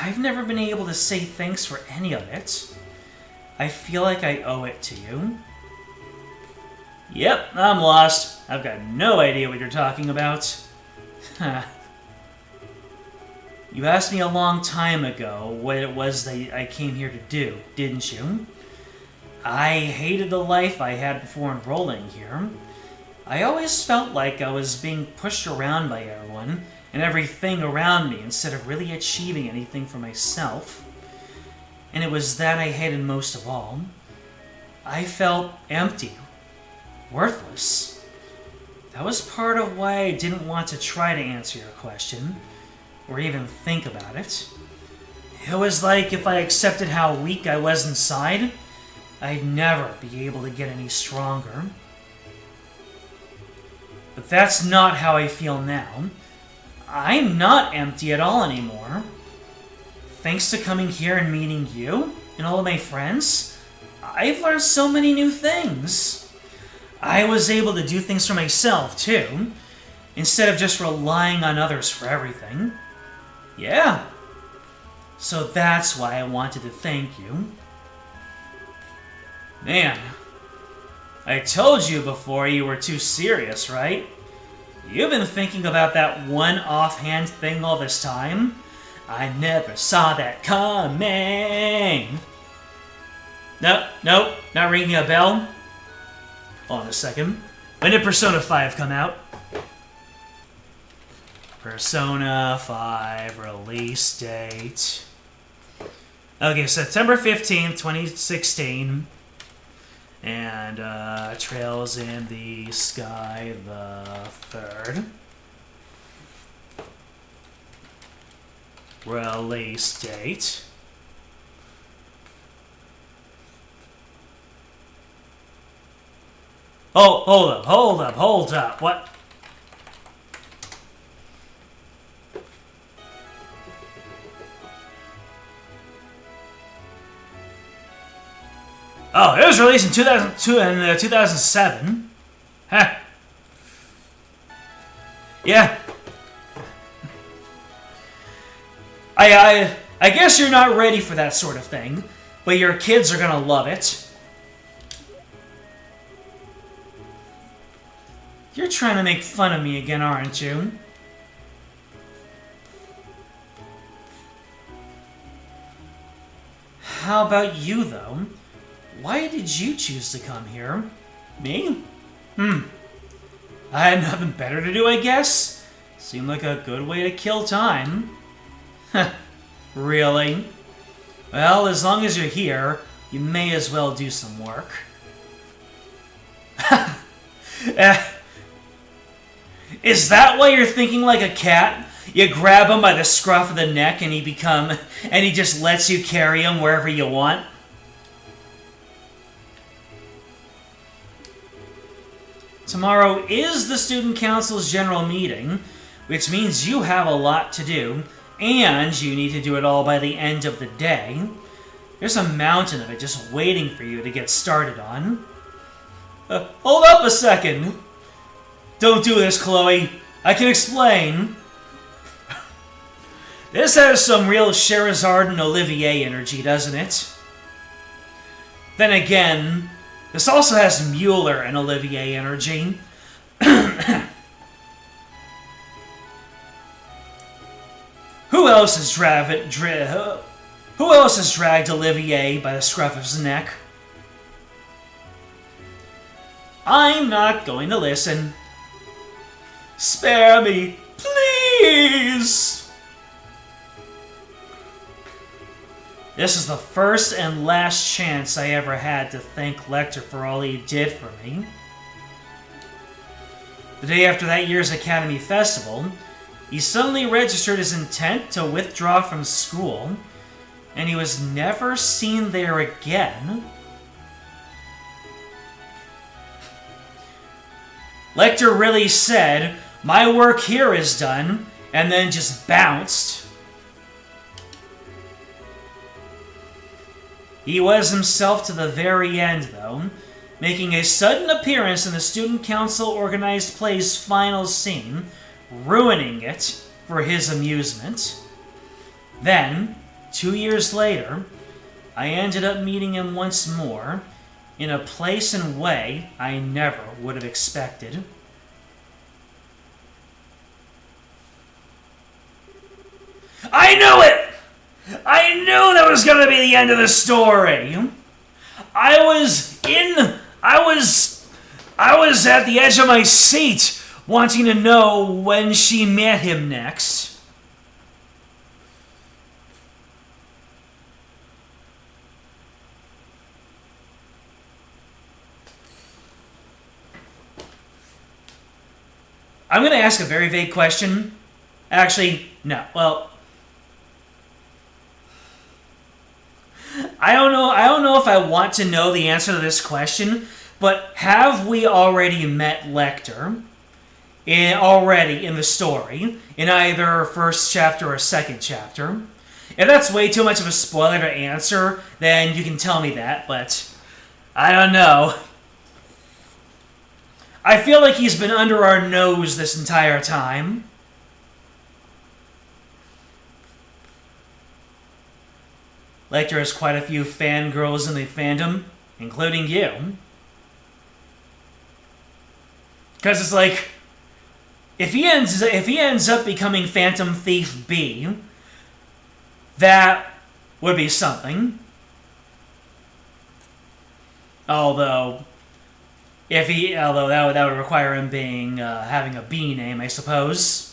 I've never been able to say thanks for any of it. I feel like I owe it to you. Yep, I'm lost. I've got no idea what you're talking about. You asked me a long time ago what it was that I came here to do, didn't you? I hated the life I had before enrolling here. I always felt like I was being pushed around by everyone and everything around me instead of really achieving anything for myself. And it was that I hated most of all. I felt empty, worthless. That was part of why I didn't want to try to answer your question, or even think about it. It was like if I accepted how weak I was inside, I'd never be able to get any stronger. But that's not how I feel now. I'm not empty at all anymore. Thanks to coming here and meeting you and all of my friends, I've learned so many new things. I was able to do things for myself, too, instead of just relying on others for everything. Yeah. So that's why I wanted to thank you. Man, I told you before you were too serious, right? You've been thinking about that one offhand thing all this time? I never saw that coming! Nope, not ringing a bell. Hold on a second. When did Persona 5 come out? Persona 5 release date. Okay, September 15th, 2016. And Trails in the Sky the 3rd. Release date. Oh, hold up. What? Oh, it was released in 2002 and 2007. Huh. Yeah. I guess you're not ready for that sort of thing, but your kids are gonna love it. You're trying to make fun of me again, aren't you? How about you, though? Why did you choose to come here? Me? I had nothing better to do, I guess. Seemed like a good way to kill time. Really? Well, as long as you're here, you may as well do some work. Is that why you're thinking like a cat? You grab him by the scruff of the neck and he just lets you carry him wherever you want? Tomorrow is the Student Council's general meeting, which means you have a lot to do, and you need to do it all by the end of the day. There's a mountain of it just waiting for you to get started on. Hold up a second. Don't do this, Chloe. I can explain. This has some real Sherazard and Olivier energy, doesn't it? Then again, this also has Mueller and Olivier energy. Who else has dragged Olivier by the scruff of his neck? I'm not going to listen. Spare me, please! This is the first and last chance I ever had to thank Lecter for all he did for me. The day after that year's Academy Festival, he suddenly registered his intent to withdraw from school, and he was never seen there again. Lecter really said, "My work here is done," and then just bounced. He was himself to the very end, though, making a sudden appearance in the Student Council organized play's final scene, ruining it for his amusement. Then, 2 years later, I ended up meeting him once more, in a place and way I never would have expected. I knew it! I knew that was gonna be the end of the story! I was at the edge of my seat, wanting to know when she met him next. I'm going to ask a very vague question. Actually, no. Well, I don't know if I want to know the answer to this question, but have we already met Lecter already in the story, in either first chapter or second chapter? If that's way too much of a spoiler to answer, then you can tell me that, but I don't know. I feel like he's been under our nose this entire time. Lecter has quite a few fangirls in the fandom, including you. Because it's like, if he ends up becoming Phantom Thief B, that would be something. Although that would require him having a B name, I suppose.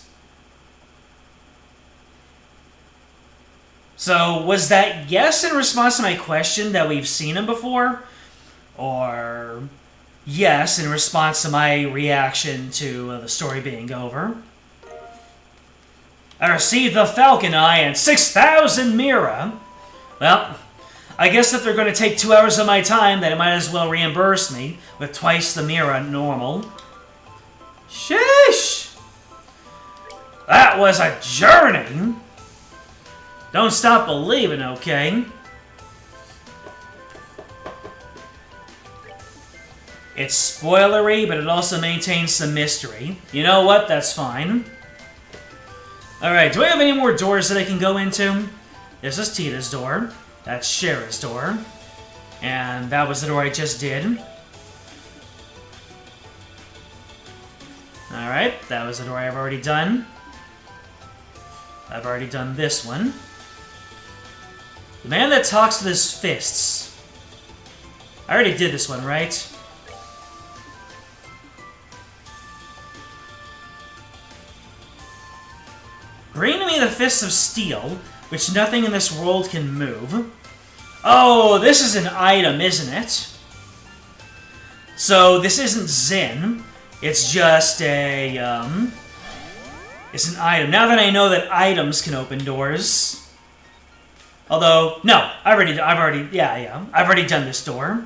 So, was that yes in response to my question that we've seen him before? Or yes in response to my reaction to the story being over? I received the Falcon Eye and 6,000 Mira. Well, I guess if they're going to take 2 hours of my time, then it might as well reimburse me with twice the Mira normal. Sheesh! That was a journey! Don't stop believing, okay? It's spoilery, but it also maintains some mystery. You know what? That's fine. Alright, do I have any more doors that I can go into? This is Tita's door. That's Shara's door. And that was the door I just did. Alright, that was the door I've already done. I've already done this one. The man that talks with his fists. I already did this one, right? Bring to me the fists of steel, which nothing in this world can move. Oh, this is an item, isn't it? So this isn't Zin. It's just a, it's an item. Now that I know that items can open doors. Although, no, I've already done this door.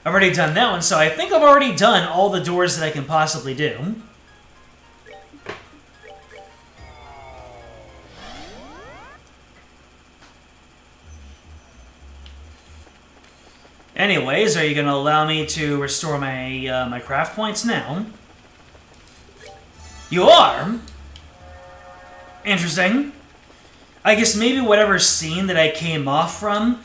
I've already done that one, so I think I've already done all the doors that I can possibly do. Anyways, are you going to allow me to restore my my craft points now? You are? Interesting. I guess maybe whatever scene that I came off from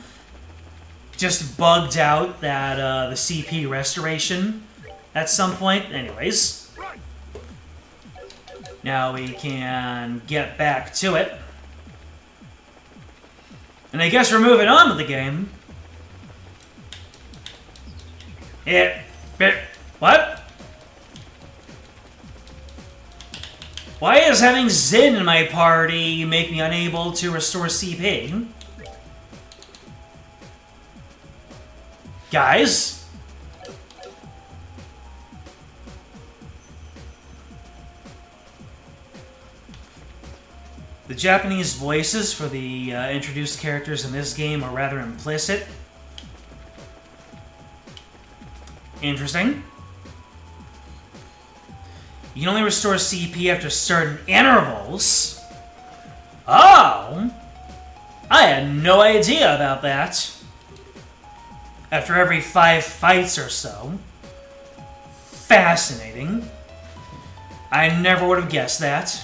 just bugged out that the CP restoration at some point. Anyways. Now we can get back to it. And I guess we're moving on with the game. What? Why is having Zin in my party make me unable to restore CP? Guys? The Japanese voices for the introduced characters in this game are rather implicit. Interesting. You can only restore CP after certain intervals. Oh! I had no idea about that. After every 5 fights or so. Fascinating. I never would have guessed that.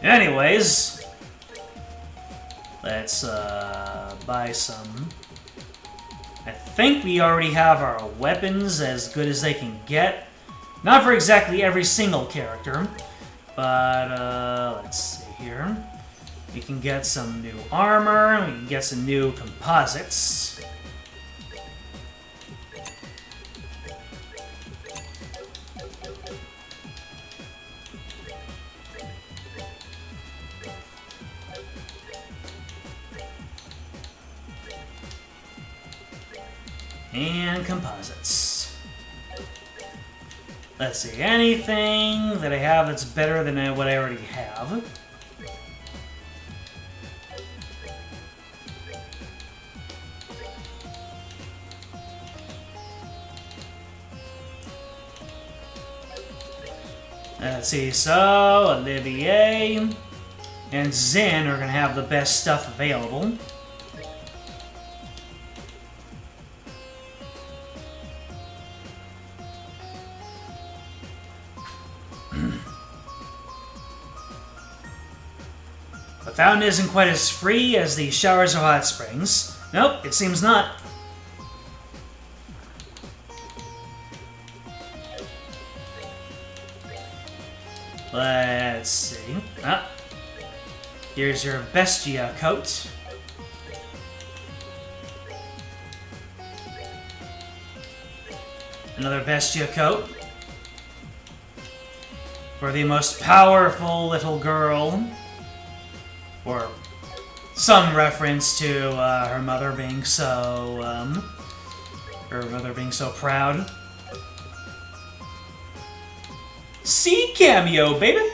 Anyways. Let's buy some. I think we already have our weapons as good as they can get. Not for exactly every single character, but let's see here. We can get some new armor, we can get some new composites. And composites. Let's see, anything that I have that's better than what I already have. Let's see, so Olivier and Zin are going to have the best stuff available. The fountain isn't quite as free as the showers or hot springs. Nope, it seems not. Let's see. Ah, here's your Bestia coat. Another Bestia coat. For the most powerful little girl. Or some reference to her mother being so, proud. See cameo, baby!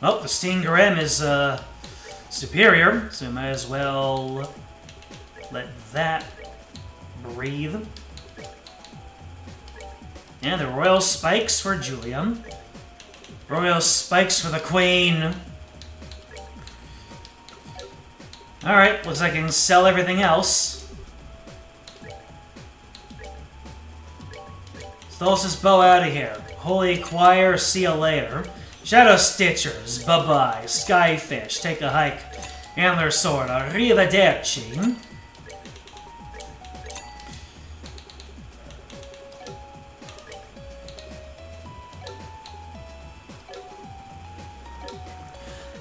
Oh, the Stinger M is, superior, so we might as well let that breathe. And the Royal Spikes for Julia. Royal Spikes for the Queen. Alright, looks like I can sell everything else. Stolz's bow out of here. Holy Choir, see you later. Shadow Stitchers, bye-bye. Skyfish, take a hike. Antler Sword, arrivederci.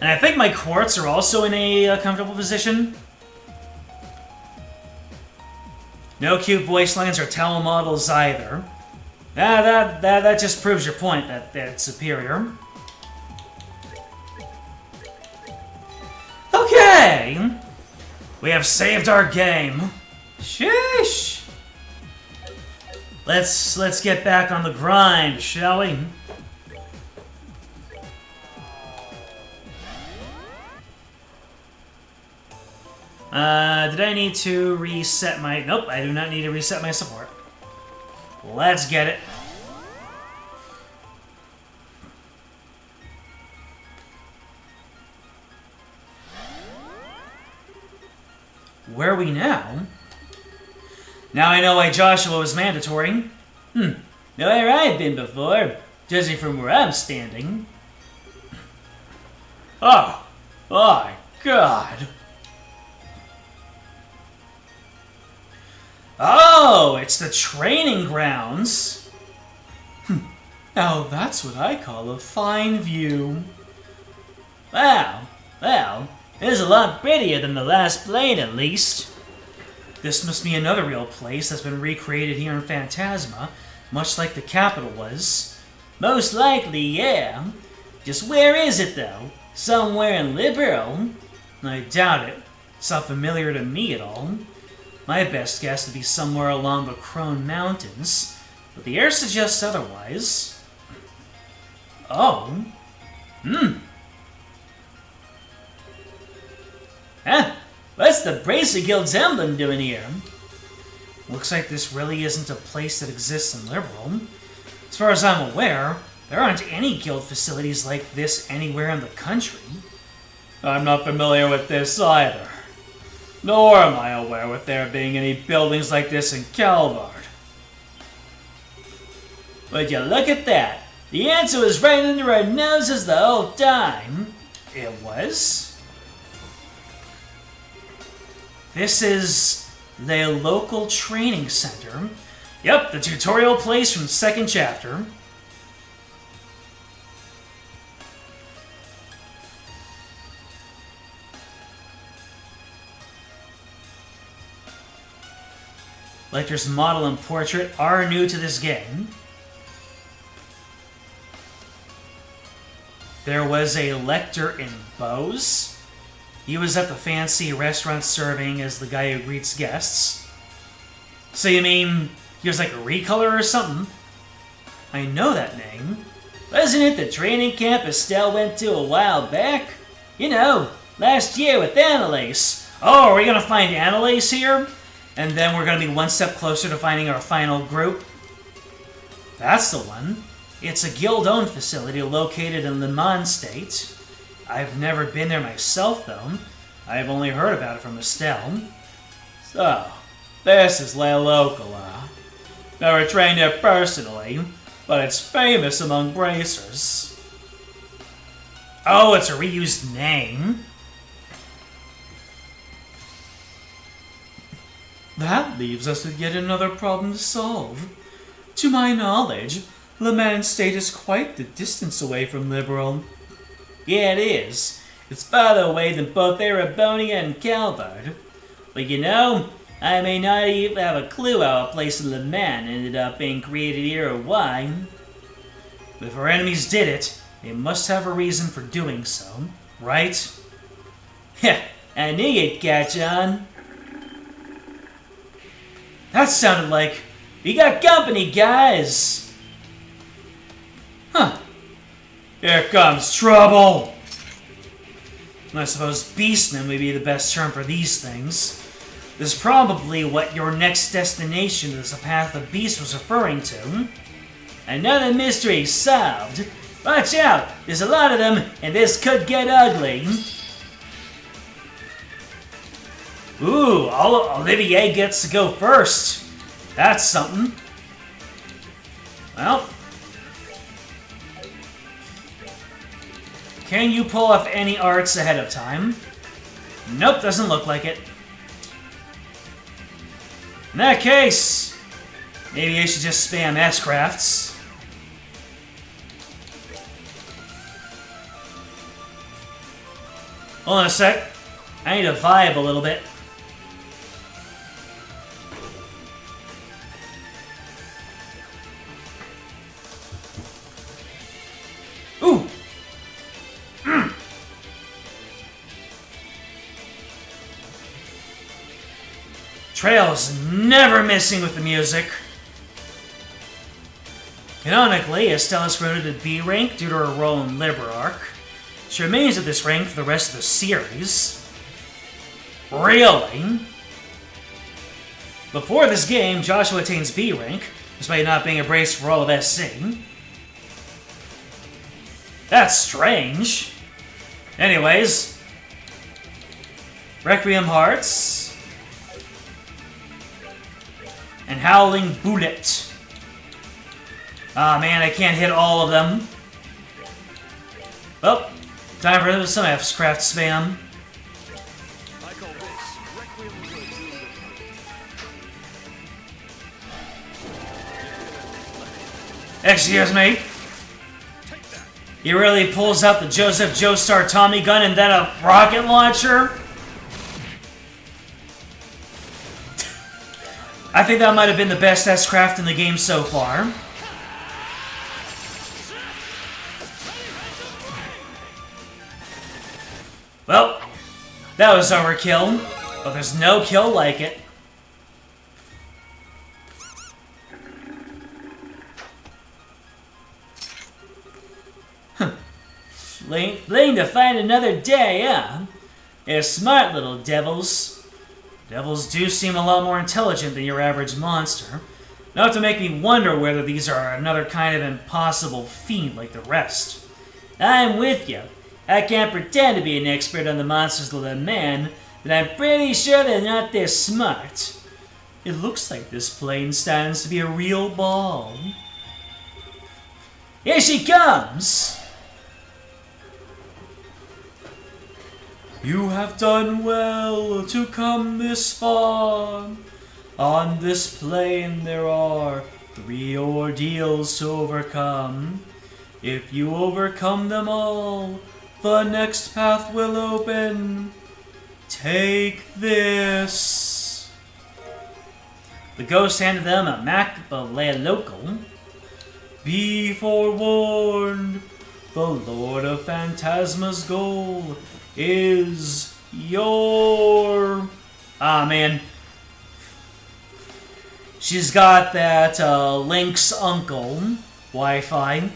And I think my quartz are also in a comfortable position. No cute voice lines or towel models either. That just proves your point that it's superior. Okay! We have saved our game. Sheesh! Let's get back on the grind, shall we? Did I need to reset my... Nope, I do not need to reset my support. Let's get it. Where are we now? Now I know why Joshua was mandatory. Know where I've been before, judging from where I'm standing. Oh, my God. Oh, it's the training grounds. Now that's what I call a fine view. Wow, well, it is a lot prettier than the last plane at least. This must be another real place that's been recreated here in Phantasma, much like the capital was. Most likely, yeah. Just where is it though? Somewhere in Liberal? I doubt it. It's not familiar to me at all. My best guess would be somewhere along the Crone Mountains, but the air suggests otherwise. Oh. Huh? What's the Bracer Guild's emblem doing here? Looks like this really isn't a place that exists in Liberal. As far as I'm aware, there aren't any guild facilities like this anywhere in the country. I'm not familiar with this either. Nor am I aware with there being any buildings like this in Calvard. Would you look at that? The answer was right under our noses the whole time. It was? This is the local training center. Yep, the tutorial place from the second chapter. Lecter's model and portrait are new to this game. There was a Lecter in Bose. He was at the fancy restaurant serving as the guy who greets guests. So you mean he was like a recolor or something? I know that name. Wasn't it the training camp Estelle went to a while back? You know, last year with Annalise. Oh, are we gonna find Annalise here? And then we're going to be one step closer to finding our final group. That's the one. It's a guild-owned facility located in Le Mans State. I've never been there myself, though. I've only heard about it from Estelle. So, this is La Locola. Never trained there personally, but it's famous among bracers. Oh, it's a reused name. That leaves us with yet another problem to solve. To my knowledge, Le Mans State is quite the distance away from Liberal. Yeah, it is. It's farther away than both Erebonia and Calvard. But you know, I may not even have a clue how a place in Le Mans ended up being created here or why. But if our enemies did it, they must have a reason for doing so, right? Heh, I knew you'd catch on. That sounded like, we got company, guys! Huh. Here comes trouble! I suppose beastman would be the best term for these things. This is probably what your next destination is, the path the beast was referring to. Another mystery solved. Watch out! There's a lot of them, and this could get ugly. Ooh, Olivier gets to go first. That's something. Well. Can you pull off any arts ahead of time? Nope, doesn't look like it. In that case, maybe I should just spam S-crafts. Hold on a sec. I need to vibe a little bit. Trail's never missing with the music. Canonically, Estella's promoted to B rank due to her role in Liberarch. She remains at this rank for the rest of the series. Really? Before this game, Joshua attains B rank, despite not being embraced for all of SC. That's strange. Anyways, Requiem Hearts and Howling Bullet. Ah man, I can't hit all of them. Well, time for some F-Craft spam. Excuse me. He really pulls out the Joseph Joestar Tommy gun and then a rocket launcher? I think that might have been the best S-Craft in the game so far. Well, that was overkill, but there's no kill like it. Fleeing to find another day, huh? They're smart little devils. Devils do seem a lot more intelligent than your average monster. Enough to make me wonder whether these are another kind of impossible fiend like the rest. I'm with you. I can't pretend to be an expert on the monsters of the man, but I'm pretty sure they're not this smart. It looks like this plane stands to be a real ball. Here she comes! You have done well to come this far. On this plane there are 3 ordeals to overcome. If you overcome them all, the next path will open. Take this. The ghost handed them a map of local. Be forewarned, the Lord of Phantasma's goal is your... Ah, man. She's got that Link's uncle Wi-Fi.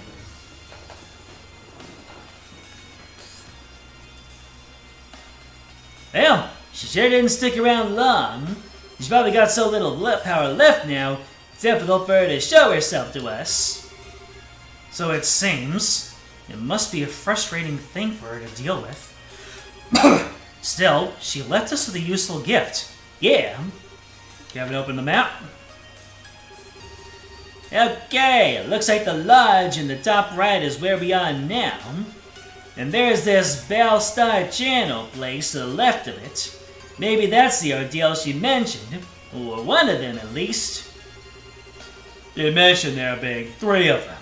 Well, she sure didn't stick around long. She's probably got so little power left now, it's difficult for her to show herself to us. So it seems. It must be a frustrating thing for her to deal with. Still, she left us with a useful gift. Yeah. You haven't opened the map? Okay, looks like the lodge in the top right is where we are now. And there's this Bellstar Channel place to the left of it. Maybe that's the ordeal she mentioned. Or one of them, at least. You mentioned there, Big. 3 of them.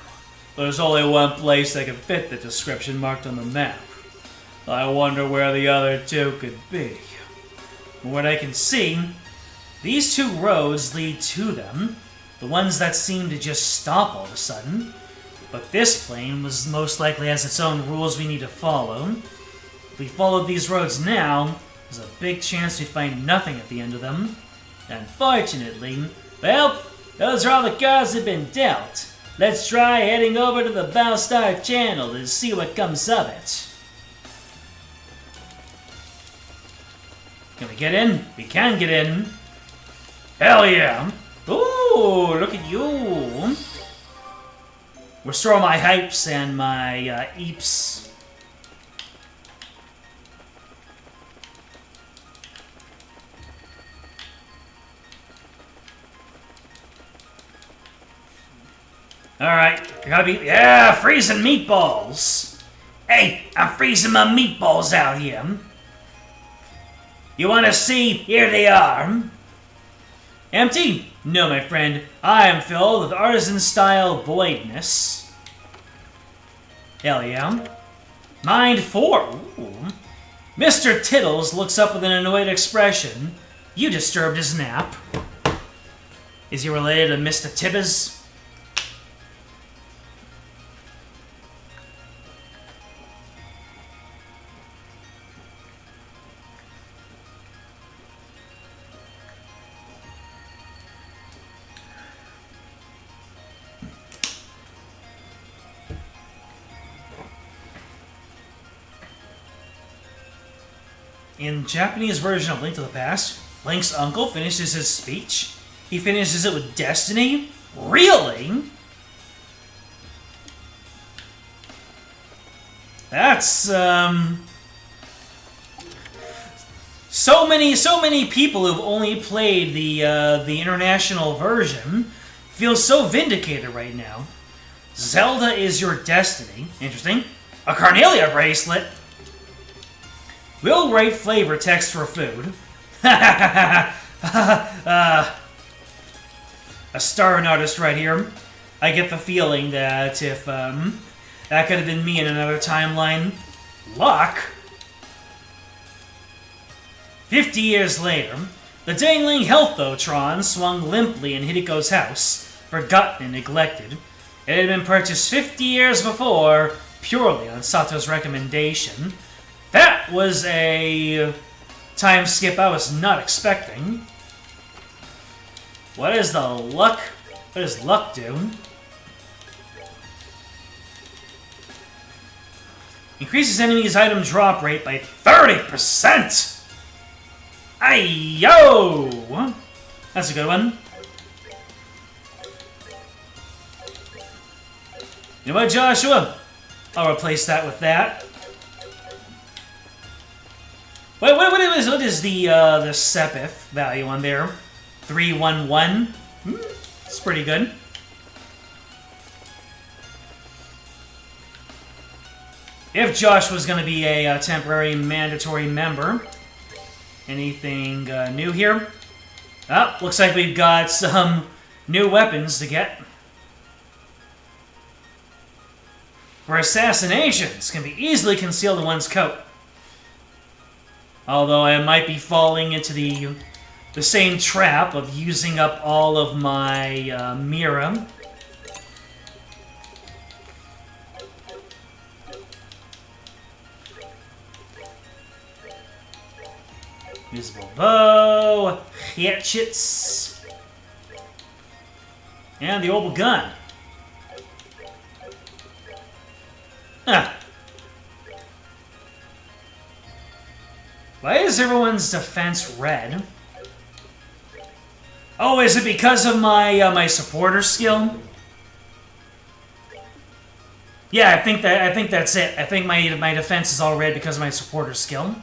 But there's only one place that can fit the description marked on the map. I wonder where the other 2 could be. From what I can see, these 2 roads lead to them. The ones that seem to just stop all of a sudden. But this plane was most likely has its own rules we need to follow. If we followed these roads now, there's a big chance we find nothing at the end of them. Unfortunately, well, those are all the cards that have been dealt. Let's try heading over to the Bellstar Channel to see what comes of it. Can we get in? We can get in. Hell yeah. Ooh, look at you. Restore my hypes and my eeps. Alright, I gotta be... Yeah, freezing meatballs! Hey, I'm freezing my meatballs out here. You wanna see? Here they are. Empty? No, my friend. I am filled with artisan-style voidness. Hell yeah. Mind 4. Ooh. Mr. Tittles looks up with an annoyed expression. You disturbed his nap. Is he related to Mr. Tibbers? In Japanese version of Link to the Past, Link's uncle finishes his speech. He finishes it with Destiny? Really? That's, So many people who've only played the international version feel so vindicated right now. Zelda is your destiny. Interesting. A Carnelia bracelet. We'll write flavor text for food. A starving artist right here. I get the feeling that if that could have been me in another timeline. Luck. 50 years later, the dangling Healthotron swung limply in Hidiko's house, forgotten and neglected. It had been purchased 50 years before, purely on Sato's recommendation. That was a time skip I was not expecting. What is the luck? What does luck do? Increases enemies' item drop rate by 30%! Ayo! That's a good one. You know what, Joshua? I'll replace that with that. Wait, what is the Sepith value on there? 311? It's pretty good. If Josh was going to be a temporary mandatory member. Anything new here? Oh, looks like we've got some new weapons to get. Where assassinations can be easily concealed in one's coat. Although I might be falling into the same trap of using up all of my Mira. Invisible bow, hatchets, and the orbital gun. Huh. Why is everyone's defense red? Oh, is it because of my my supporter skill? Yeah, I think that's it. I think my defense is all red because of my supporter skill.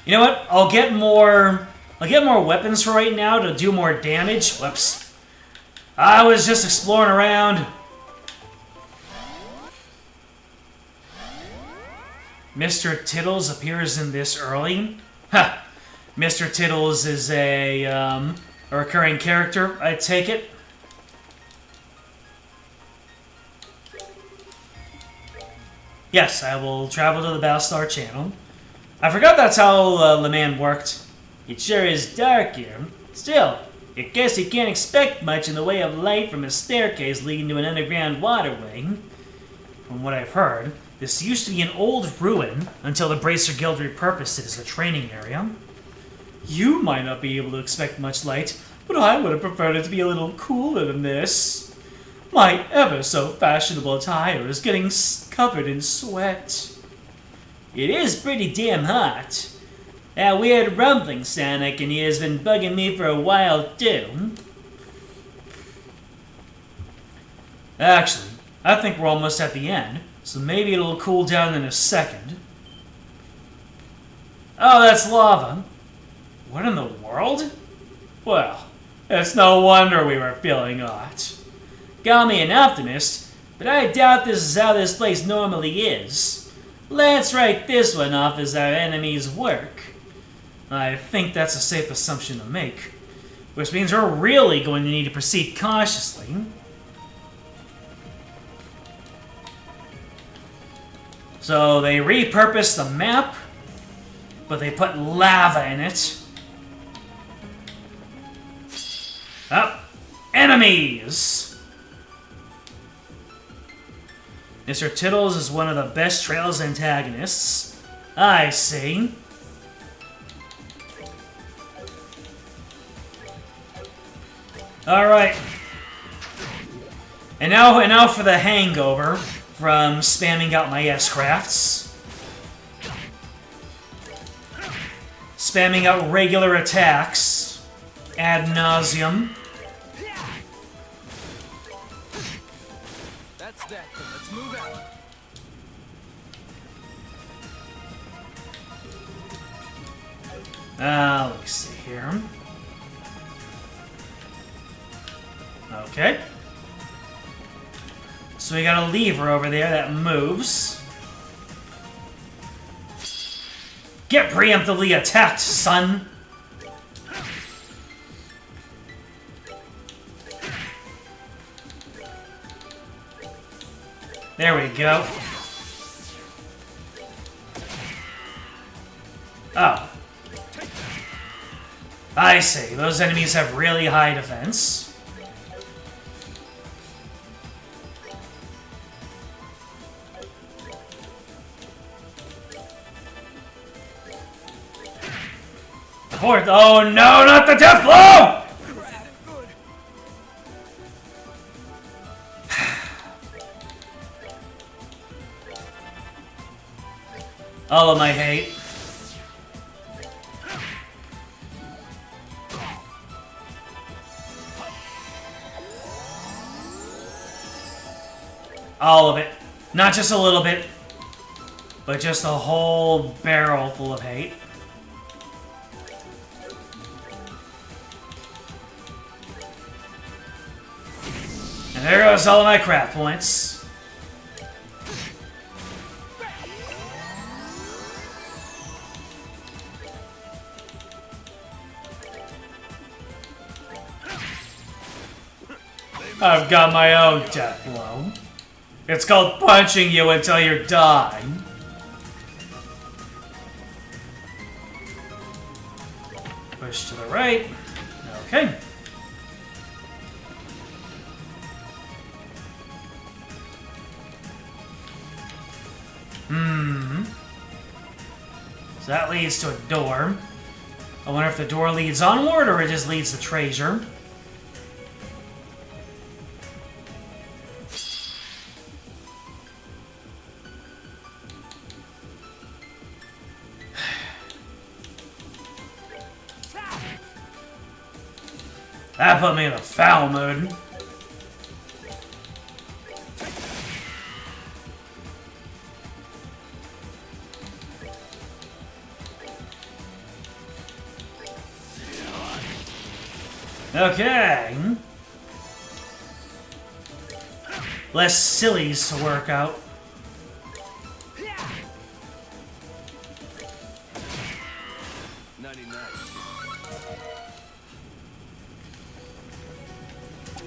You know what? I'll get more weapons for right now to do more damage. Whoops. I was just exploring around. Mr. Tittles appears in this early. Ha! Mr. Tittles is a recurring character, I take it. Yes, I will travel to the Battlestar channel. I forgot that's how Le Mans worked. It sure is dark here. Still, I guess you can't expect much in the way of light from a staircase leading to an underground waterway. From what I've heard, this used to be an old ruin until the Bracer Guild repurposed it as a training area. You might not be able to expect much light, but I would have preferred it to be a little cooler than this. My ever-so-fashionable attire is getting covered in sweat. It is pretty damn hot. That weird rumbling sound I can hear has been bugging me for a while, too. Actually, I think we're almost at the end, so maybe it'll cool down in a second. Oh, that's lava. What in the world? Well, it's no wonder we were feeling hot. Call me an optimist, but I doubt this is how this place normally is. Let's write this one off as our enemy's work. I think that's a safe assumption to make, which means we're really going to need to proceed cautiously. So they repurposed the map, but they put lava in it. Oh, enemies! Mr. Tittles is one of the best Trails antagonists. I see. Alright. And now for the hangover from spamming out my S-crafts. spamming out regular attacks ad nauseum. That's that. Let's move out. Let me see here. Okay. So we got a lever over there that moves. Get preemptively attacked, son! There we go. Oh. I see. Those enemies have really high defense. Fourth. Oh no, not the death blow! All of my hate. All of it. Not just a little bit, but just a whole barrel full of hate. And there goes all of my crap points. I've got my own death blow. It's called punching you until you're dying. Push to the right. Okay. So that leads to a door. I wonder if the door leads onward or it just leads to treasure. That put me in a foul mood. Okay. Less sillies to work out.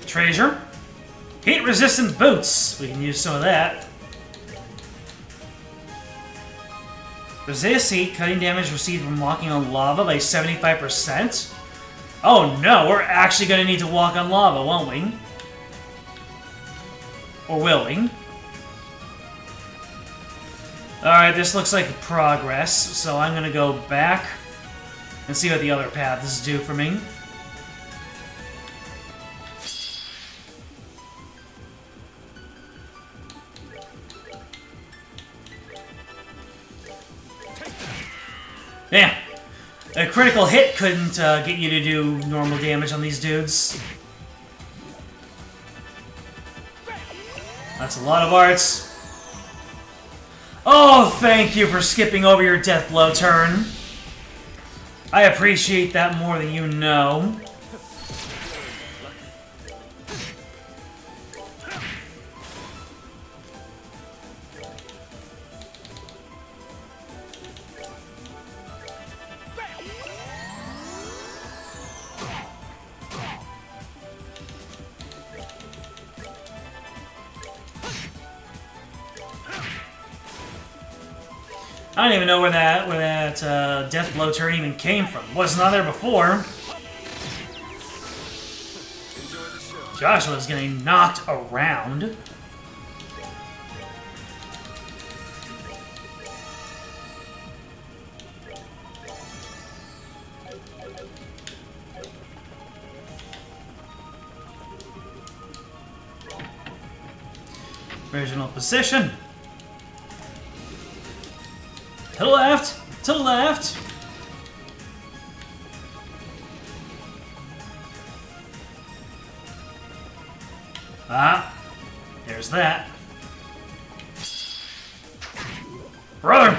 Treasure. Heat-resistant boots. We can use some of that. Resist heat, cutting damage received from walking on lava by 75%. Oh no, we're actually going to need to walk on lava, won't we? Or will we? Alright, this looks like progress, so I'm going to go back and see what the other paths do for me. Yeah, a critical hit couldn't get you to do normal damage on these dudes. That's a lot of arts. Oh, thank you for skipping over your death blow turn. I appreciate that more than you know. I don't even know where that death blow turn even came from. Wasn't on there before. Joshua's getting knocked around. Original position. To the left! To the left! Ah, there's that. Brother!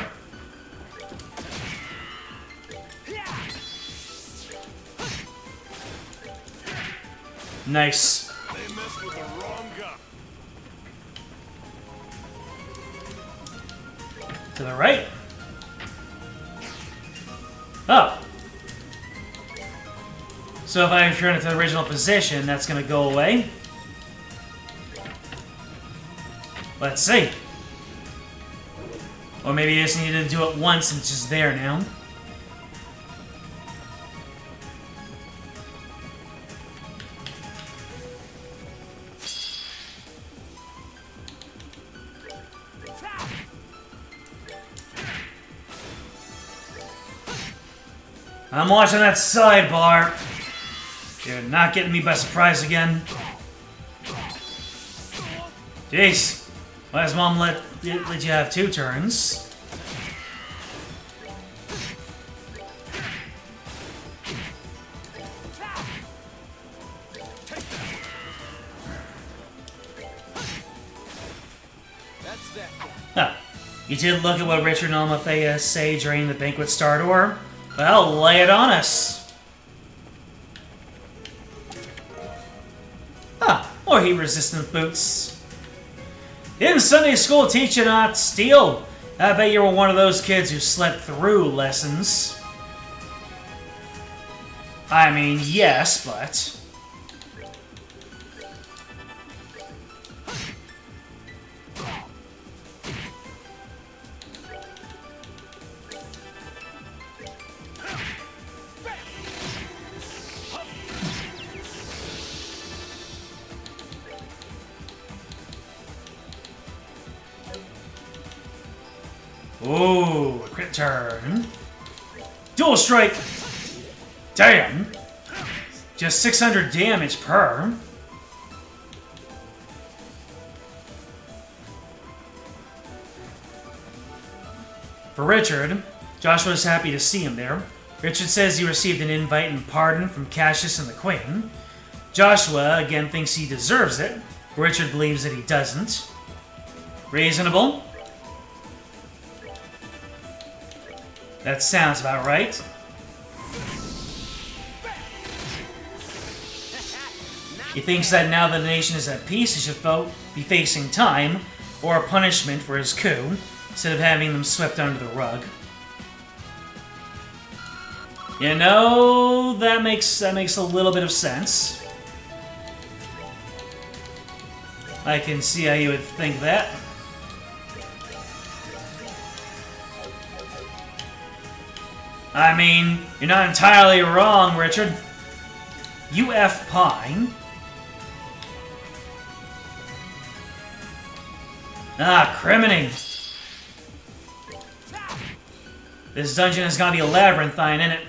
Nice. They messed with the wrong guy. To the right. Oh. So if I return it to the original position, that's going to go away. Let's see. Or maybe I just needed to do it once and it's just there now. I'm watching that sidebar. You're not getting me by surprise again. Jeez. Why does Mom let you have 2 turns? That's that. Huh. You did look at what Richard and Almathea say during the banquet starter? Well, lay it on us. Ah, more heat-resistant boots. Didn't Sunday school teach you not to steal? I bet you were one of those kids who slept through lessons. I mean, yes, but... Ooh, a crit turn. Dual strike! Damn! Just 600 damage per. For Richard, Joshua is happy to see him there. Richard says he received an invite and pardon from Cassius and the Queen. Joshua again thinks he deserves it. Richard believes that he doesn't. Reasonable. That sounds about right. He thinks that now that the nation is at peace, he should be facing time or a punishment for his coup, instead of having them swept under the rug. You know, that makes a little bit of sense. I can see how you would think that. I mean, you're not entirely wrong, Richard. You F Pine. Ah, criminy. This dungeon is gonna be a labyrinthine, isn't it?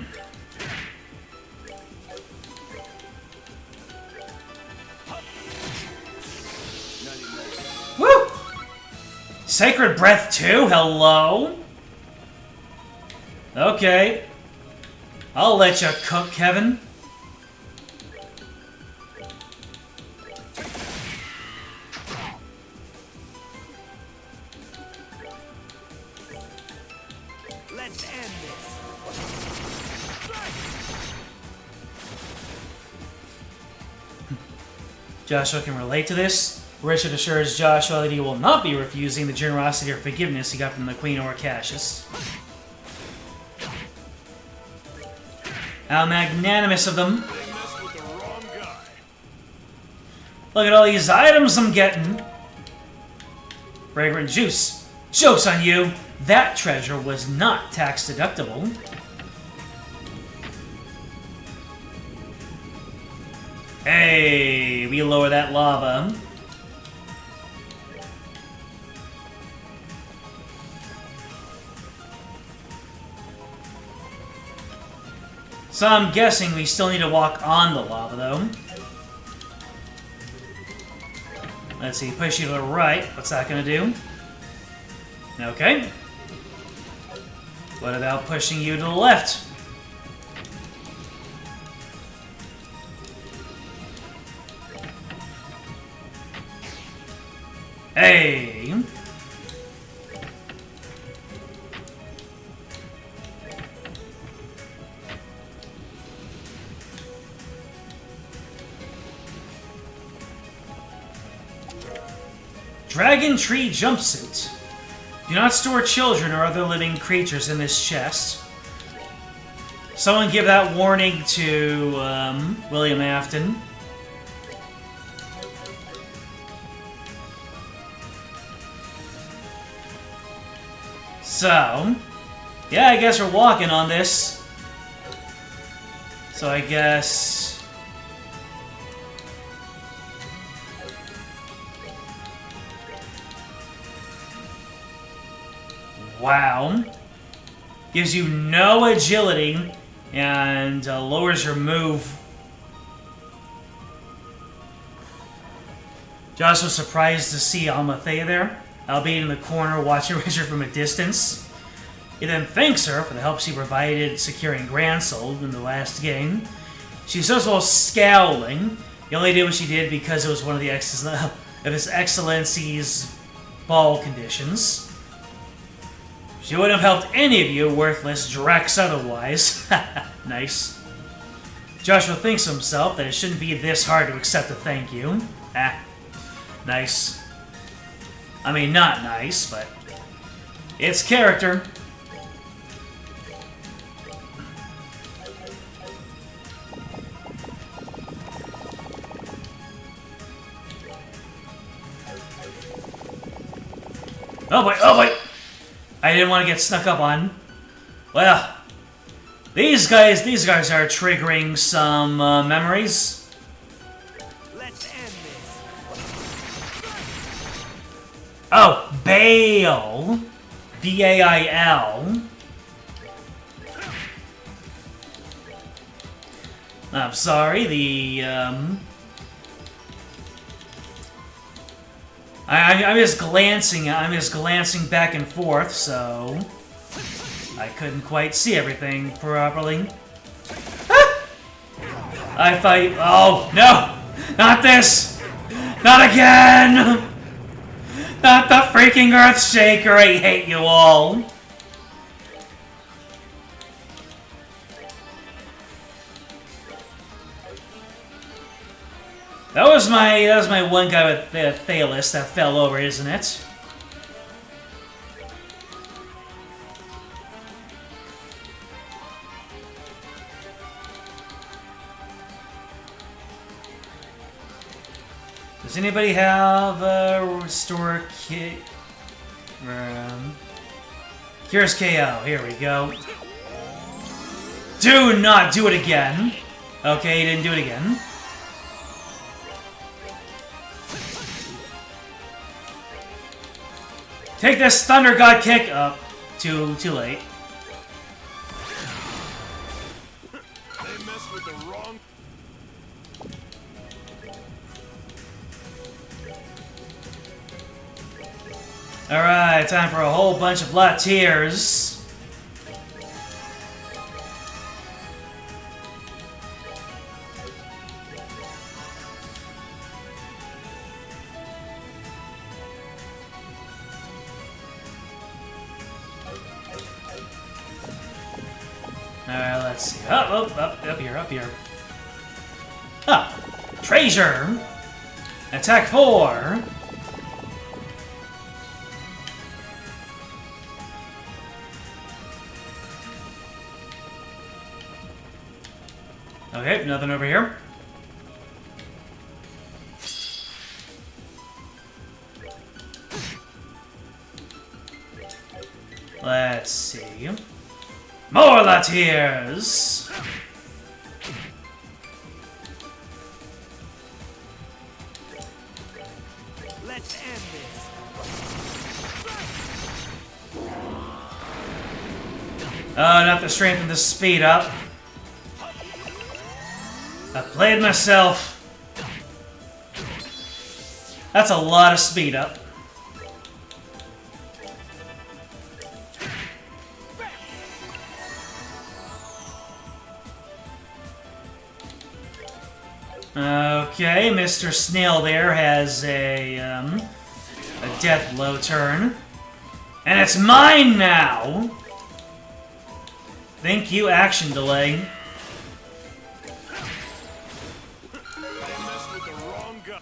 Woo! Sacred Breath 2? Hello? Okay. I'll let you cook, Kevin. Let's end this. Joshua can relate to this. Richard assures Joshua that he will not be refusing the generosity or forgiveness he got from the Queen or Cassius. How magnanimous of them. They messed with the wrong guy. Look at all these items I'm getting. Fragrant juice. Joke's on you. That treasure was not tax deductible. Hey, we lower that lava. So I'm guessing we still need to walk on the lava, though. Let's see, push you to the right. What's that gonna do? Okay. What about pushing you to the left? Hey! Dragon Tree Jumpsuit. Do not store children or other living creatures in this chest. Someone give that warning to William Afton. So, yeah, I guess we're walking on this. So I guess... Wow. Gives you no agility and lowers your move. Josh was surprised to see Almathea there, albeit in the corner watching Richard from a distance. He then thanks her for the help she provided securing Grand Soul in the last game. She does while scowling. He only did what she did because it was one of the of His Excellency's ball conditions. She wouldn't have helped any of you worthless Drex otherwise. Nice. Joshua thinks to himself that it shouldn't be this hard to accept a thank you. Nice. I mean, not nice, but it's character. Oh boy, oh boy! I didn't want to get snuck up on. Well, these guys are triggering some memories. Let's end this. Oh, Bail. B-A-I-L. I'm sorry, I'm just glancing back and forth, so I couldn't quite see everything properly. I fight. Oh no! Not this! Not again! Not the freaking Earthshaker! I hate you all. That was my one guy with Thalos that fell over, isn't it? Does anybody have a restore kit? Here's KO. Here we go. Do not do it again. Okay, he didn't do it again. Take this Thunder God kick up. Too late. They messed with the wrong. Alright, time for a whole bunch of Latiers. Alright, let's see. Up here. Treasure! Attack 4! Okay, nothing over here. Let's see. More Latiers! Let's end this. Oh, enough to strengthen the speed up. I played myself. That's a lot of speed up. Okay, Mr. Snail there has a death blow turn. And it's mine now! Thank you, action delay. They messed with the wrong guy.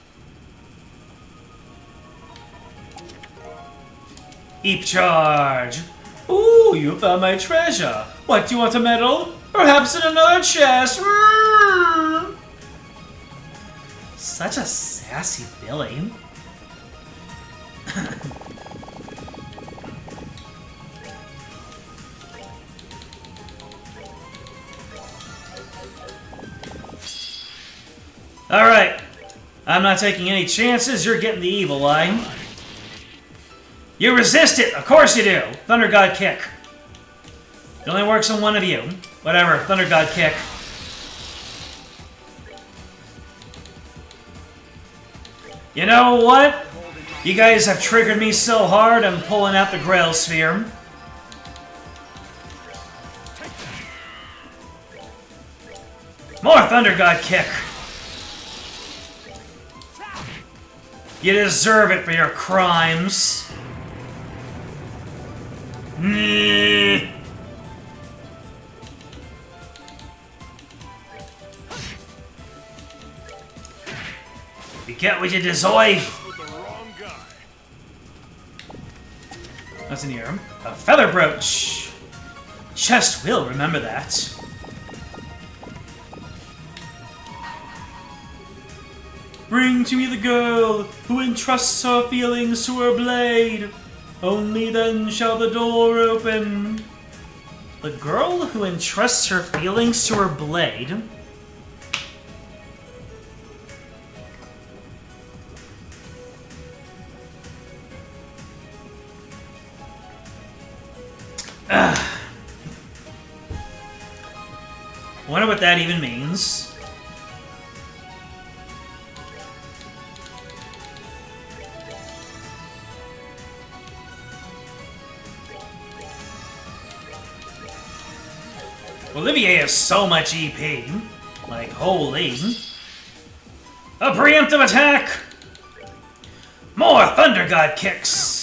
Eep charge! Ooh, you found my treasure. What, do you want a medal? Perhaps in another chest? Such a sassy Billy. Alright. I'm not taking any chances. You're getting the evil line. You resist it! Of course you do! Thunder God Kick. It only works on one of you. Whatever. Thunder God Kick. You know what? You guys have triggered me so hard, I'm pulling out the Grail Sphere. More Thunder God Kick. You deserve it for your crimes. You get what you deserve. With the wrong guy. What's in here? A feather brooch. Chest will remember that. Bring to me the girl who entrusts her feelings to her blade. Only then shall the door open. The girl who entrusts her feelings to her blade? Wonder what that even means. Olivier has so much EP. Like, holy. A preemptive attack! More Thunder God Kicks!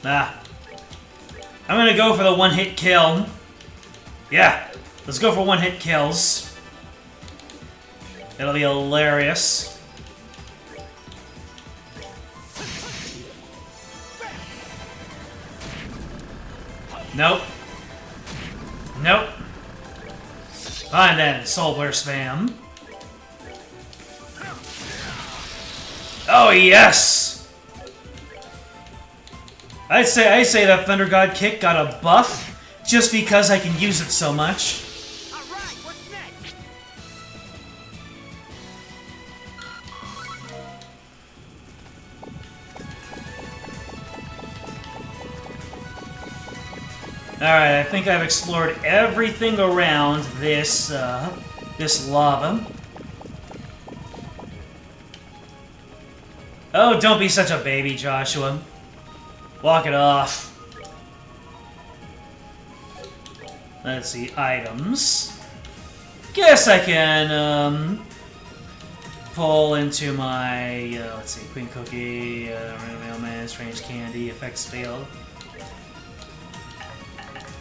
I'm gonna go for the one-hit kill. Yeah, let's go for one-hit kills. It'll be hilarious. Nope. Nope. Fine then, Soul Blur Spam. Oh yes! I say that Thunder God Kick got a buff just because I can use it so much. Alright, what's next? Alright, I think I've explored everything around this, this lava. Oh, don't be such a baby, Joshua. Walk it off. Let's see, items. Guess I can, pull into my, let's see, Queen Cookie, Mailman, Strange Candy, Effects Failed.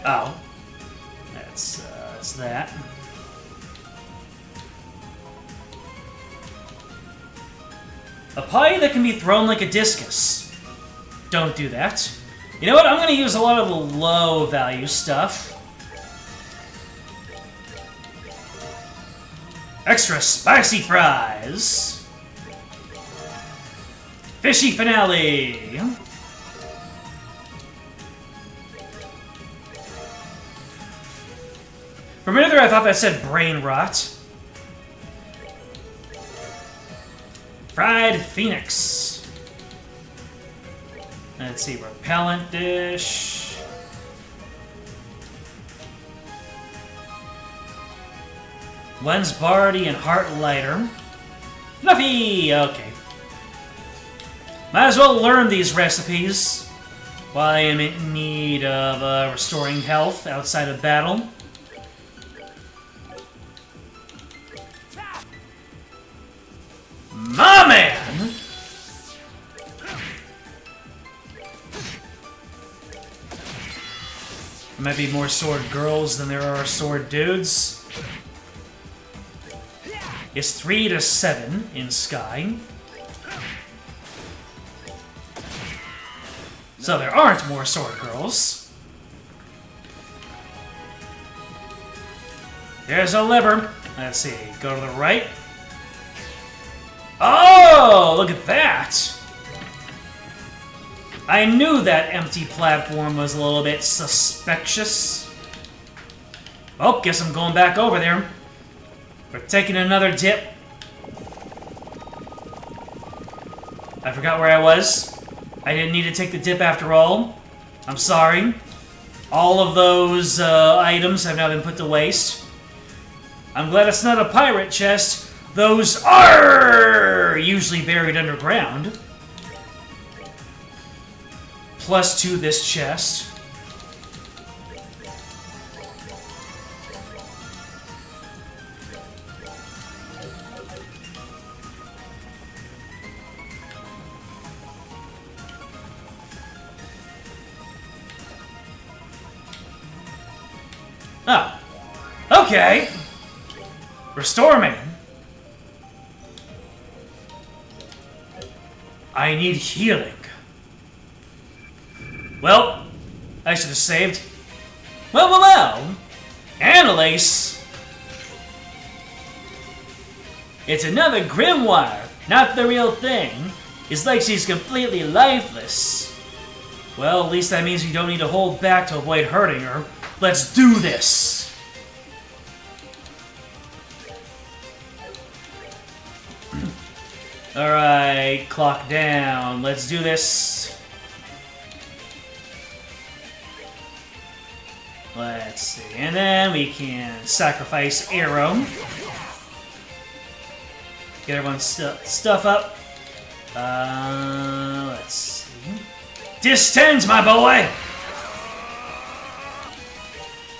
Oh. That's that. A pie that can be thrown like a discus. Don't do that. You know what? I'm going to use a lot of the low value stuff. Extra spicy fries. Fishy finale. For a minute there I thought that said brain rot. Fried Phoenix. Let's see, repellent dish. Lens Barty and Heart Lighter. Nuffy! Okay. Might as well learn these recipes while I am in need of restoring health outside of battle. There might be more sword girls than there are sword dudes. It's 3 to 7 in Sky. So there aren't more sword girls. There's a lever. Let's see. Go to the right. Oh, look at that! I knew that empty platform was a little bit suspicious. Oh, guess I'm going back over there. We're taking another dip. I forgot where I was. I didn't need to take the dip after all. I'm sorry. All of those items have now been put to waste. I'm glad it's not a pirate chest. Those are usually buried underground. Plus 2 this chest. Oh. Okay. Restore me. I need healing. Well, I should have saved. Well. Annalise. It's another grimoire, not the real thing. It's like she's completely lifeless. Well, at least that means you don't need to hold back to avoid hurting her. Let's do this. Alright, clock down. Let's do this. Let's see. And then we can sacrifice arrow. Get everyone's stuff up. Let's see. Distance, my boy!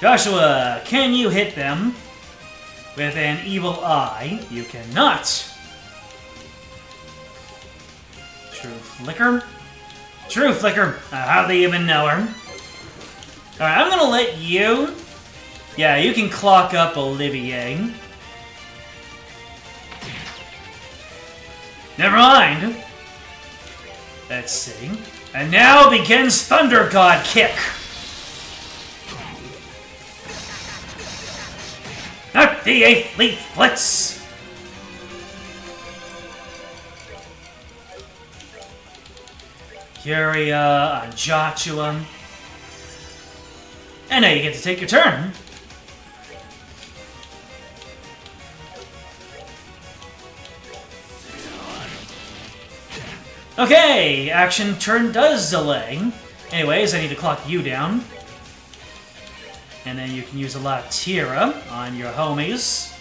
Joshua, can you hit them with an evil eye? You cannot. True Flicker? True Flicker. I hardly even know her. Alright, I'm gonna let you... Yeah, you can clock up Olivier. Never mind. Let's see. And now begins Thunder God Kick. Not the 8th Leaf Blitz! Curia on Joshua. And now you get to take your turn. Okay, action turn does delay. Anyways, I need to clock you down. And then you can use a Latira on your homies.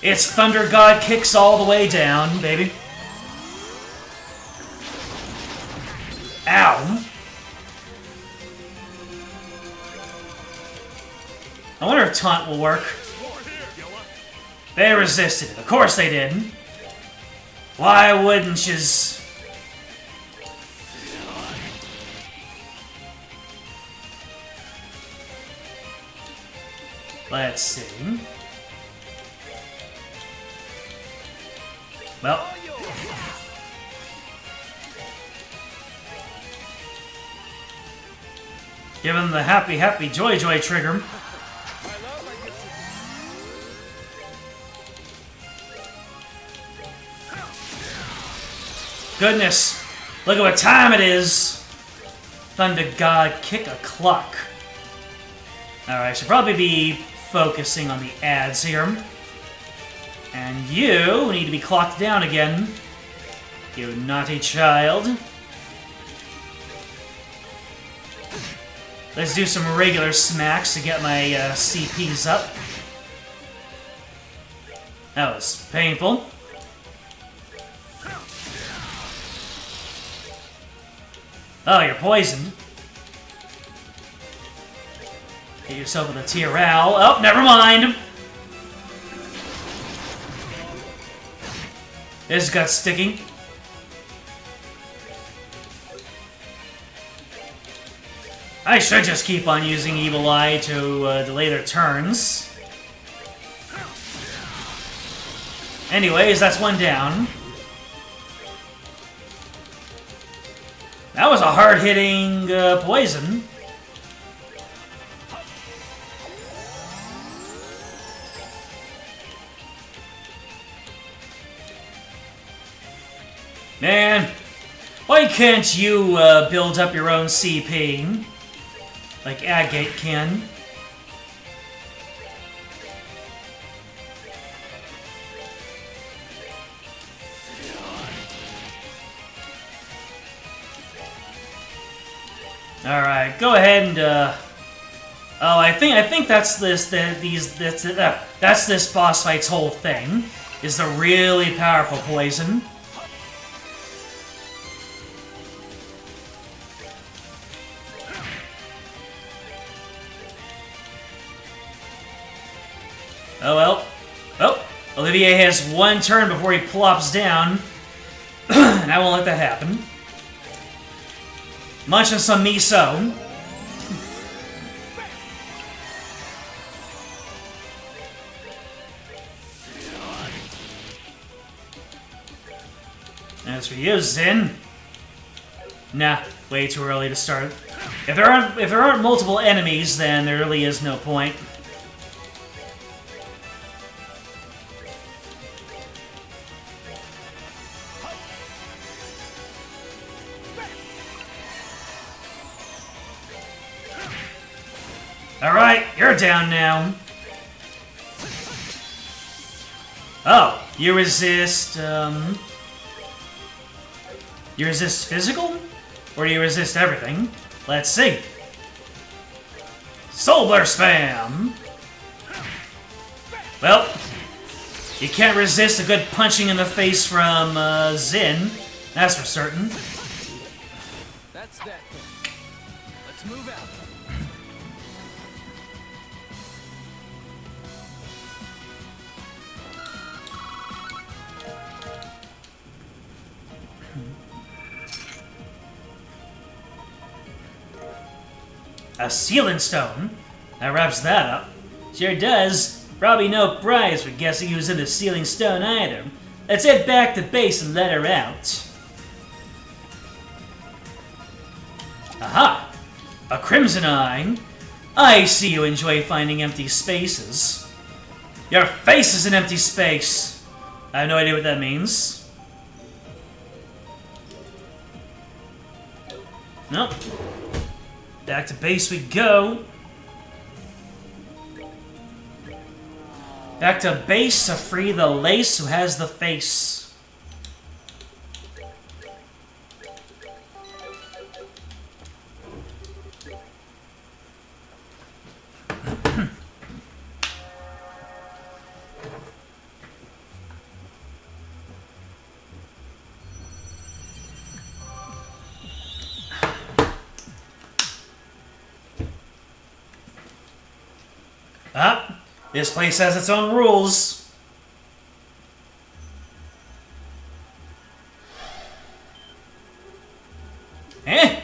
It's Thunder God Kicks all the way down, baby. Ow. I wonder if Taunt will work. They resisted it. Of course they did. Why wouldn't yous? Let's see. Well. Give him the happy, happy, joy, joy trigger. Goodness. Look at what time it is. Thunder God Kick a clock. Alright, I should probably be focusing on the ads here. And you need to be clocked down again. You naughty child. Let's do some regular smacks to get my CPs up. That was painful. Oh, you're poisoned. Get yourself with a Tyrell. Oh, never mind. This got sticky. I should just keep on using Evil Eye to delay their turns. Anyways, that's one down. That was a hard-hitting poison. Man, why can't you build up your own CP? Like Agate can. Alright, go ahead and oh, I think that's this that's this boss fight's whole thing. Is the really powerful poison. Oh well. Oh, Olivier has one turn before he plops down. And I won't let that happen. Munching some miso. As for you, Zin. Nah, way too early to start. If there aren't multiple enemies, then there really is no point. Alright, you're down now. Oh, you resist, you resist physical? Or do you resist everything? Let's see. Soul Burst Spam! Well, you can't resist a good punching in the face from, Zin. That's for certain. That's that thing. Let's move out. A sealing stone? That wraps that up. Sure does. Probably no prize for guessing who's in the sealing stone either. Let's head back to base and let her out. Aha! A crimson eye. I see you enjoy finding empty spaces. Your face is an empty space. I have no idea what that means. Nope. Back to base we go. Back to base to free the lace who has the face. Ah, this place has its own rules. Eh?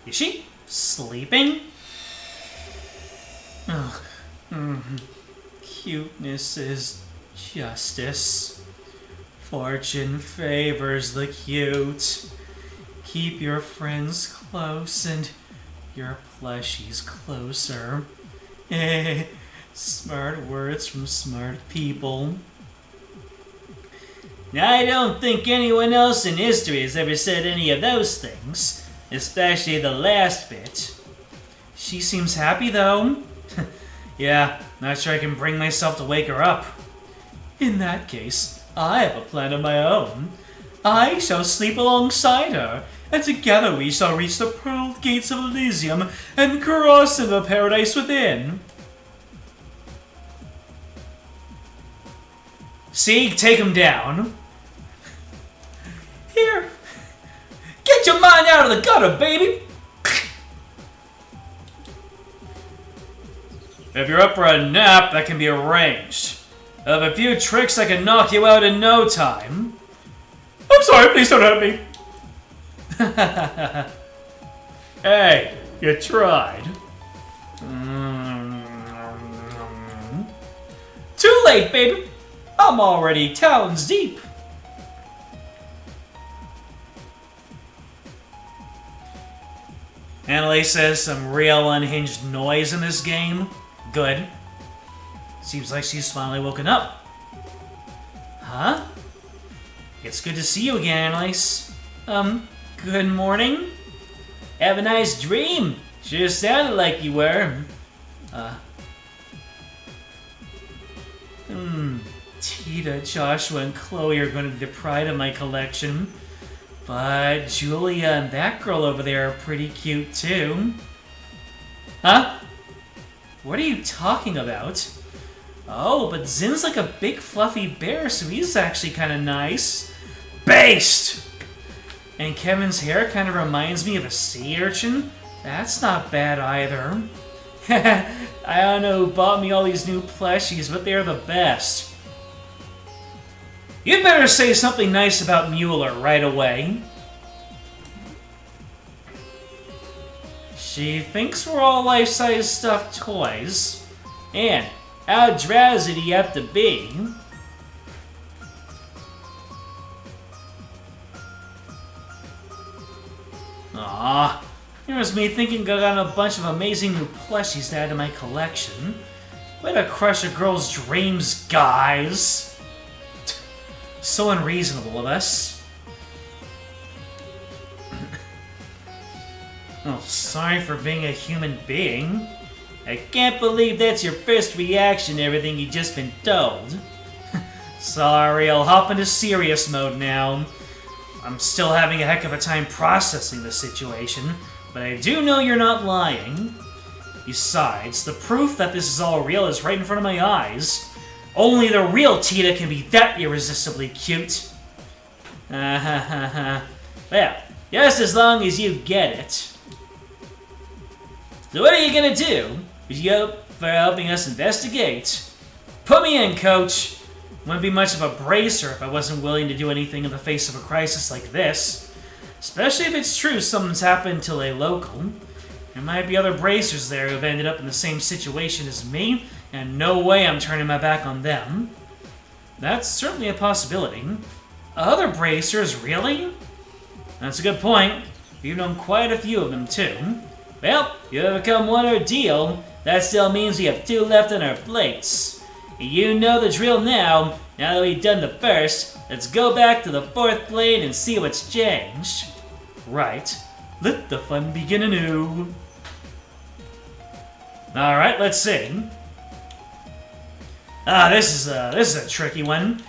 Is she sleeping? Ugh. Cuteness is justice. Fortune favors the cute. Keep your friends close and your plushies closer. Eh. Smart words from smart people. I don't think anyone else in history has ever said any of those things, especially the last bit. She seems happy, though. Yeah, not sure I can bring myself to wake her up. In that case, I have a plan of my own. I shall sleep alongside her, and together we shall reach the pearled gates of Elysium and cross into the paradise within. See? Take him down. Here. Get your mind out of the gutter, baby! If you're up for a nap, that can be arranged. I have a few tricks that can knock you out in no time. I'm sorry, please don't hurt me. Hey, You tried. Too late, baby. I'm already talons deep. Annalise says some real unhinged noise in this game. Good. Seems like she's finally woken up. Huh? It's good to see you again, Annalise. Good morning. Have a nice dream. Sure sounded like you were. Tita, Joshua, and Chloe are going to be the pride of my collection. But Julia and that girl over there are pretty cute, too. Huh? What are you talking about? Oh, but Zin's like a big fluffy bear, so he's actually kind of nice. Based! And Kevin's hair kind of reminds me of a sea urchin. That's not bad either. I don't know who bought me all these new plushies, but they're the best. You'd better say something nice about Mueller right away. She thinks we're all life-size stuffed toys. And how drowsy do you have to be? Aw, here's me thinking I got a bunch of amazing new plushies to add to my collection. Way to crush a girl's dreams, guys. So unreasonable of us. Oh, sorry for being a human being. I can't believe that's your first reaction to everything you've just been told. Sorry, I'll hop into serious mode now. I'm still having a heck of a time processing the situation, but I do know you're not lying. Besides, the proof that this is all real is right in front of my eyes. Only the real Tita can be that irresistibly cute. Well, just as long as you get it. So what are you gonna do? For helping us investigate? Put me in, coach. Wouldn't be much of a bracer if I wasn't willing to do anything in the face of a crisis like this. Especially if it's true something's happened to a local. There might be other bracers there who've ended up in the same situation as me, and no way I'm turning my back on them. That's certainly a possibility. Other bracers, really? That's a good point. You've known quite a few of them, too. Well, you overcome one ordeal. That still means we have 2 left on our plates. You know the drill now. Now that we've done the first, let's go back to the 4th plane and see what's changed. Right. Let the fun begin anew. Alright, let's see. This is a tricky one.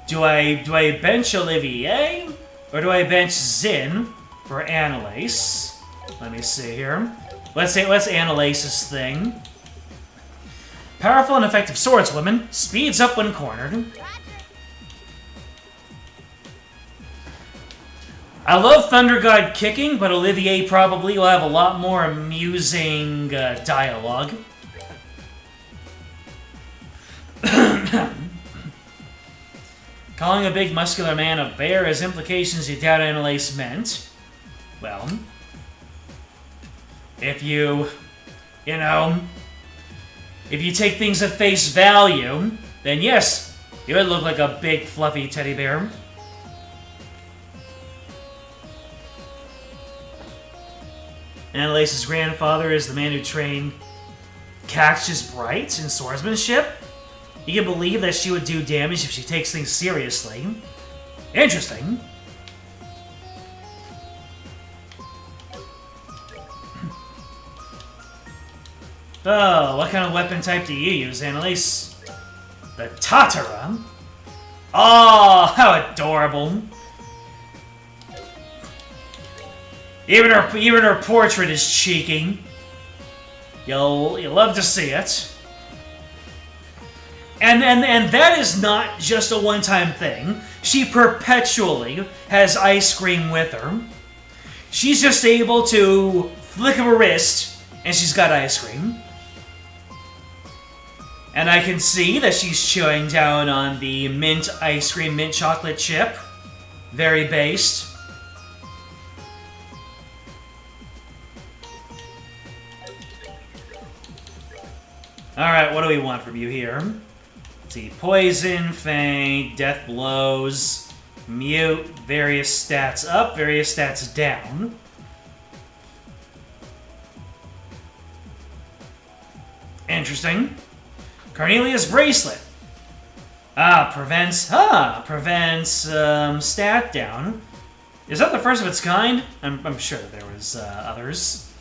Do I bench Olivier or do I bench Zin for Annalise? Let me see here. Let's Annalise's thing. Powerful and effective swordswoman, speeds up when cornered. I love Thunder God kicking, but Olivier probably will have a lot more amusing dialogue. Calling a big muscular man a bear has implications you doubt Annalise meant. Well, if you take things at face value, then yes, you would look like a big fluffy teddy bear. Annalise's grandfather is the man who trained Cassius Bright in swordsmanship. You can believe that she would do damage if she takes things seriously. Interesting. Oh, what kind of weapon type do you use, Annalise? The Tatara? Oh, how adorable. Even her portrait is cheeky. You'll love to see it. And that is not just a one-time thing. She perpetually has ice cream with her. She's just able to flick of a wrist, and she's got ice cream. And I can see that she's chewing down on the mint ice cream, mint chocolate chip. Very based. Alright, what do we want from you here? Let's see. Poison, faint, death blows, mute, various stats up, various stats down. Interesting. Cornelius Bracelet. Prevents stat down. Is that the first of its kind? I'm sure that there was others.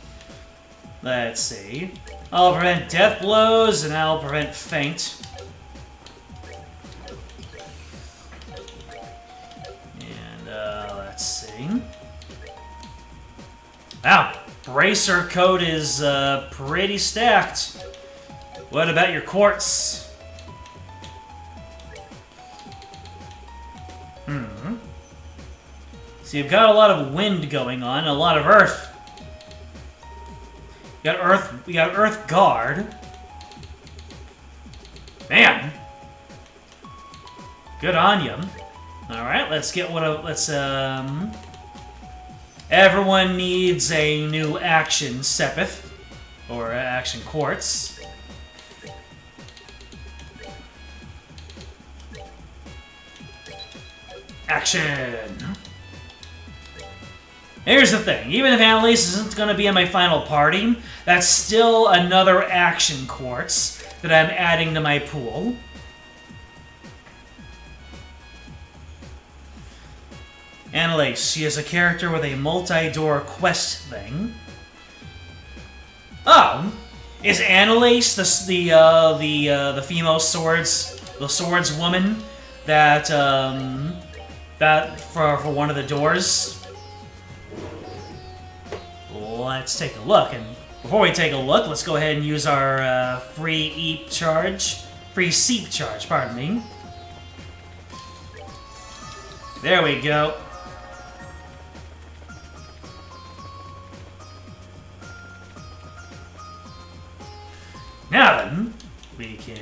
Let's see. I'll prevent death blows, and I'll prevent faint. And, let's see. Wow, Bracer code is, pretty stacked. What about your quartz? So you've got a lot of wind going on, a lot of earth. You got earth guard. Man. Good on you. Alright, everyone needs a new action Sepith. Or action quartz. Action! Here's the thing, even if Annalise isn't going to be in my final party, that's still another action quartz that I'm adding to my pool. Annalise, she is a character with a multi-door quest thing. Oh, is Annalise the female swordswoman that for one of the doors? Let's take a look, and before we take a look, let's go ahead and use our free seep charge, pardon me. There we go. Now then, we can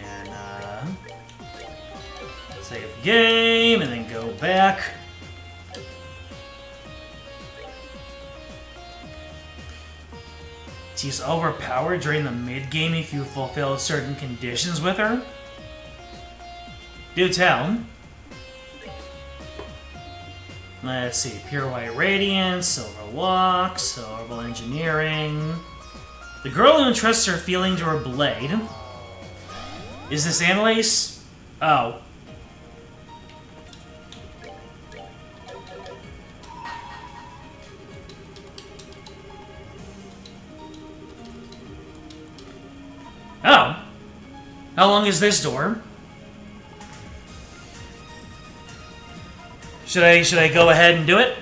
save the game and then go back. She's overpowered during the mid-game if you fulfill certain conditions with her. Do tell. Let's see. Pure White Radiance, Silver Walk, Silver Engineering. The girl who entrusts her feeling to her blade. Is this Annalise? Oh. Oh. How long is this door? Should I go ahead and do it?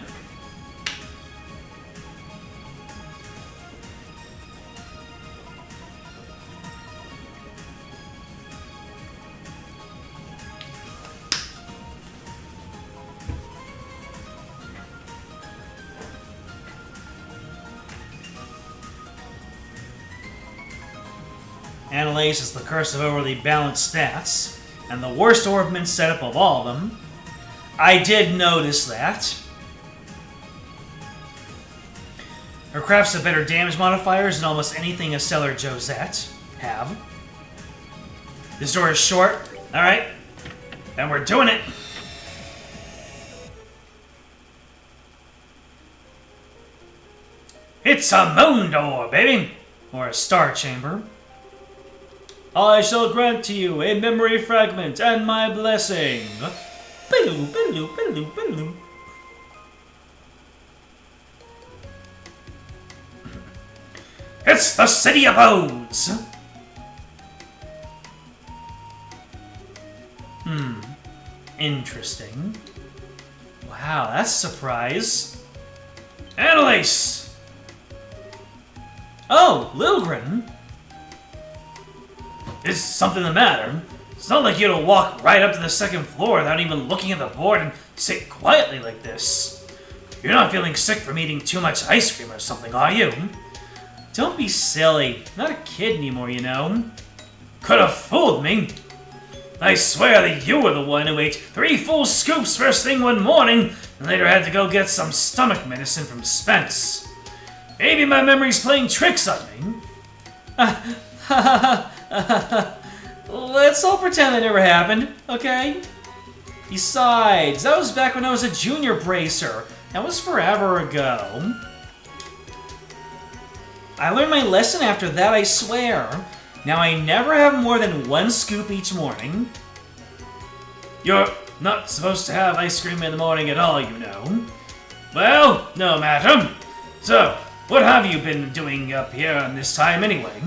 Annalise is the curse of overly balanced stats, and the worst orbment setup of all of them. I did notice that. Her crafts have better damage modifiers than almost anything a Stellar Josette have. This door is short. Alright. Then we're doing it. It's a moon door, baby! Or a star chamber. I shall grant to you a memory fragment and my blessing. It's the City of Odes! Interesting. Wow, that's a surprise. Annalise! Oh, Lilgren! Is something the matter? It's not like you to walk right up to the second floor without even looking at the board and sit quietly like this. You're not feeling sick from eating too much ice cream or something, are you? Don't be silly. Not a kid anymore, you know. Could have fooled me. I swear that you were the one who ate 3 full scoops first thing one morning and later had to go get some stomach medicine from Spence. Maybe my memory's playing tricks on me. Let's all pretend that never happened, okay? Besides, that was back when I was a junior bracer. That was forever ago. I learned my lesson after that, I swear. Now I never have more than one scoop each morning. You're not supposed to have ice cream in the morning at all, you know. Well, no matter. So, what have you been doing up here on this time anyway?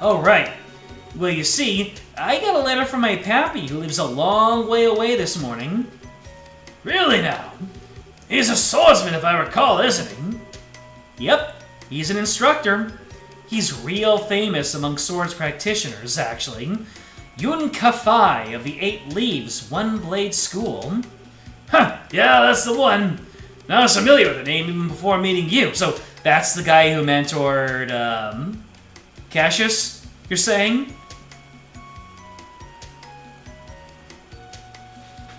Oh, right. Well, you see, I got a letter from my pappy who lives a long way away this morning. Really now? He's a swordsman if I recall, isn't he? Yep, he's an instructor. He's real famous among swords practitioners, actually. Yun Kafai of the 8 Leaves One Blade School. Huh, yeah, that's the one. I was familiar with the name even before meeting you. So that's the guy who mentored, Cassius, you're saying?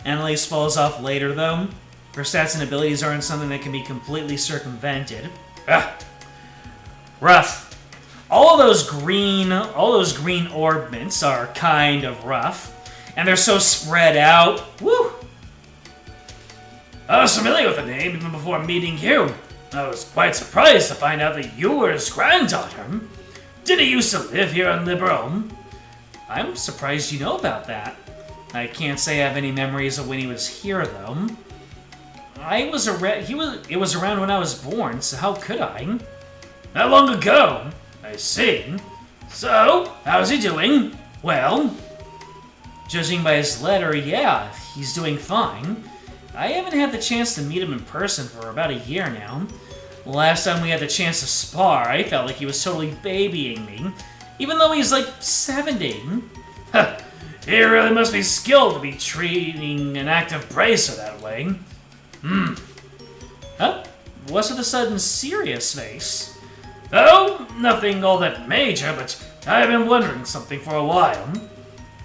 Annalise falls off later, though. Her stats and abilities aren't something that can be completely circumvented. Ah, Rough. All those green orbments are kind of rough, and they're so spread out. Woo! I was familiar with the name even before meeting you. I was quite surprised to find out that you were his granddaughter. Did he used to live here in Liberal? I'm surprised you know about that. I can't say I have any memories of when he was here, though. It was around when I was born, so how could I? How long ago? I see. So, how's he doing? Well, Judging by his letter, yeah, he's doing fine. I haven't had the chance to meet him in person for about a year now. Last time we had the chance to spar, I felt like he was totally babying me, even though he's like 70. he really must be skilled to be treating an active bracer that way. Huh? What's with the sudden serious face? Oh, nothing all that major, but I've been wondering something for a while.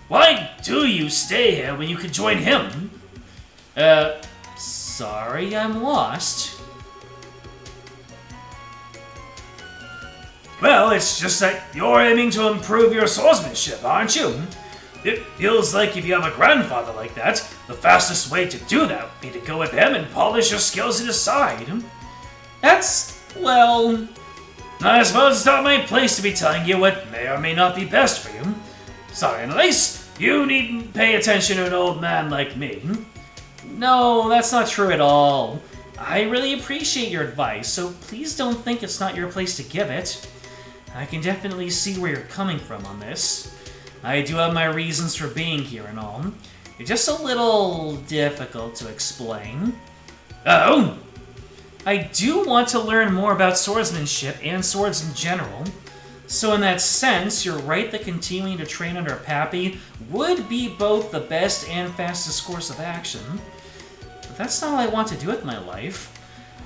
Why do you stay here when you could join him? Sorry, I'm lost. Well, it's just that you're aiming to improve your swordsmanship, aren't you? It feels like if you have a grandfather like that, the fastest way to do that would be to go with him and polish your skills at his side. Well... I suppose it's not my place to be telling you what may or may not be best for you. Sorry, Annalise, you needn't pay attention to an old man like me. No, that's not true at all. I really appreciate your advice, so please don't think it's not your place to give it. I can definitely see where you're coming from on this. I do have my reasons for being here and all. It's just a little difficult to explain. Oh? I do want to learn more about swordsmanship and swords in general. So in that sense, you're right that continuing to train under Pappy would be both the best and fastest course of action. But that's not all I want to do with my life.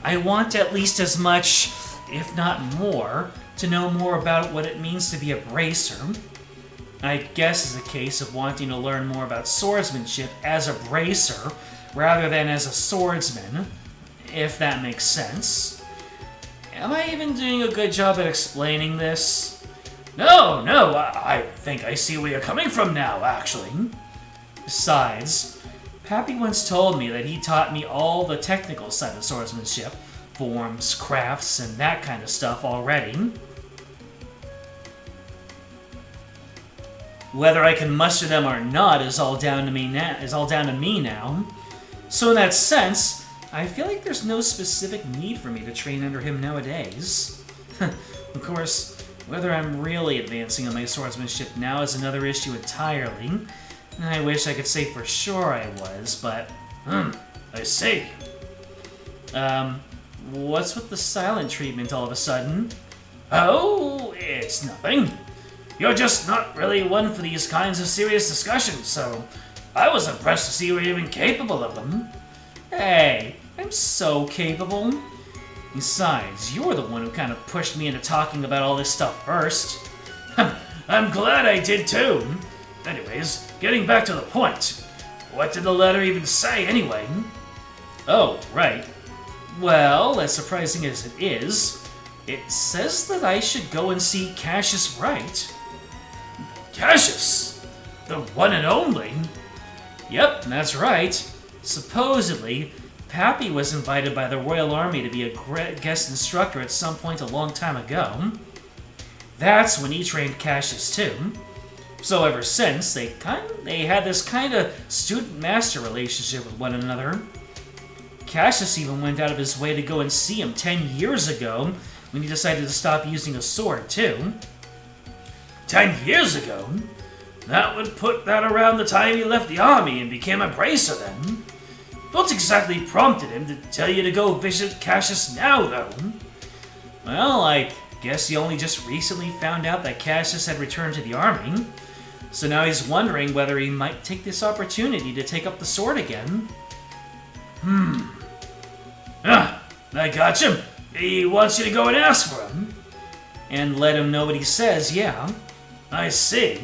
I want at least as much, if not more, to know more about what it means to be a bracer. I guess it's a case of wanting to learn more about swordsmanship as a bracer rather than as a swordsman, if that makes sense. Am I even doing a good job at explaining this? No, I think I see where you're coming from now, actually. Besides, Pappy once told me that he taught me all the technical side of swordsmanship, forms, crafts, and that kind of stuff already. Whether I can muster them or not is all down to me now. So in that sense, I feel like there's no specific need for me to train under him nowadays. Of course, whether I'm really advancing on my swordsmanship now is another issue entirely. I wish I could say for sure I was, but... I see. What's with the silent treatment all of a sudden? Oh, it's nothing. You're just not really one for these kinds of serious discussions, so I was impressed to see you were even capable of them. Hey, I'm so capable. Besides, you're the one who kind of pushed me into talking about all this stuff first. I'm glad I did too. Anyways, getting back to the point. What did the letter even say anyway? Oh, right. Well, as surprising as it is, it says that I should go and see Cassius Wright. Cassius! The one and only? Yep, that's right. Supposedly, Pappy was invited by the Royal Army to be a guest instructor at some point a long time ago. That's when he trained Cassius too. So ever since, they had this kind of student-master relationship with one another. Cassius even went out of his way to go and see him 10 years ago when he decided to stop using a sword too. 10 years ago? That would put that around the time he left the army and became a bracer then. What exactly prompted him to tell you to go visit Cassius now, though? Well, I guess he only just recently found out that Cassius had returned to the army, so now he's wondering whether he might take this opportunity to take up the sword again. I got him. He wants you to go and ask for him. And let him know what he says, yeah. I see.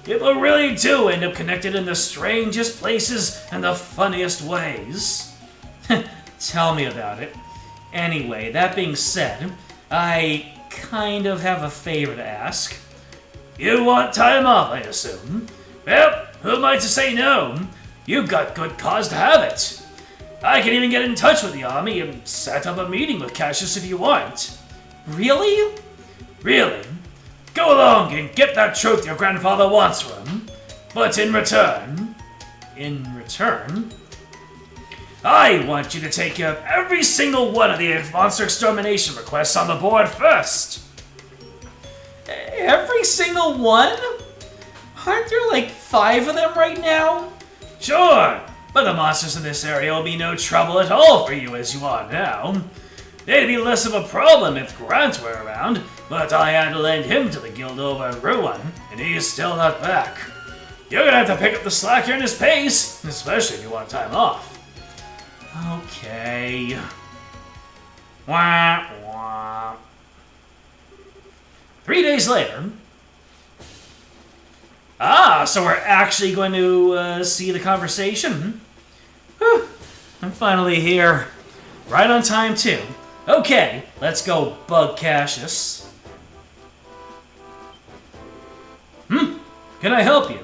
People really do end up connected in the strangest places and the funniest ways. Tell me about it. Anyway, that being said, I kind of have a favor to ask. You want time off, I assume? Well, who am I to say no? You've got good cause to have it. I can even get in touch with the army and set up a meeting with Cassius if you want. Really? Really? Go along and get that truth your grandfather wants from him. But in return... In return? I want you to take care of every single one of the monster extermination requests on the board first. Every single one? Aren't there like 5 of them right now? Sure, but the monsters in this area will be no trouble at all for you as you are now. They'd be less of a problem if Grant were around, but I had to lend him to the guild over Ruin, and he's still not back. You're gonna have to pick up the slack here in his pace, especially if you want time off. Okay. Wah, wah. 3 days later. So we're actually going to see the conversation? Whew. I'm finally here. Right on time, too. Okay, let's go bug Cassius. Can I help you?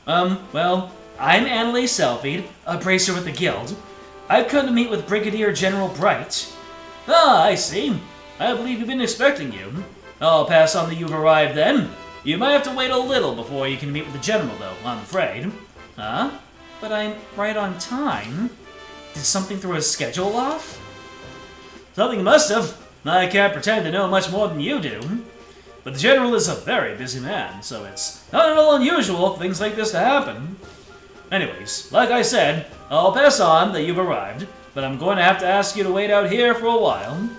Well, I'm Annalise Selfie, a bracer with the guild. I've come to meet with Brigadier General Bright. I see. I believe you've been expecting you. I'll pass on that you've arrived then. You might have to wait a little before you can meet with the General, though, I'm afraid. Huh? But I'm right on time. Did something throw his schedule off? Something must have. I can't pretend to know much more than you do. But the General is a very busy man, so it's not at all unusual for things like this to happen. Anyways, like I said, I'll pass on that you've arrived, but I'm going to have to ask you to wait out here for a while.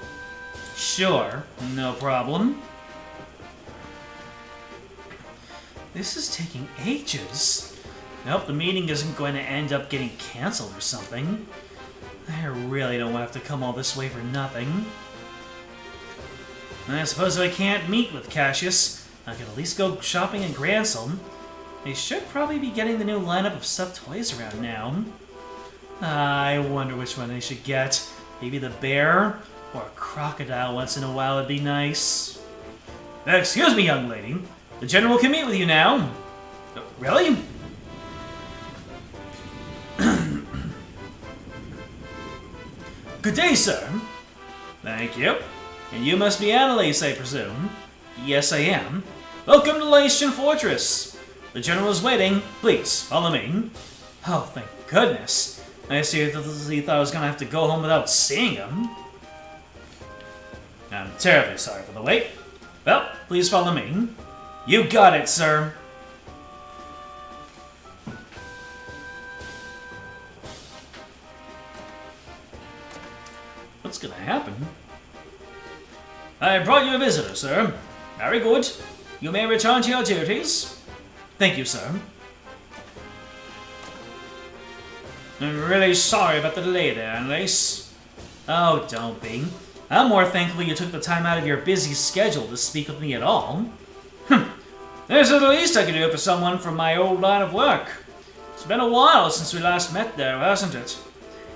Sure, no problem. This is taking ages. I hope the meeting isn't going to end up getting cancelled or something. I really don't want to have to come all this way for nothing. I suppose if I can't meet with Cassius, I can at least go shopping in Granselm. They should probably be getting the new lineup of stuffed toys around now. I wonder which one they should get. Maybe the bear? Or a crocodile once in a while would be nice. Excuse me, young lady. The General can meet with you now. Really? Good day, sir. Thank you. And you must be Annalise, I presume. Yes, I am. Welcome to Lystion Fortress. The General is waiting. Please, follow me. Oh, thank goodness. I seriously thought I was going to have to go home without seeing him. I'm terribly sorry for the wait. Well, please follow me. You got it, sir. What's gonna happen? I brought you a visitor, sir. Very good. You may return to your duties. Thank you, sir. I'm really sorry about the delay there, Annalise. Oh, don't be. I'm more thankful you took the time out of your busy schedule to speak with me at all. This is the least I can do for someone from my old line of work. It's been a while since we last met there, hasn't it?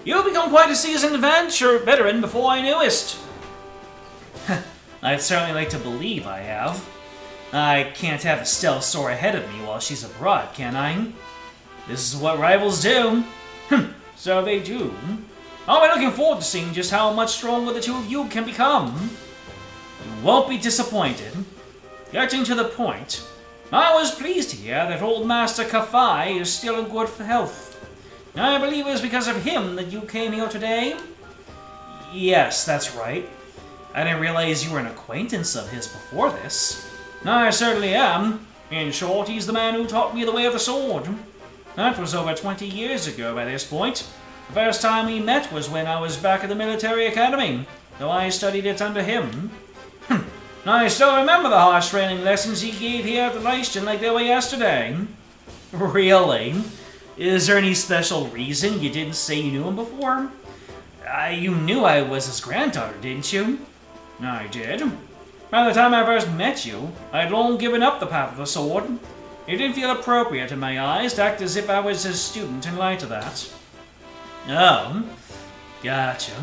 You've become quite a seasoned veteran before I knew it. I'd certainly like to believe I have. I can't have Estelle soar ahead of me while she's abroad, can I? This is what rivals do. So they do. I'll be looking forward to seeing just how much stronger the two of you can become. You won't be disappointed. Getting to the point, I was pleased to hear that old Master Kafai is still in good health. I believe it was because of him that you came here today? Yes, that's right. I didn't realize you were an acquaintance of his before this. I certainly am. In short, he's the man who taught me the way of the sword. That was over 20 years ago by this point. The first time we met was when I was back at the military academy, though I studied it under him. I still remember the harsh training lessons he gave here at the Leiston like they were yesterday. Really? Is there any special reason you didn't say you knew him before? You knew I was his granddaughter, didn't you? I did. By the time I first met you, I had long given up the path of the sword. It didn't feel appropriate in my eyes to act as if I was his student in light of that. Oh, gotcha.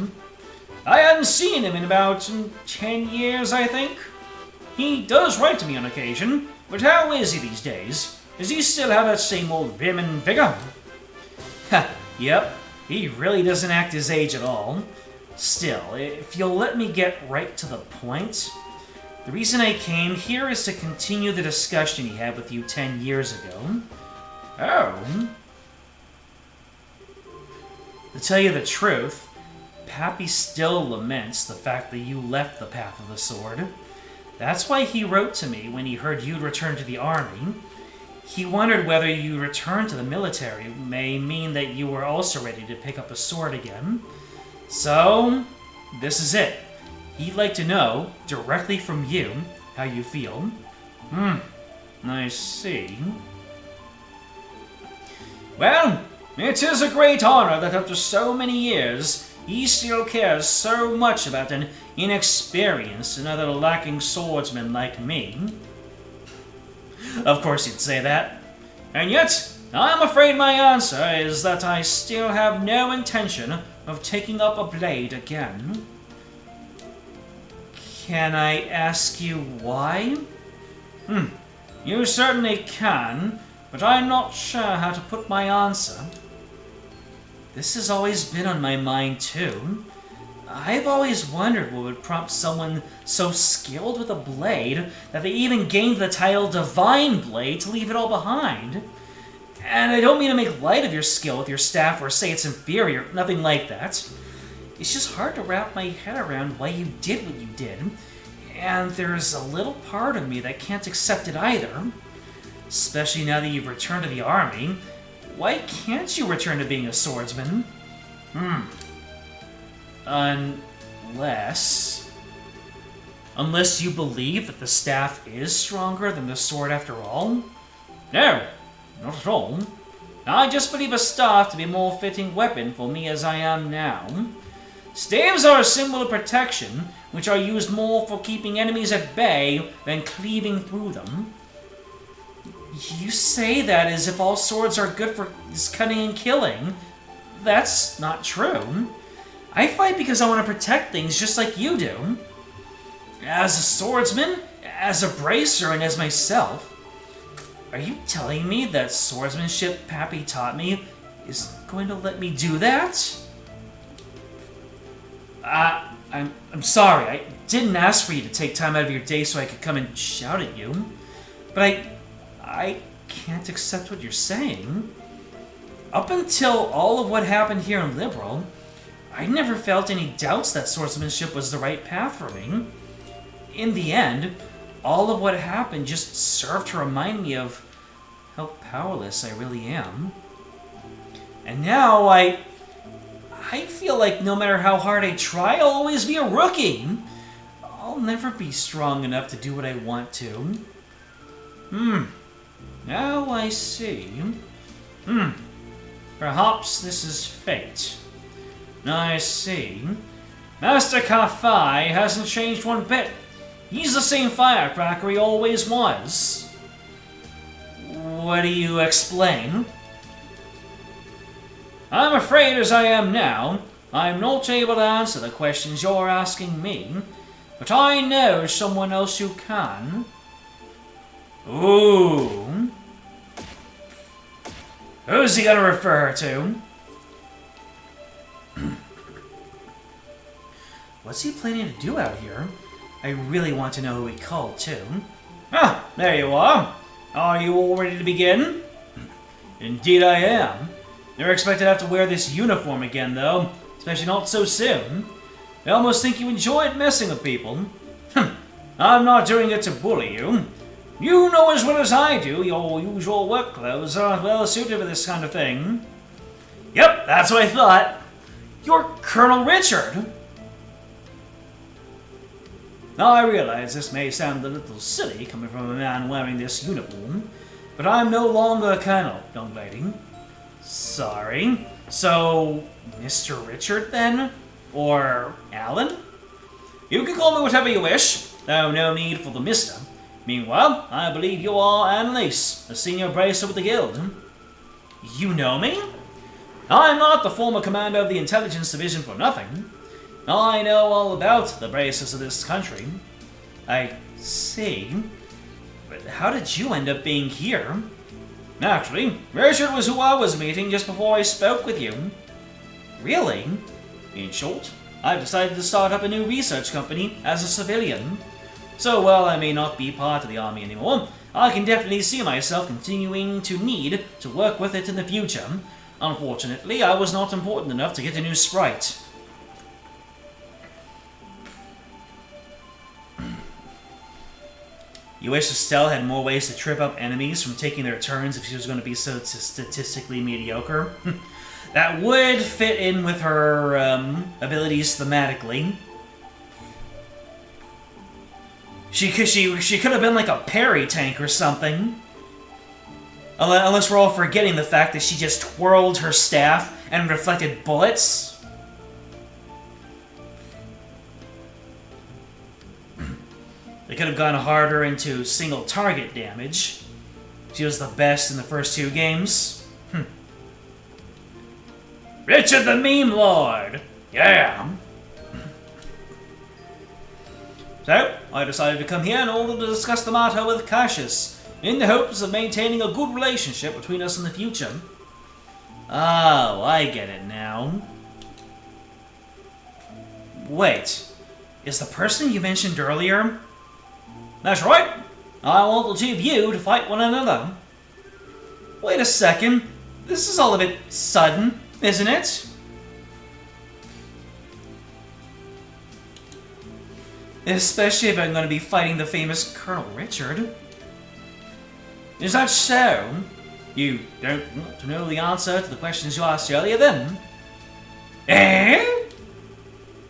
I hadn't seen him in about 10 years, I think. He does write to me on occasion, but how is he these days? Does he still have that same old vim and vigor? Ha, yep, he really doesn't act his age at all. Still, if you'll let me get right to the point, the reason I came here is to continue the discussion he had with you 10 years ago. Oh. To tell you the truth, Pappy still laments the fact that you left the path of the sword. That's why he wrote to me when he heard you'd returned to the army. He wondered whether you return to the military may mean that you were also ready to pick up a sword again. So, this is it. He'd like to know, directly from you, how you feel. I see. Well, it is a great honor that after so many years, he still cares so much about an inexperienced and other lacking swordsman like me. Of course you'd say that. And yet, I'm afraid my answer is that I still have no intention of taking up a blade again. Can I ask you why? You certainly can, but I'm not sure how to put my answer. This has always been on my mind too. I've always wondered what would prompt someone so skilled with a blade that they even gained the title Divine Blade to leave it all behind. And I don't mean to make light of your skill with your staff or say it's inferior, nothing like that. It's just hard to wrap my head around why you did what you did, and there's a little part of me that can't accept it either. Especially now that you've returned to the army. Why can't you return to being a swordsman? Unless you believe that the staff is stronger than the sword after all? No, not at all. I just believe a staff to be a more fitting weapon for me as I am now. Staves are a symbol of protection, which are used more for keeping enemies at bay than cleaving through them. You say that as if all swords are good for cutting and killing. That's not true. I fight because I want to protect things just like you do. As a swordsman, as a bracer, and as myself. Are you telling me that swordsmanship Pappy taught me is going to let me do that? I'm sorry. I didn't ask for you to take time out of your day so I could come and shout at you. But I can't accept what you're saying. Up until all of what happened here in Liberal, I never felt any doubts that swordsmanship was the right path for me. In the end, all of what happened just served to remind me of how powerless I really am. And now I feel like no matter how hard I try, I'll always be a rookie. I'll never be strong enough to do what I want to. Now I see. Perhaps this is fate. I see. Master Kafai hasn't changed one bit. He's the same firecracker he always was. What do you explain? I'm afraid as I am now, I'm not able to answer the questions you're asking me, but I know someone else who can. Ooh. Who's he gonna refer her to? What's he planning to do out here? I really want to know who he called, too. Ah, there you are. Are you all ready to begin? Indeed I am. Never expected to have to wear this uniform again, though. Especially not so soon. I almost think you enjoyed messing with people. I'm not doing it to bully you. You know as well as I do your usual work clothes aren't well suited for this kind of thing. Yep, that's what I thought. You're Colonel Richard. Now I realize this may sound a little silly coming from a man wearing this uniform, but I'm no longer a colonel, young lady. Sorry. So, Mr. Richard then? Or Alan? You can call me whatever you wish, though no need for the mister. Meanwhile, I believe you are Annalise, a senior bracer with the guild. You know me? I'm not the former commander of the intelligence division for nothing. I know all about the bracers of this country. I see. But how did you end up being here? Actually, Richard was who I was meeting just before I spoke with you. Really? In short, I've decided to start up a new research company as a civilian. So while I may not be part of the army anymore, I can definitely see myself continuing to need to work with it in the future. Unfortunately, I was not important enough to get a new sprite. You wish Estelle had more ways to trip up enemies from taking their turns if she was going to be so statistically mediocre. That would fit in with her abilities thematically. She could have been like a parry tank or something. Unless we're all forgetting the fact that she just twirled her staff and reflected bullets. They could have gone harder into single target damage. She was the best in the first two games. Richard the Meme Lord! Yeah! So, I decided to come here in order to discuss the matter with Cassius, in the hopes of maintaining a good relationship between us in the future. Oh, I get it now. Wait, is the person you mentioned earlier? That's right. I want the two of you to fight one another. Wait a second. This is all a bit sudden, isn't it? Especially if I'm going to be fighting the famous Colonel Richard. Is that so? You don't want to know the answer to the questions you asked earlier, then? Eh?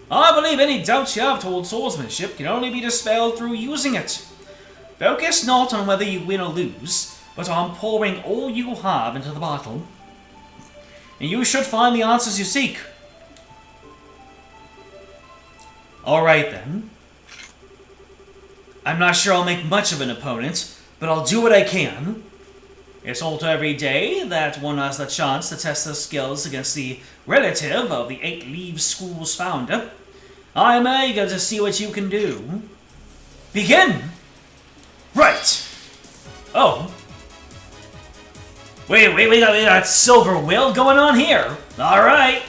I believe any doubts you have towards swordsmanship can only be dispelled through using it. Focus not on whether you win or lose, but on pouring all you have into the battle. And you should find the answers you seek. Alright then. I'm not sure I'll make much of an opponent, but I'll do what I can. It's not every day that one has the chance to test their skills against the relative of the 8 Leaves School's founder. I'm eager to see what you can do. Begin! Right! Oh. Wait, we got Silver Will going on here. Alright.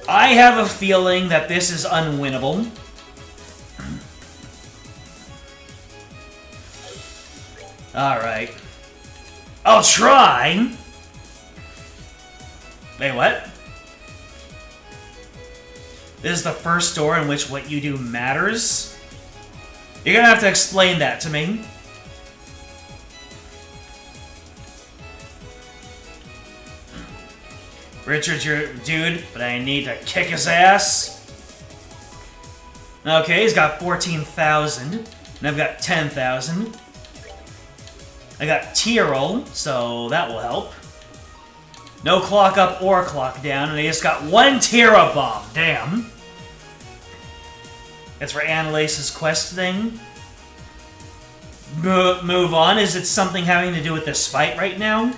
I have a feeling that this is unwinnable. Alright. I'll try! Wait, what? This is the first door in which what you do matters? You're gonna have to explain that to me. Richard's your dude, but I need to kick his ass. Okay, he's got 14,000, and I've got 10,000. I got Tyrol, so that will help. No clock up or clock down, and I just got 1 Tira bomb. Damn. That's for Annalise's quest thing. Move on. Is it something having to do with this fight right now?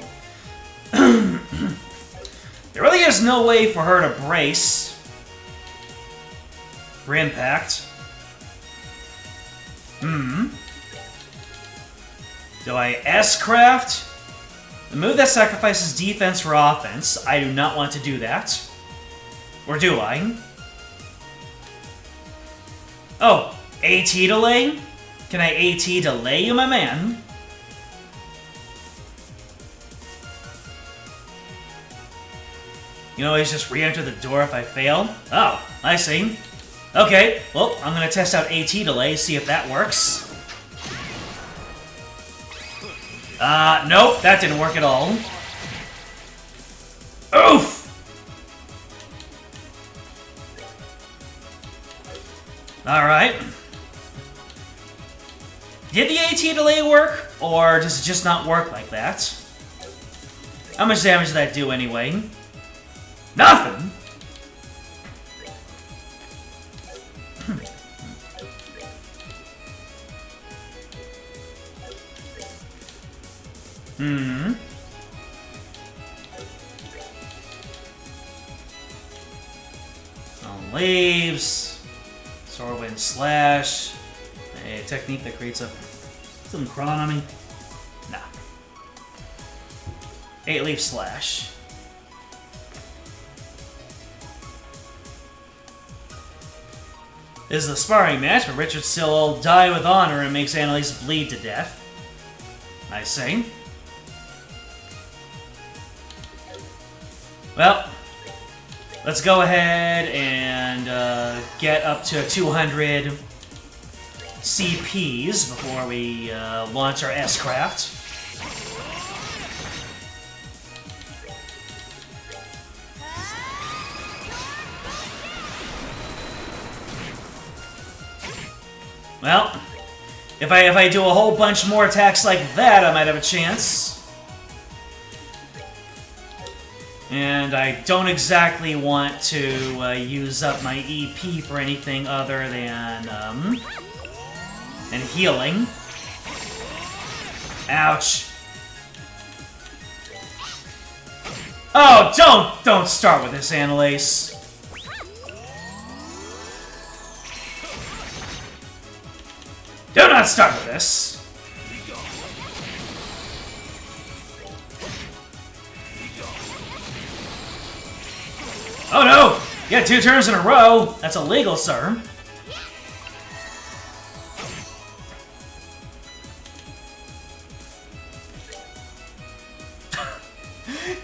There really is no way for her to brace for impact. Do I S-craft? The move that sacrifices defense for offense. I do not want to do that. Or do I? Oh, AT delay? Can I AT delay you, my man? You can always just re-enter the door if I fail. Oh, I see. Okay, well, I'm gonna test out AT delay, see if that works. Nope, that didn't work at all. Oof! Alright. Did the AT delay work? Or does it just not work like that? How much damage did that do anyway? Nothing! Hmm. On leaves. Swordwind slash. A technique that creates a some crawling on me. Nah. 8-leaf slash. This is a sparring match, but Richard still will die with honor and makes Annalise bleed to death. I say. Well, let's go ahead and get up to 200 CPs before we launch our S-craft. Well, if I do a whole bunch more attacks like that, I might have a chance. And I don't exactly want to use up my EP for anything other than healing. Ouch. Oh, don't start with this, Annalise. Do not start with this. Oh no! Yeah, 2 turns in a row. That's illegal, sir.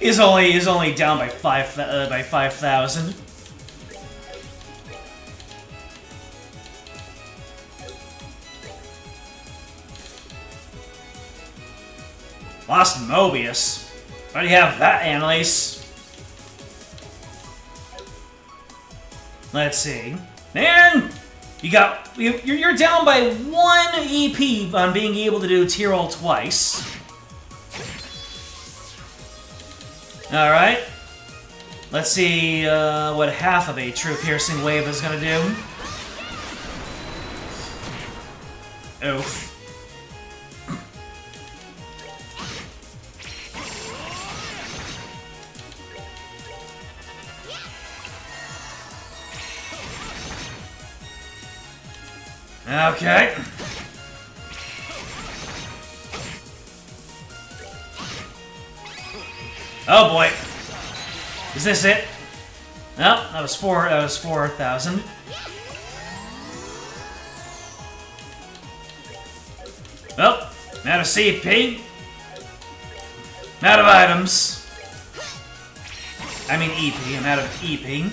He's only down by 5,000. Lost Mobius. Why do you have that, Annalise? Let's see. Man! You're down by 1 EP on being able to do tier roll twice. Alright. Let's see what half of a true piercing wave is gonna do. Oof. Okay. Oh boy. Is this it? No, that was 4,000. Well, I'm out of CP. I'm out of items. I mean EP, I'm out of EP.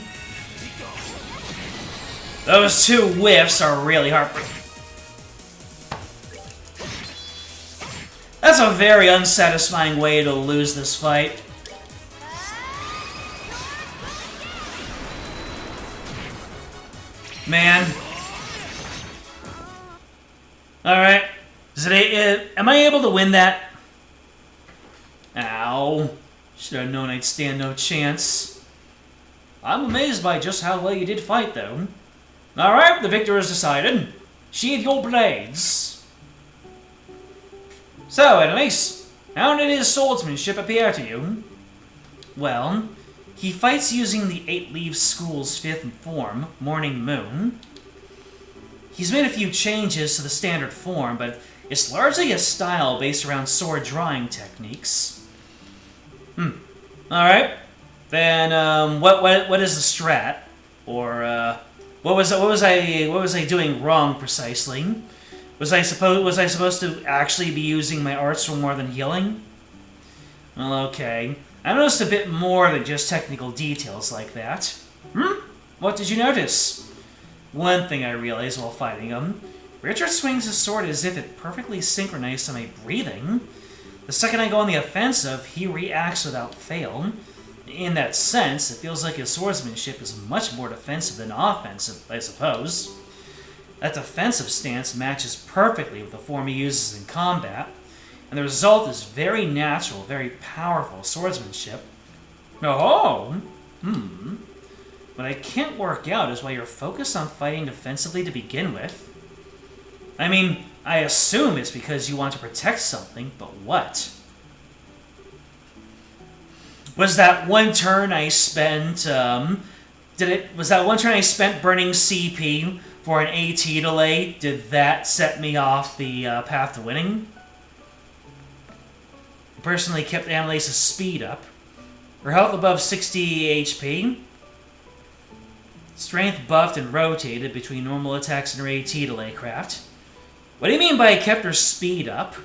Those 2 whiffs are really heartbreaking. That's a very unsatisfying way to lose this fight. Man. Alright. Am I able to win that? Ow. Should have known I'd stand no chance. I'm amazed by just how well you did fight, though. Alright, the victor is decided. Sheathe your blades. So, Annalise, how did his swordsmanship appear to you? Well, he fights using the 8-leaf school's 5th form, Morning Moon. He's made a few changes to the standard form, but It's largely a style based around sword drawing techniques. Alright. Then, what is the strat? Or, what was I doing wrong precisely? Was I supposed to actually be using my arts for more than healing? Well, okay. I noticed a bit more than just technical details like that. What did you notice? One thing I realized while fighting him. Richard swings his sword as if it perfectly synchronized to my breathing. The second I go on the offensive, he reacts without fail. In that sense, it feels like his swordsmanship is much more defensive than offensive, I suppose. That defensive stance matches perfectly with the form he uses in combat, and the result is very natural, very powerful swordsmanship. Oh! What I can't work out is why you're focused on fighting defensively to begin with. I mean, I assume it's because you want to protect something, but what? Was that one turn I spent, was that one turn I spent burning CP for an AT delay, did that set me off the path to winning? I personally kept Annalise's speed up. Her health above 60 HP. Strength buffed and rotated between normal attacks and her AT delay craft. What do you mean by I kept her speed up?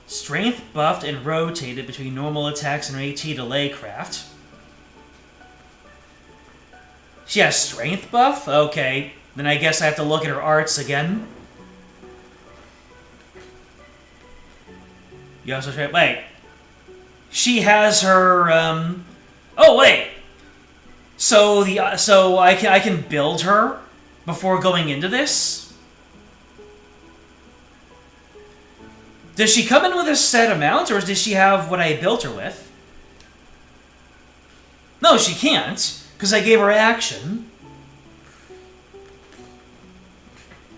Strength buffed and rotated between normal attacks and her AT delay craft. She has strength buff? Okay, then I guess I have to look at her arts again. You also try. Wait. She has her. Oh wait. So I can build her before going into this. Does she come in with a set amount, or does she have what I built her with? No, she can't, because I gave her action.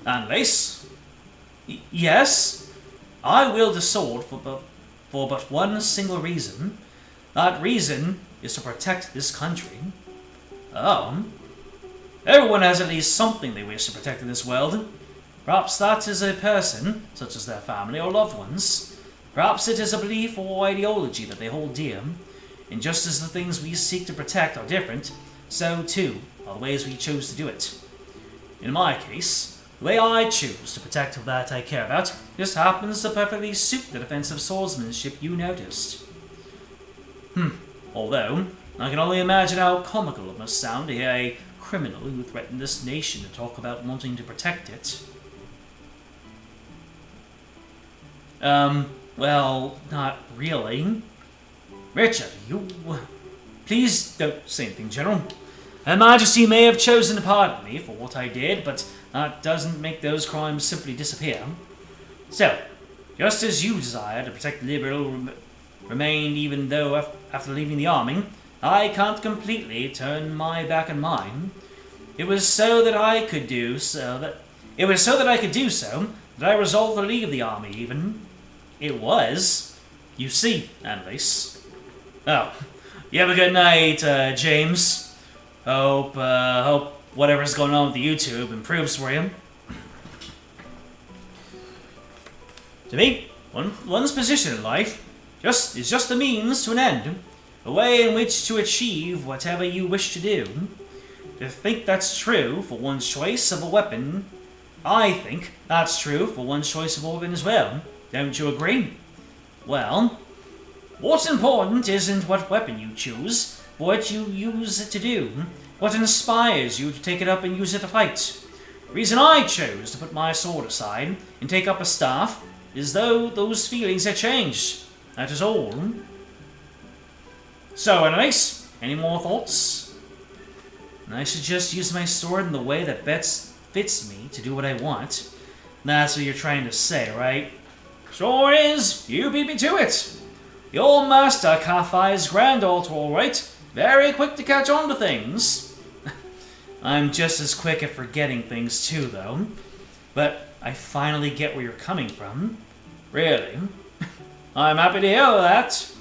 Unless... yes, I wield the sword for but one single reason. That reason is to protect this country. Everyone has at least something they wish to protect in this world. Perhaps that is a person, such as their family or loved ones. Perhaps it is a belief or ideology that they hold dear. And just as the things we seek to protect are different, so too are the ways we choose to do it. In my case, the way I choose to protect that I care about just happens to perfectly suit the defensive swordsmanship you noticed. Although, I can only imagine how comical it must sound to hear a criminal who threatened this nation to talk about wanting to protect it. Well, not really. Richard, you... please don't say anything, General. Her Majesty may have chosen to pardon me for what I did, but that doesn't make those crimes simply disappear. So, just as you desire to protect the liberal remained even though after leaving the army, I can't completely turn my back on mine. It was so that I could do so that I resolved to leave the army even. It was. You see, Annalise. Oh, you have a good night, James. Hope whatever's going on with the YouTube improves for you. To me, one's position in life is just a means to an end, a way in which to achieve whatever you wish to do. To think that's true for one's choice of a weapon, I think that's true for one's choice of a weapon as well. Don't you agree? Well, what's important isn't what weapon you choose, but what you use it to do. What inspires you to take it up and use it to fight. The reason I chose to put my sword aside and take up a staff is though those feelings had changed. That is all. So, anyways, any more thoughts? I should just use my sword in the way that best fits me to do what I want. That's what you're trying to say, right? Sure is. You beat me to it. Your master, Kathai's granddaughter, alright. Very quick to catch on to things. I'm just as quick at forgetting things too, though. But I finally get where you're coming from. Really? I'm happy to hear that.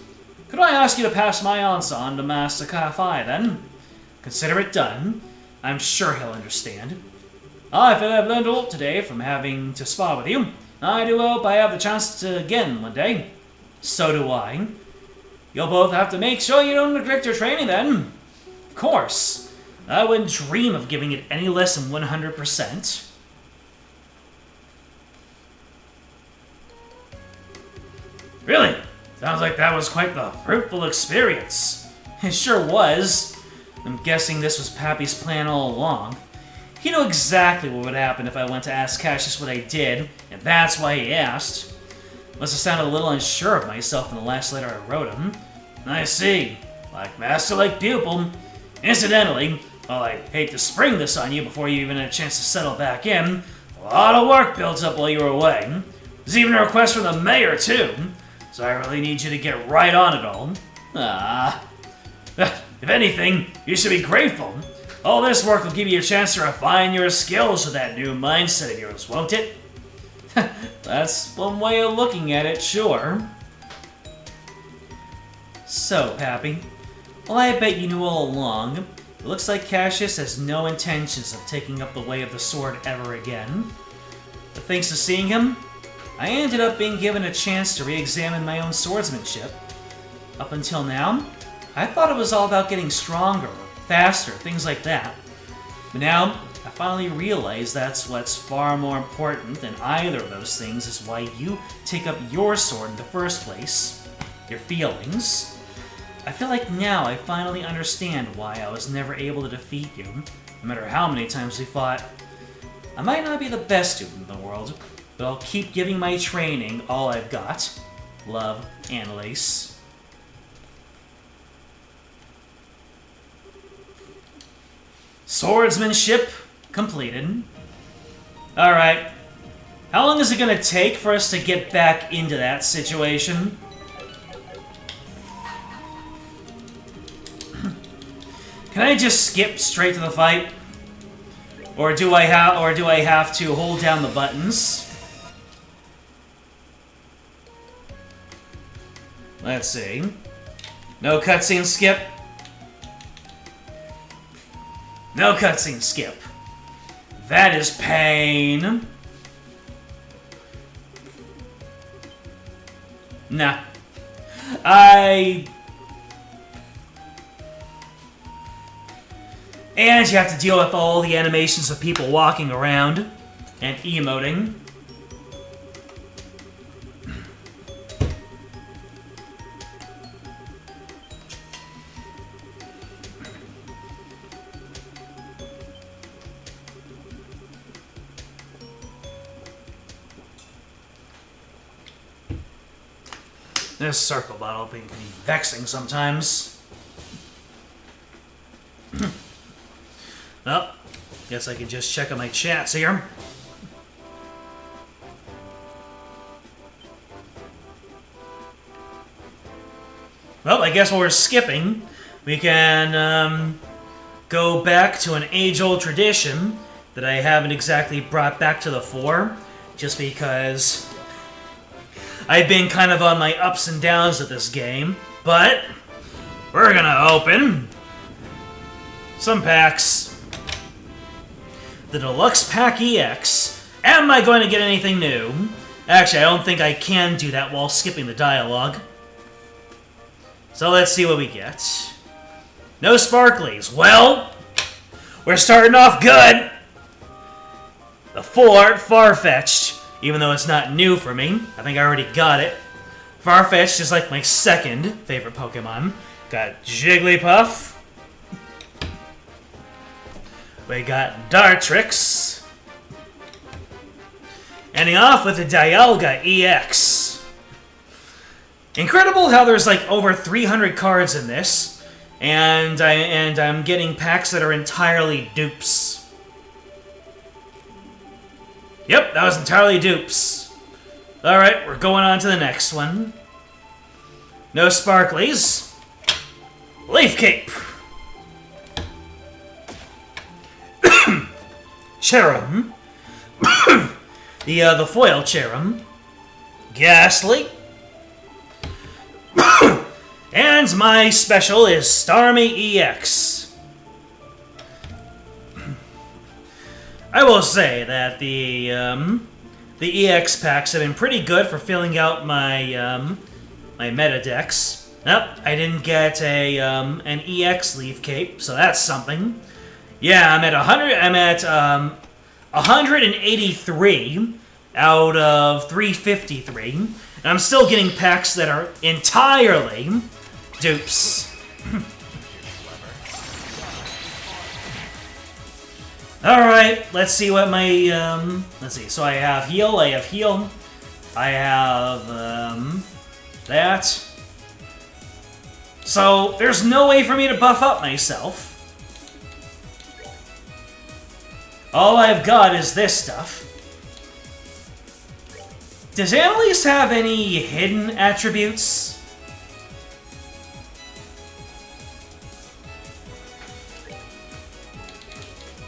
Could I ask you to pass my answer on to Master Kathai, then? Consider it done. I'm sure he'll understand. I feel I've learned a lot today from having to spar with you. I do hope I have the chance to again one day. So do I. You'll both have to make sure you don't neglect your training then. Of course. I wouldn't dream of giving it any less than 100%. Really? Sounds like that was quite the fruitful experience. It sure was. I'm guessing this was Pappy's plan all along. He knew exactly what would happen if I went to ask Cassius what I did, and that's why he asked. Must have sounded a little unsure of myself in the last letter I wrote him. I see. Like master, like pupil. Incidentally, while I hate to spring this on you before you even had a chance to settle back in, a lot of work built up while you were away. There's even a request from the mayor, too. So I really need you to get right on it all. If anything, you should be grateful. All this work will give you a chance to refine your skills with that new mindset of yours, won't it? That's one way of looking at it, sure. So, Pappy, well, I bet you knew all along. It looks like Cassius has no intentions of taking up the way of the sword ever again. But thanks to seeing him, I ended up being given a chance to re-examine my own swordsmanship. Up until now, I thought it was all about getting stronger, faster, things like that. But now, I finally realize that's what's far more important than either of those things is why you take up your sword in the first place. Your feelings. I feel like now I finally understand why I was never able to defeat you, no matter how many times we fought. I might not be the best student in the world, but I'll keep giving my training all I've got. Love, Annalise. Swordsmanship completed. Alright. How long is it gonna take for us to get back into that situation? Can I just skip straight to the fight? Or do I have to hold down the buttons? Let's see. No cutscene skip. No cutscene skip. That is pain. Nah. And you have to deal with all the animations of people walking around and emoting. This circle bottle can be vexing sometimes. Well, guess I can just check on my chats here. Well, I guess while we're skipping, we can go back to an age-old tradition that I haven't exactly brought back to the fore, just because I've been kind of on my ups and downs with this game. But we're gonna open some packs. The Deluxe Pack EX. Am I going to get anything new? Actually, I don't think I can do that while skipping the dialogue. So let's see what we get. No sparklies. Well, we're starting off good. The full art Farfetch'd, even though it's not new for me. I think I already got it. Farfetch'd is like my second favorite Pokemon. Got Jigglypuff. We got Dartrix. Ending off with the Dialga EX. Incredible how there's like over 300 cards in this, and I'm getting packs that are entirely dupes. Yep, that was entirely dupes. Alright, we're going on to the next one. No sparklies. Leaf Cape. Cherum. the foil Cherum. Ghastly. And my special is Starmie EX. I will say that the EX packs have been pretty good for filling out my my meta decks. Nope, I didn't get a an EX leaf cape, so that's something. Yeah, I'm at 100. I'm at 183 out of 353, and I'm still getting packs that are entirely dupes. Alright, let's see what my, let's see, so I have heal, I have that. So, there's no way for me to buff up myself. All I've got is this stuff. Does Annalise have any hidden attributes?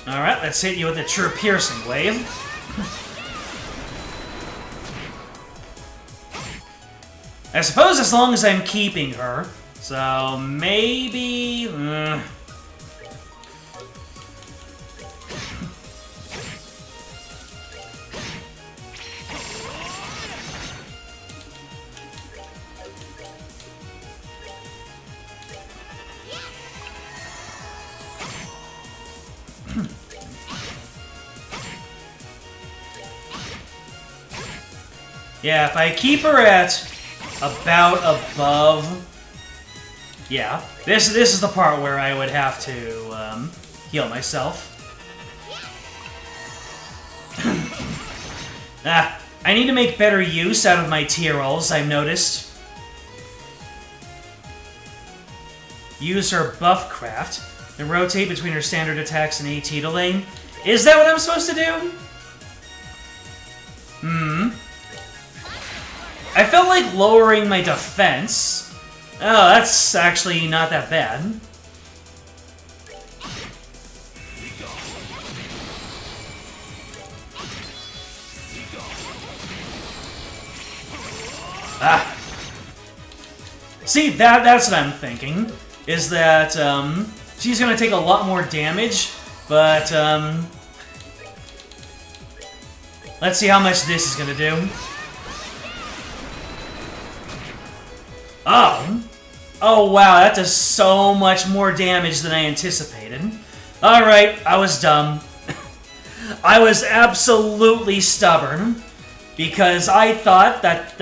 Alright, let's hit you with a true piercing wave. I suppose as long as I'm keeping her. So, maybe... Yeah, if I keep her at about above... Yeah, this is the part where I would have to heal myself. I need to make better use out of my tier rolls, I've noticed. Use her buff craft, then rotate between her standard attacks and AT to lane. Is that what I'm supposed to do? I felt like lowering my defense. Oh, that's actually not that bad. See, that's what I'm thinking. Is that, she's gonna take a lot more damage, but, let's see how much this is gonna do. Oh wow, that does so much more damage than I anticipated. Alright, I was dumb. I was absolutely stubborn, because I thought that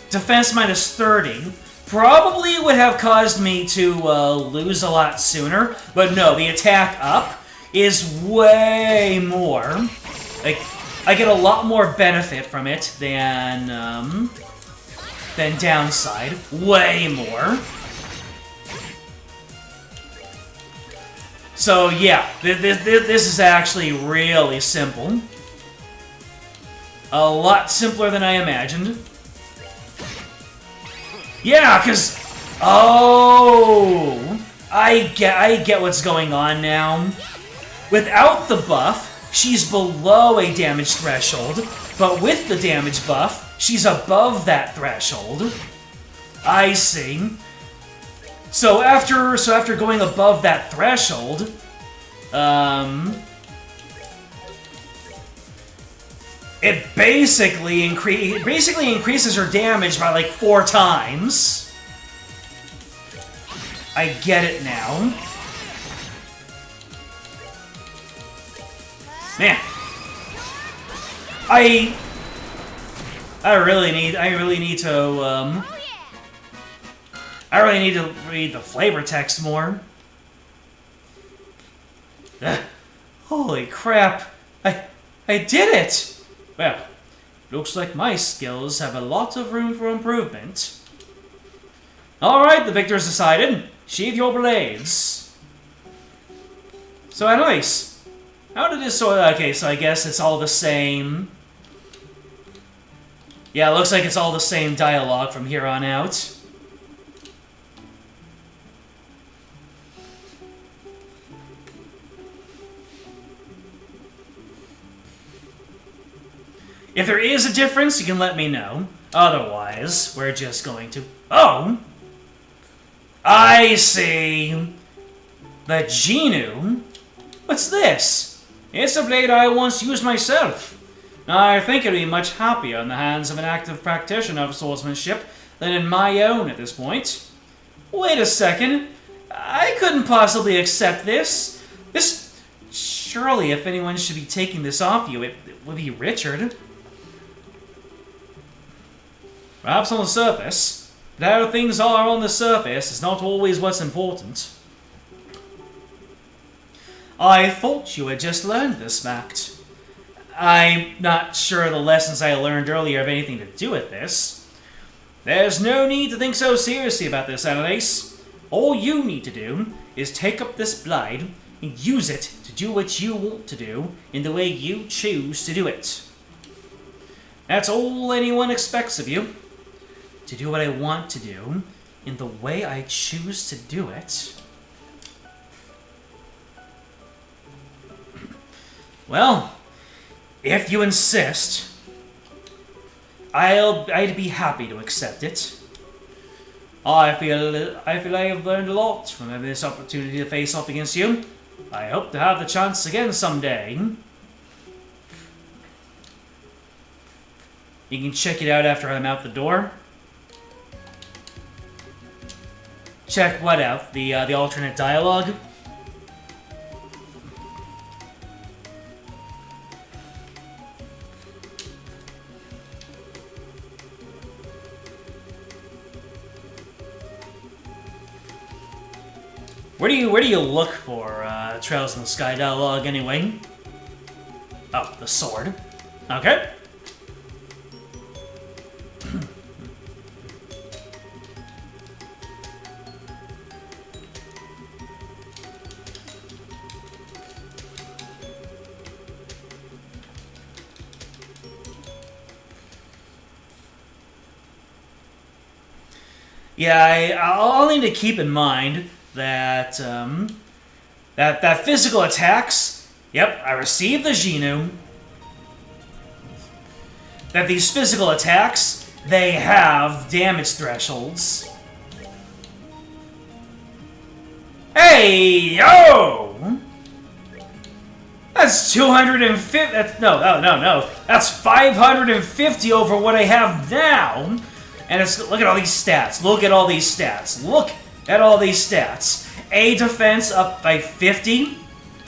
defense minus 30 probably would have caused me to lose a lot sooner, but no, the attack up is way more. Like, I get a lot more benefit from it than downside. Way more. So yeah, this is actually really simple. A lot simpler than I imagined. Yeah, because... Oh! I get what's going on now. Without the buff, she's below a damage threshold, but with the damage buff, she's above that threshold. I see. So after going above that threshold, it basically increases her damage by like 4 times. I get it now. Man, I really need to read the flavor text more. Holy crap! I did it! Well, looks like my skills have a lot of room for improvement. Alright, the victor's decided. Sheathe your blades. So anyways, how did this okay, so I guess it's all the same. Yeah, it looks like it's all the same dialogue from here on out. If there is a difference, you can let me know. Otherwise, we're just going to... Oh! I see! The Genu? What's this? It's a blade I once used myself. I think it'd be much happier in the hands of an active practitioner of swordsmanship than in my own at this point. Wait a second. I couldn't possibly accept this. Surely, if anyone should be taking this off you, it would be Richard. Perhaps on the surface, but how things are on the surface is not always what's important. I thought you had just learned this fact. I'm not sure the lessons I learned earlier have anything to do with this. There's no need to think so seriously about this, Annalise. All you need to do is take up this blade and use it to do what you want to do in the way you choose to do it. That's all anyone expects of you. To do what I want to do in the way I choose to do it. Well, if you insist, I'd be happy to accept it. I feel I have learned a lot from having this opportunity to face off against you. I hope to have the chance again someday. You can check it out after I'm out the door. Check what out? The alternate dialogue? Where do you look for Trails in the Sky dialogue anyway? Oh, the sword. Okay. Yeah, I'll need to keep in mind that that physical attacks. Yep, I received the Genu. That these physical attacks, they have damage thresholds. Hey, yo! That's 250. That's no. That's 550 over what I have now. And it's, look at all these stats. Look at all these stats. Look at all these stats. A defense up by 50.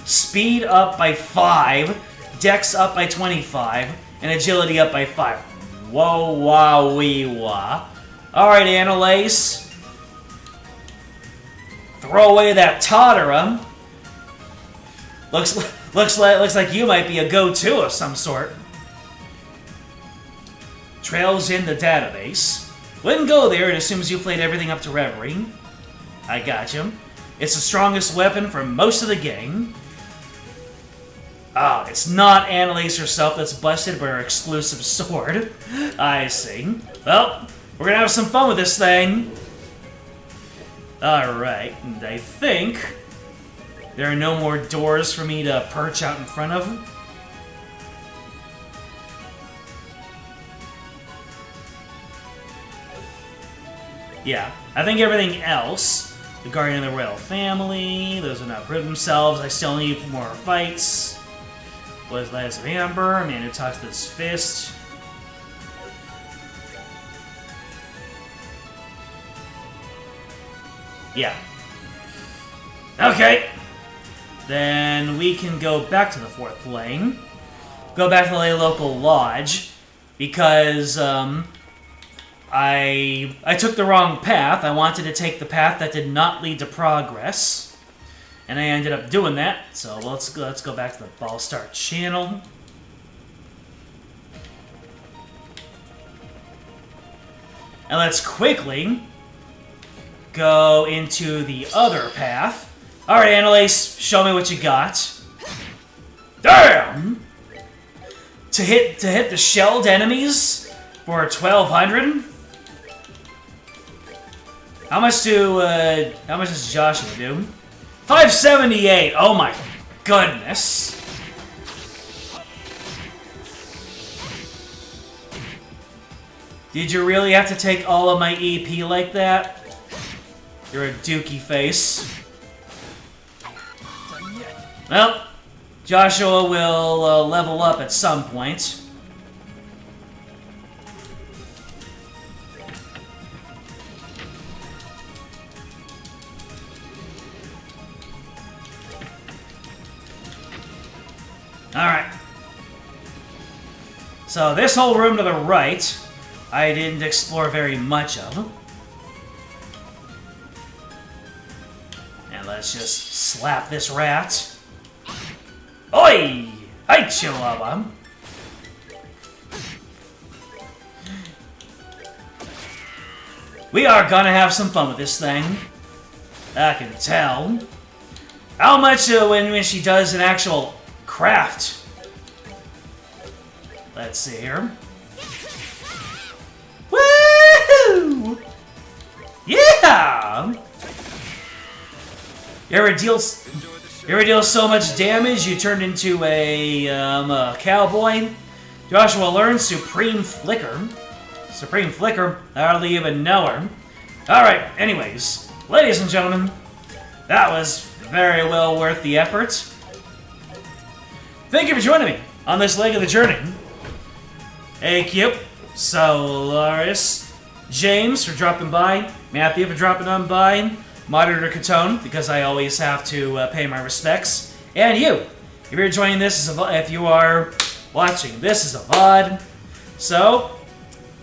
Speed up by 5. Dex up by 25. And agility up by 5. Whoa, wow, wee, wah. Alright, Annalise. Throw away that Totterer. Looks like you might be a go-to of some sort. Trails in the database. Wouldn't go there, it assumes you played everything up to Reverie. I got you. It's the strongest weapon for most of the game. Ah, it's not Annalise herself that's busted by her exclusive sword. I see. Well, we're gonna have some fun with this thing. Alright, and I think there are no more doors for me to perch out in front of. Yeah, I think everything else, the Guardian of the Royal Family, those are not proved themselves. I still need more fights. What is Last of Amber? Man who talks to his fist. Yeah. Okay. Then we can go back to the fourth lane. Go back to the local lodge. Because, I took the wrong path. I wanted to take the path that did not lead to progress. And I ended up doing that. So let's go back to the Ballstar channel. And let's quickly go into the other path. Alright, Annalise, show me what you got. Damn! To hit the shelled enemies for 1200? How much does Joshua do? 578! Oh my goodness. Did you really have to take all of my EP like that? You're a dookie face. Well, Joshua will level up at some point. Alright. So this whole room to the right, I didn't explore very much of. And let's just slap this rat. Oi! Hi, Chihuahua! We are gonna have some fun with this thing. I can tell. How much when she does an actual craft? Let's see here. Woo! Yeah! You ever deal so much damage you turned into a cowboy? Joshua learned Supreme Flicker. Supreme Flicker? I hardly even know her. Alright, anyways. Ladies and gentlemen, that was very well worth the effort. Thank you for joining me on this leg of the journey. Hey, Cube, Solaris, James for dropping by, Matthew for dropping on by, Moderator Catone, because I always have to pay my respects, and you, if you're joining this as if you are watching this as a VOD. So,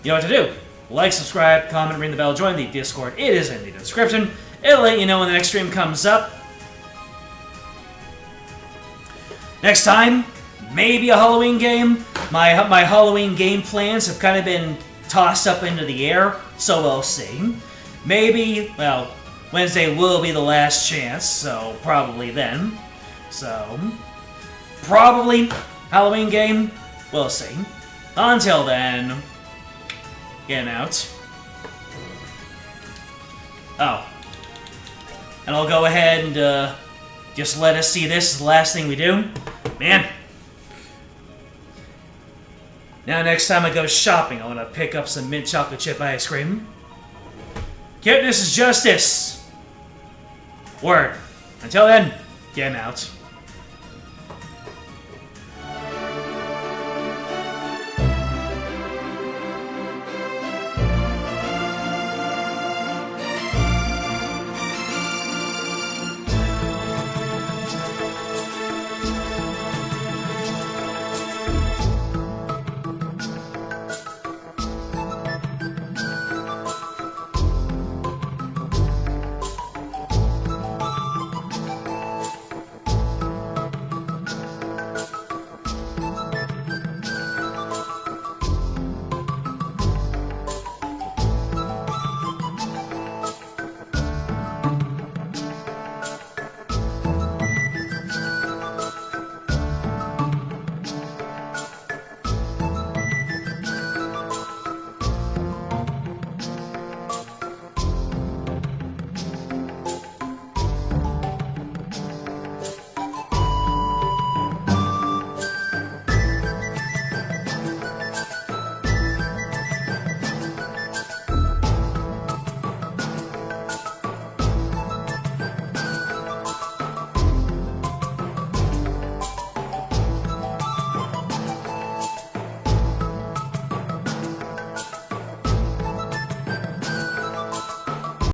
you know what to do. Like, subscribe, comment, ring the bell, join the Discord. It is in the description. It'll let you know when the next stream comes up. Next time, maybe a Halloween game. My Halloween game plans have kind of been tossed up into the air, so we'll see. Maybe, well, Wednesday will be the last chance, so probably then. So, probably Halloween game, we'll see. Until then, getting out. Oh. And I'll go ahead and just let us see this as the last thing we do. Man. Now next time I go shopping, I want to pick up some mint chocolate chip ice cream. Cuteness is justice. Word. Until then, get out.